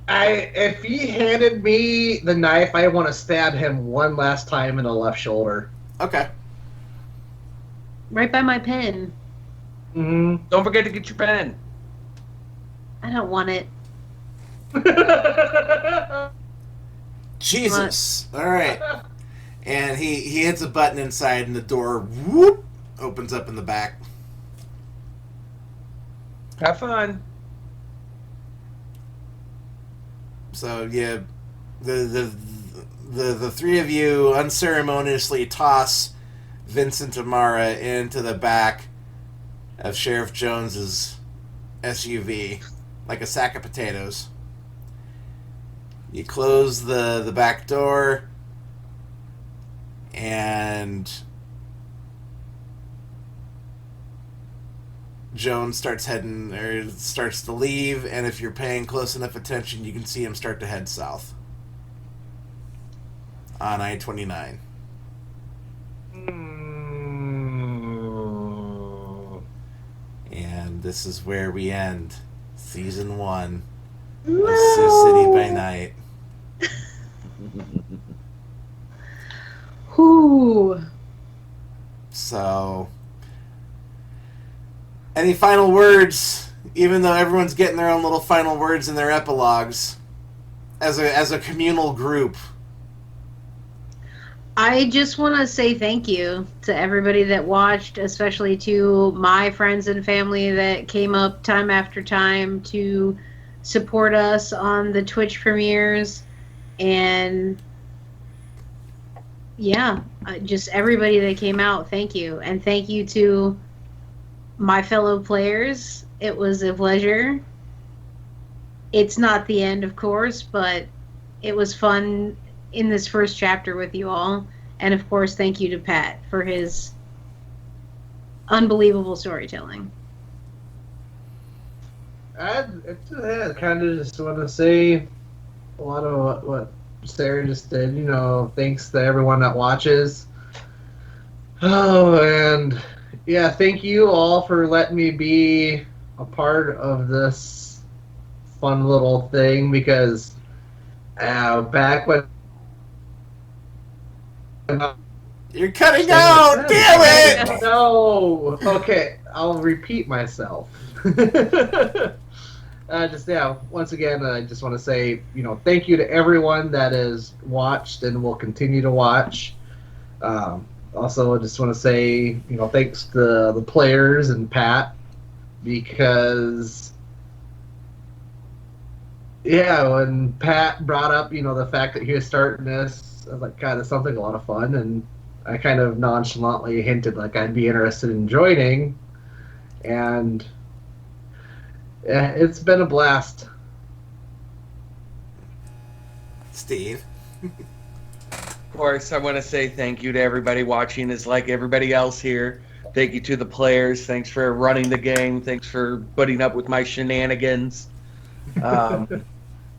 If he handed me the knife, I want to stab him one last time in the left shoulder. Okay. right by my pen. Mm-hmm. Don't forget to get your pen. I don't want it. Jesus. All right. And he hits a button inside, and the door whoop opens up in the back. Have fun. So yeah, the three of you unceremoniously toss Vincent Amara into the back of Sheriff Jones's SUV like a sack of potatoes. You close the back door, and Joan starts to leave, and if you're paying close enough attention, you can see him start to head south on I-29. And this is where we end season 1 of Sioux City by Night. Whoo. So, any final words? Even though everyone's getting their own little final words in their epilogues, as a communal group. I just want to say thank you to everybody that watched, especially to my friends and family that came up time after time to support us on the Twitch premieres. And yeah, just everybody that came out, thank you. And thank you to my fellow players. It was a pleasure. It's not the end, of course, but it was fun in this first chapter with you all. And of course, thank you to Pat for his unbelievable storytelling. I kind of just want to say a lot of what Sarah just did. Thanks to everyone that watches. Oh, and yeah, thank you all for letting me be a part of this fun little thing, because back when you're cutting out! Damn it! No! Okay, I'll repeat myself. Once again, I just want to say, thank you to everyone that has watched and will continue to watch. Also, I just want to say, thanks to the players and Pat, because when Pat brought up, the fact that he was starting this, I was like, God, this sounds like a lot of fun, and I kind of nonchalantly hinted like I'd be interested in joining, and yeah, it's been a blast. Steve? Of course, I want to say thank you to everybody watching. It's like everybody else here. Thank you to the players. Thanks for running the game. Thanks for putting up with my shenanigans.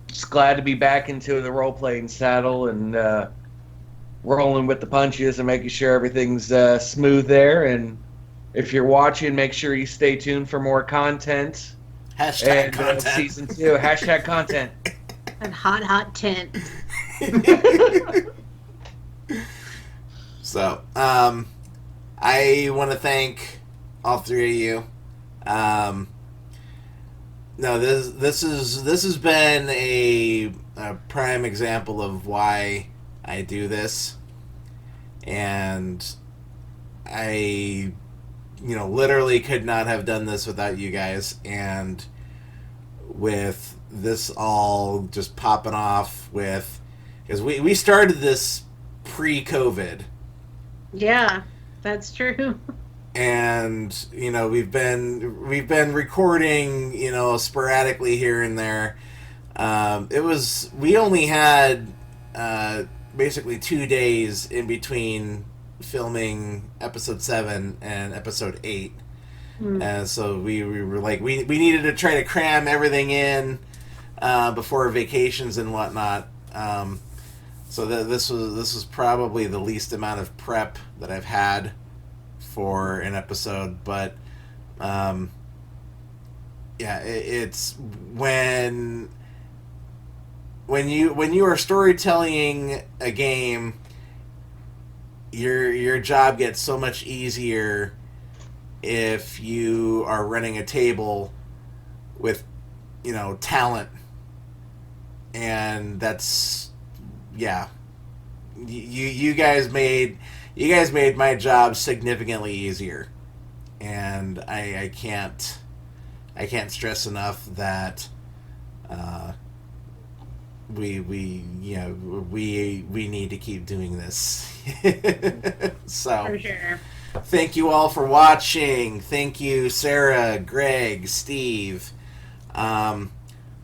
Just glad to be back into the role-playing saddle and rolling with the punches and making sure everything's smooth there. And if you're watching, make sure you stay tuned for more content. Hashtag content. Season 2. Hashtag content. And hot tent. So, I want to thank all three of you. No, this has been a prime example of why I do this, and I, literally could not have done this without you guys. And with this all just popping off because we started this pre-COVID. Yeah, that's true. And we've been recording sporadically here and there. We only had basically 2 days in between filming episode 7 and episode 8. And so we were like, we needed to try to cram everything in before vacations and whatnot. So this was probably the least amount of prep that I've had for an episode, but it's when you are storytelling a game, your job gets so much easier if you are running a table with talent, and that's you guys made my job significantly easier, and I can't stress enough that we need to keep doing this. So For sure. thank you all for watching. Thank you, Sarah, Greg, Steve.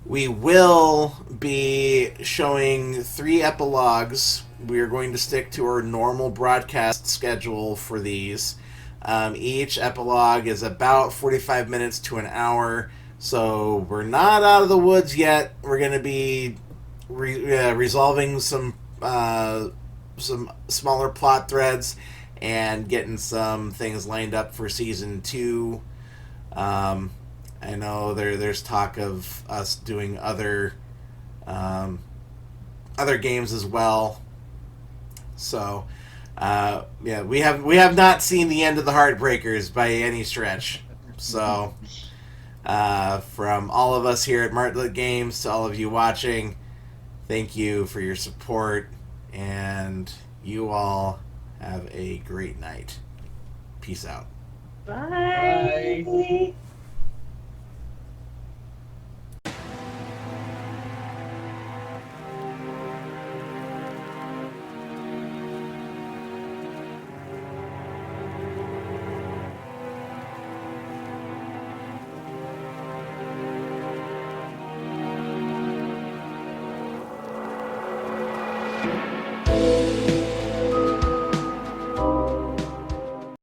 We will be showing 3 epilogues. We are going to stick to our normal broadcast schedule for these. Each epilogue is about 45 minutes to an hour, so we're not out of the woods yet. We're going to be resolving some smaller plot threads and getting some things lined up for season 2. I know there's talk of us doing other games as well. So, we have not seen the end of the Heartbreakers by any stretch. So, from all of us here at Martlet Games to all of you watching, thank you for your support, and you all have a great night. Peace out. Bye. Bye.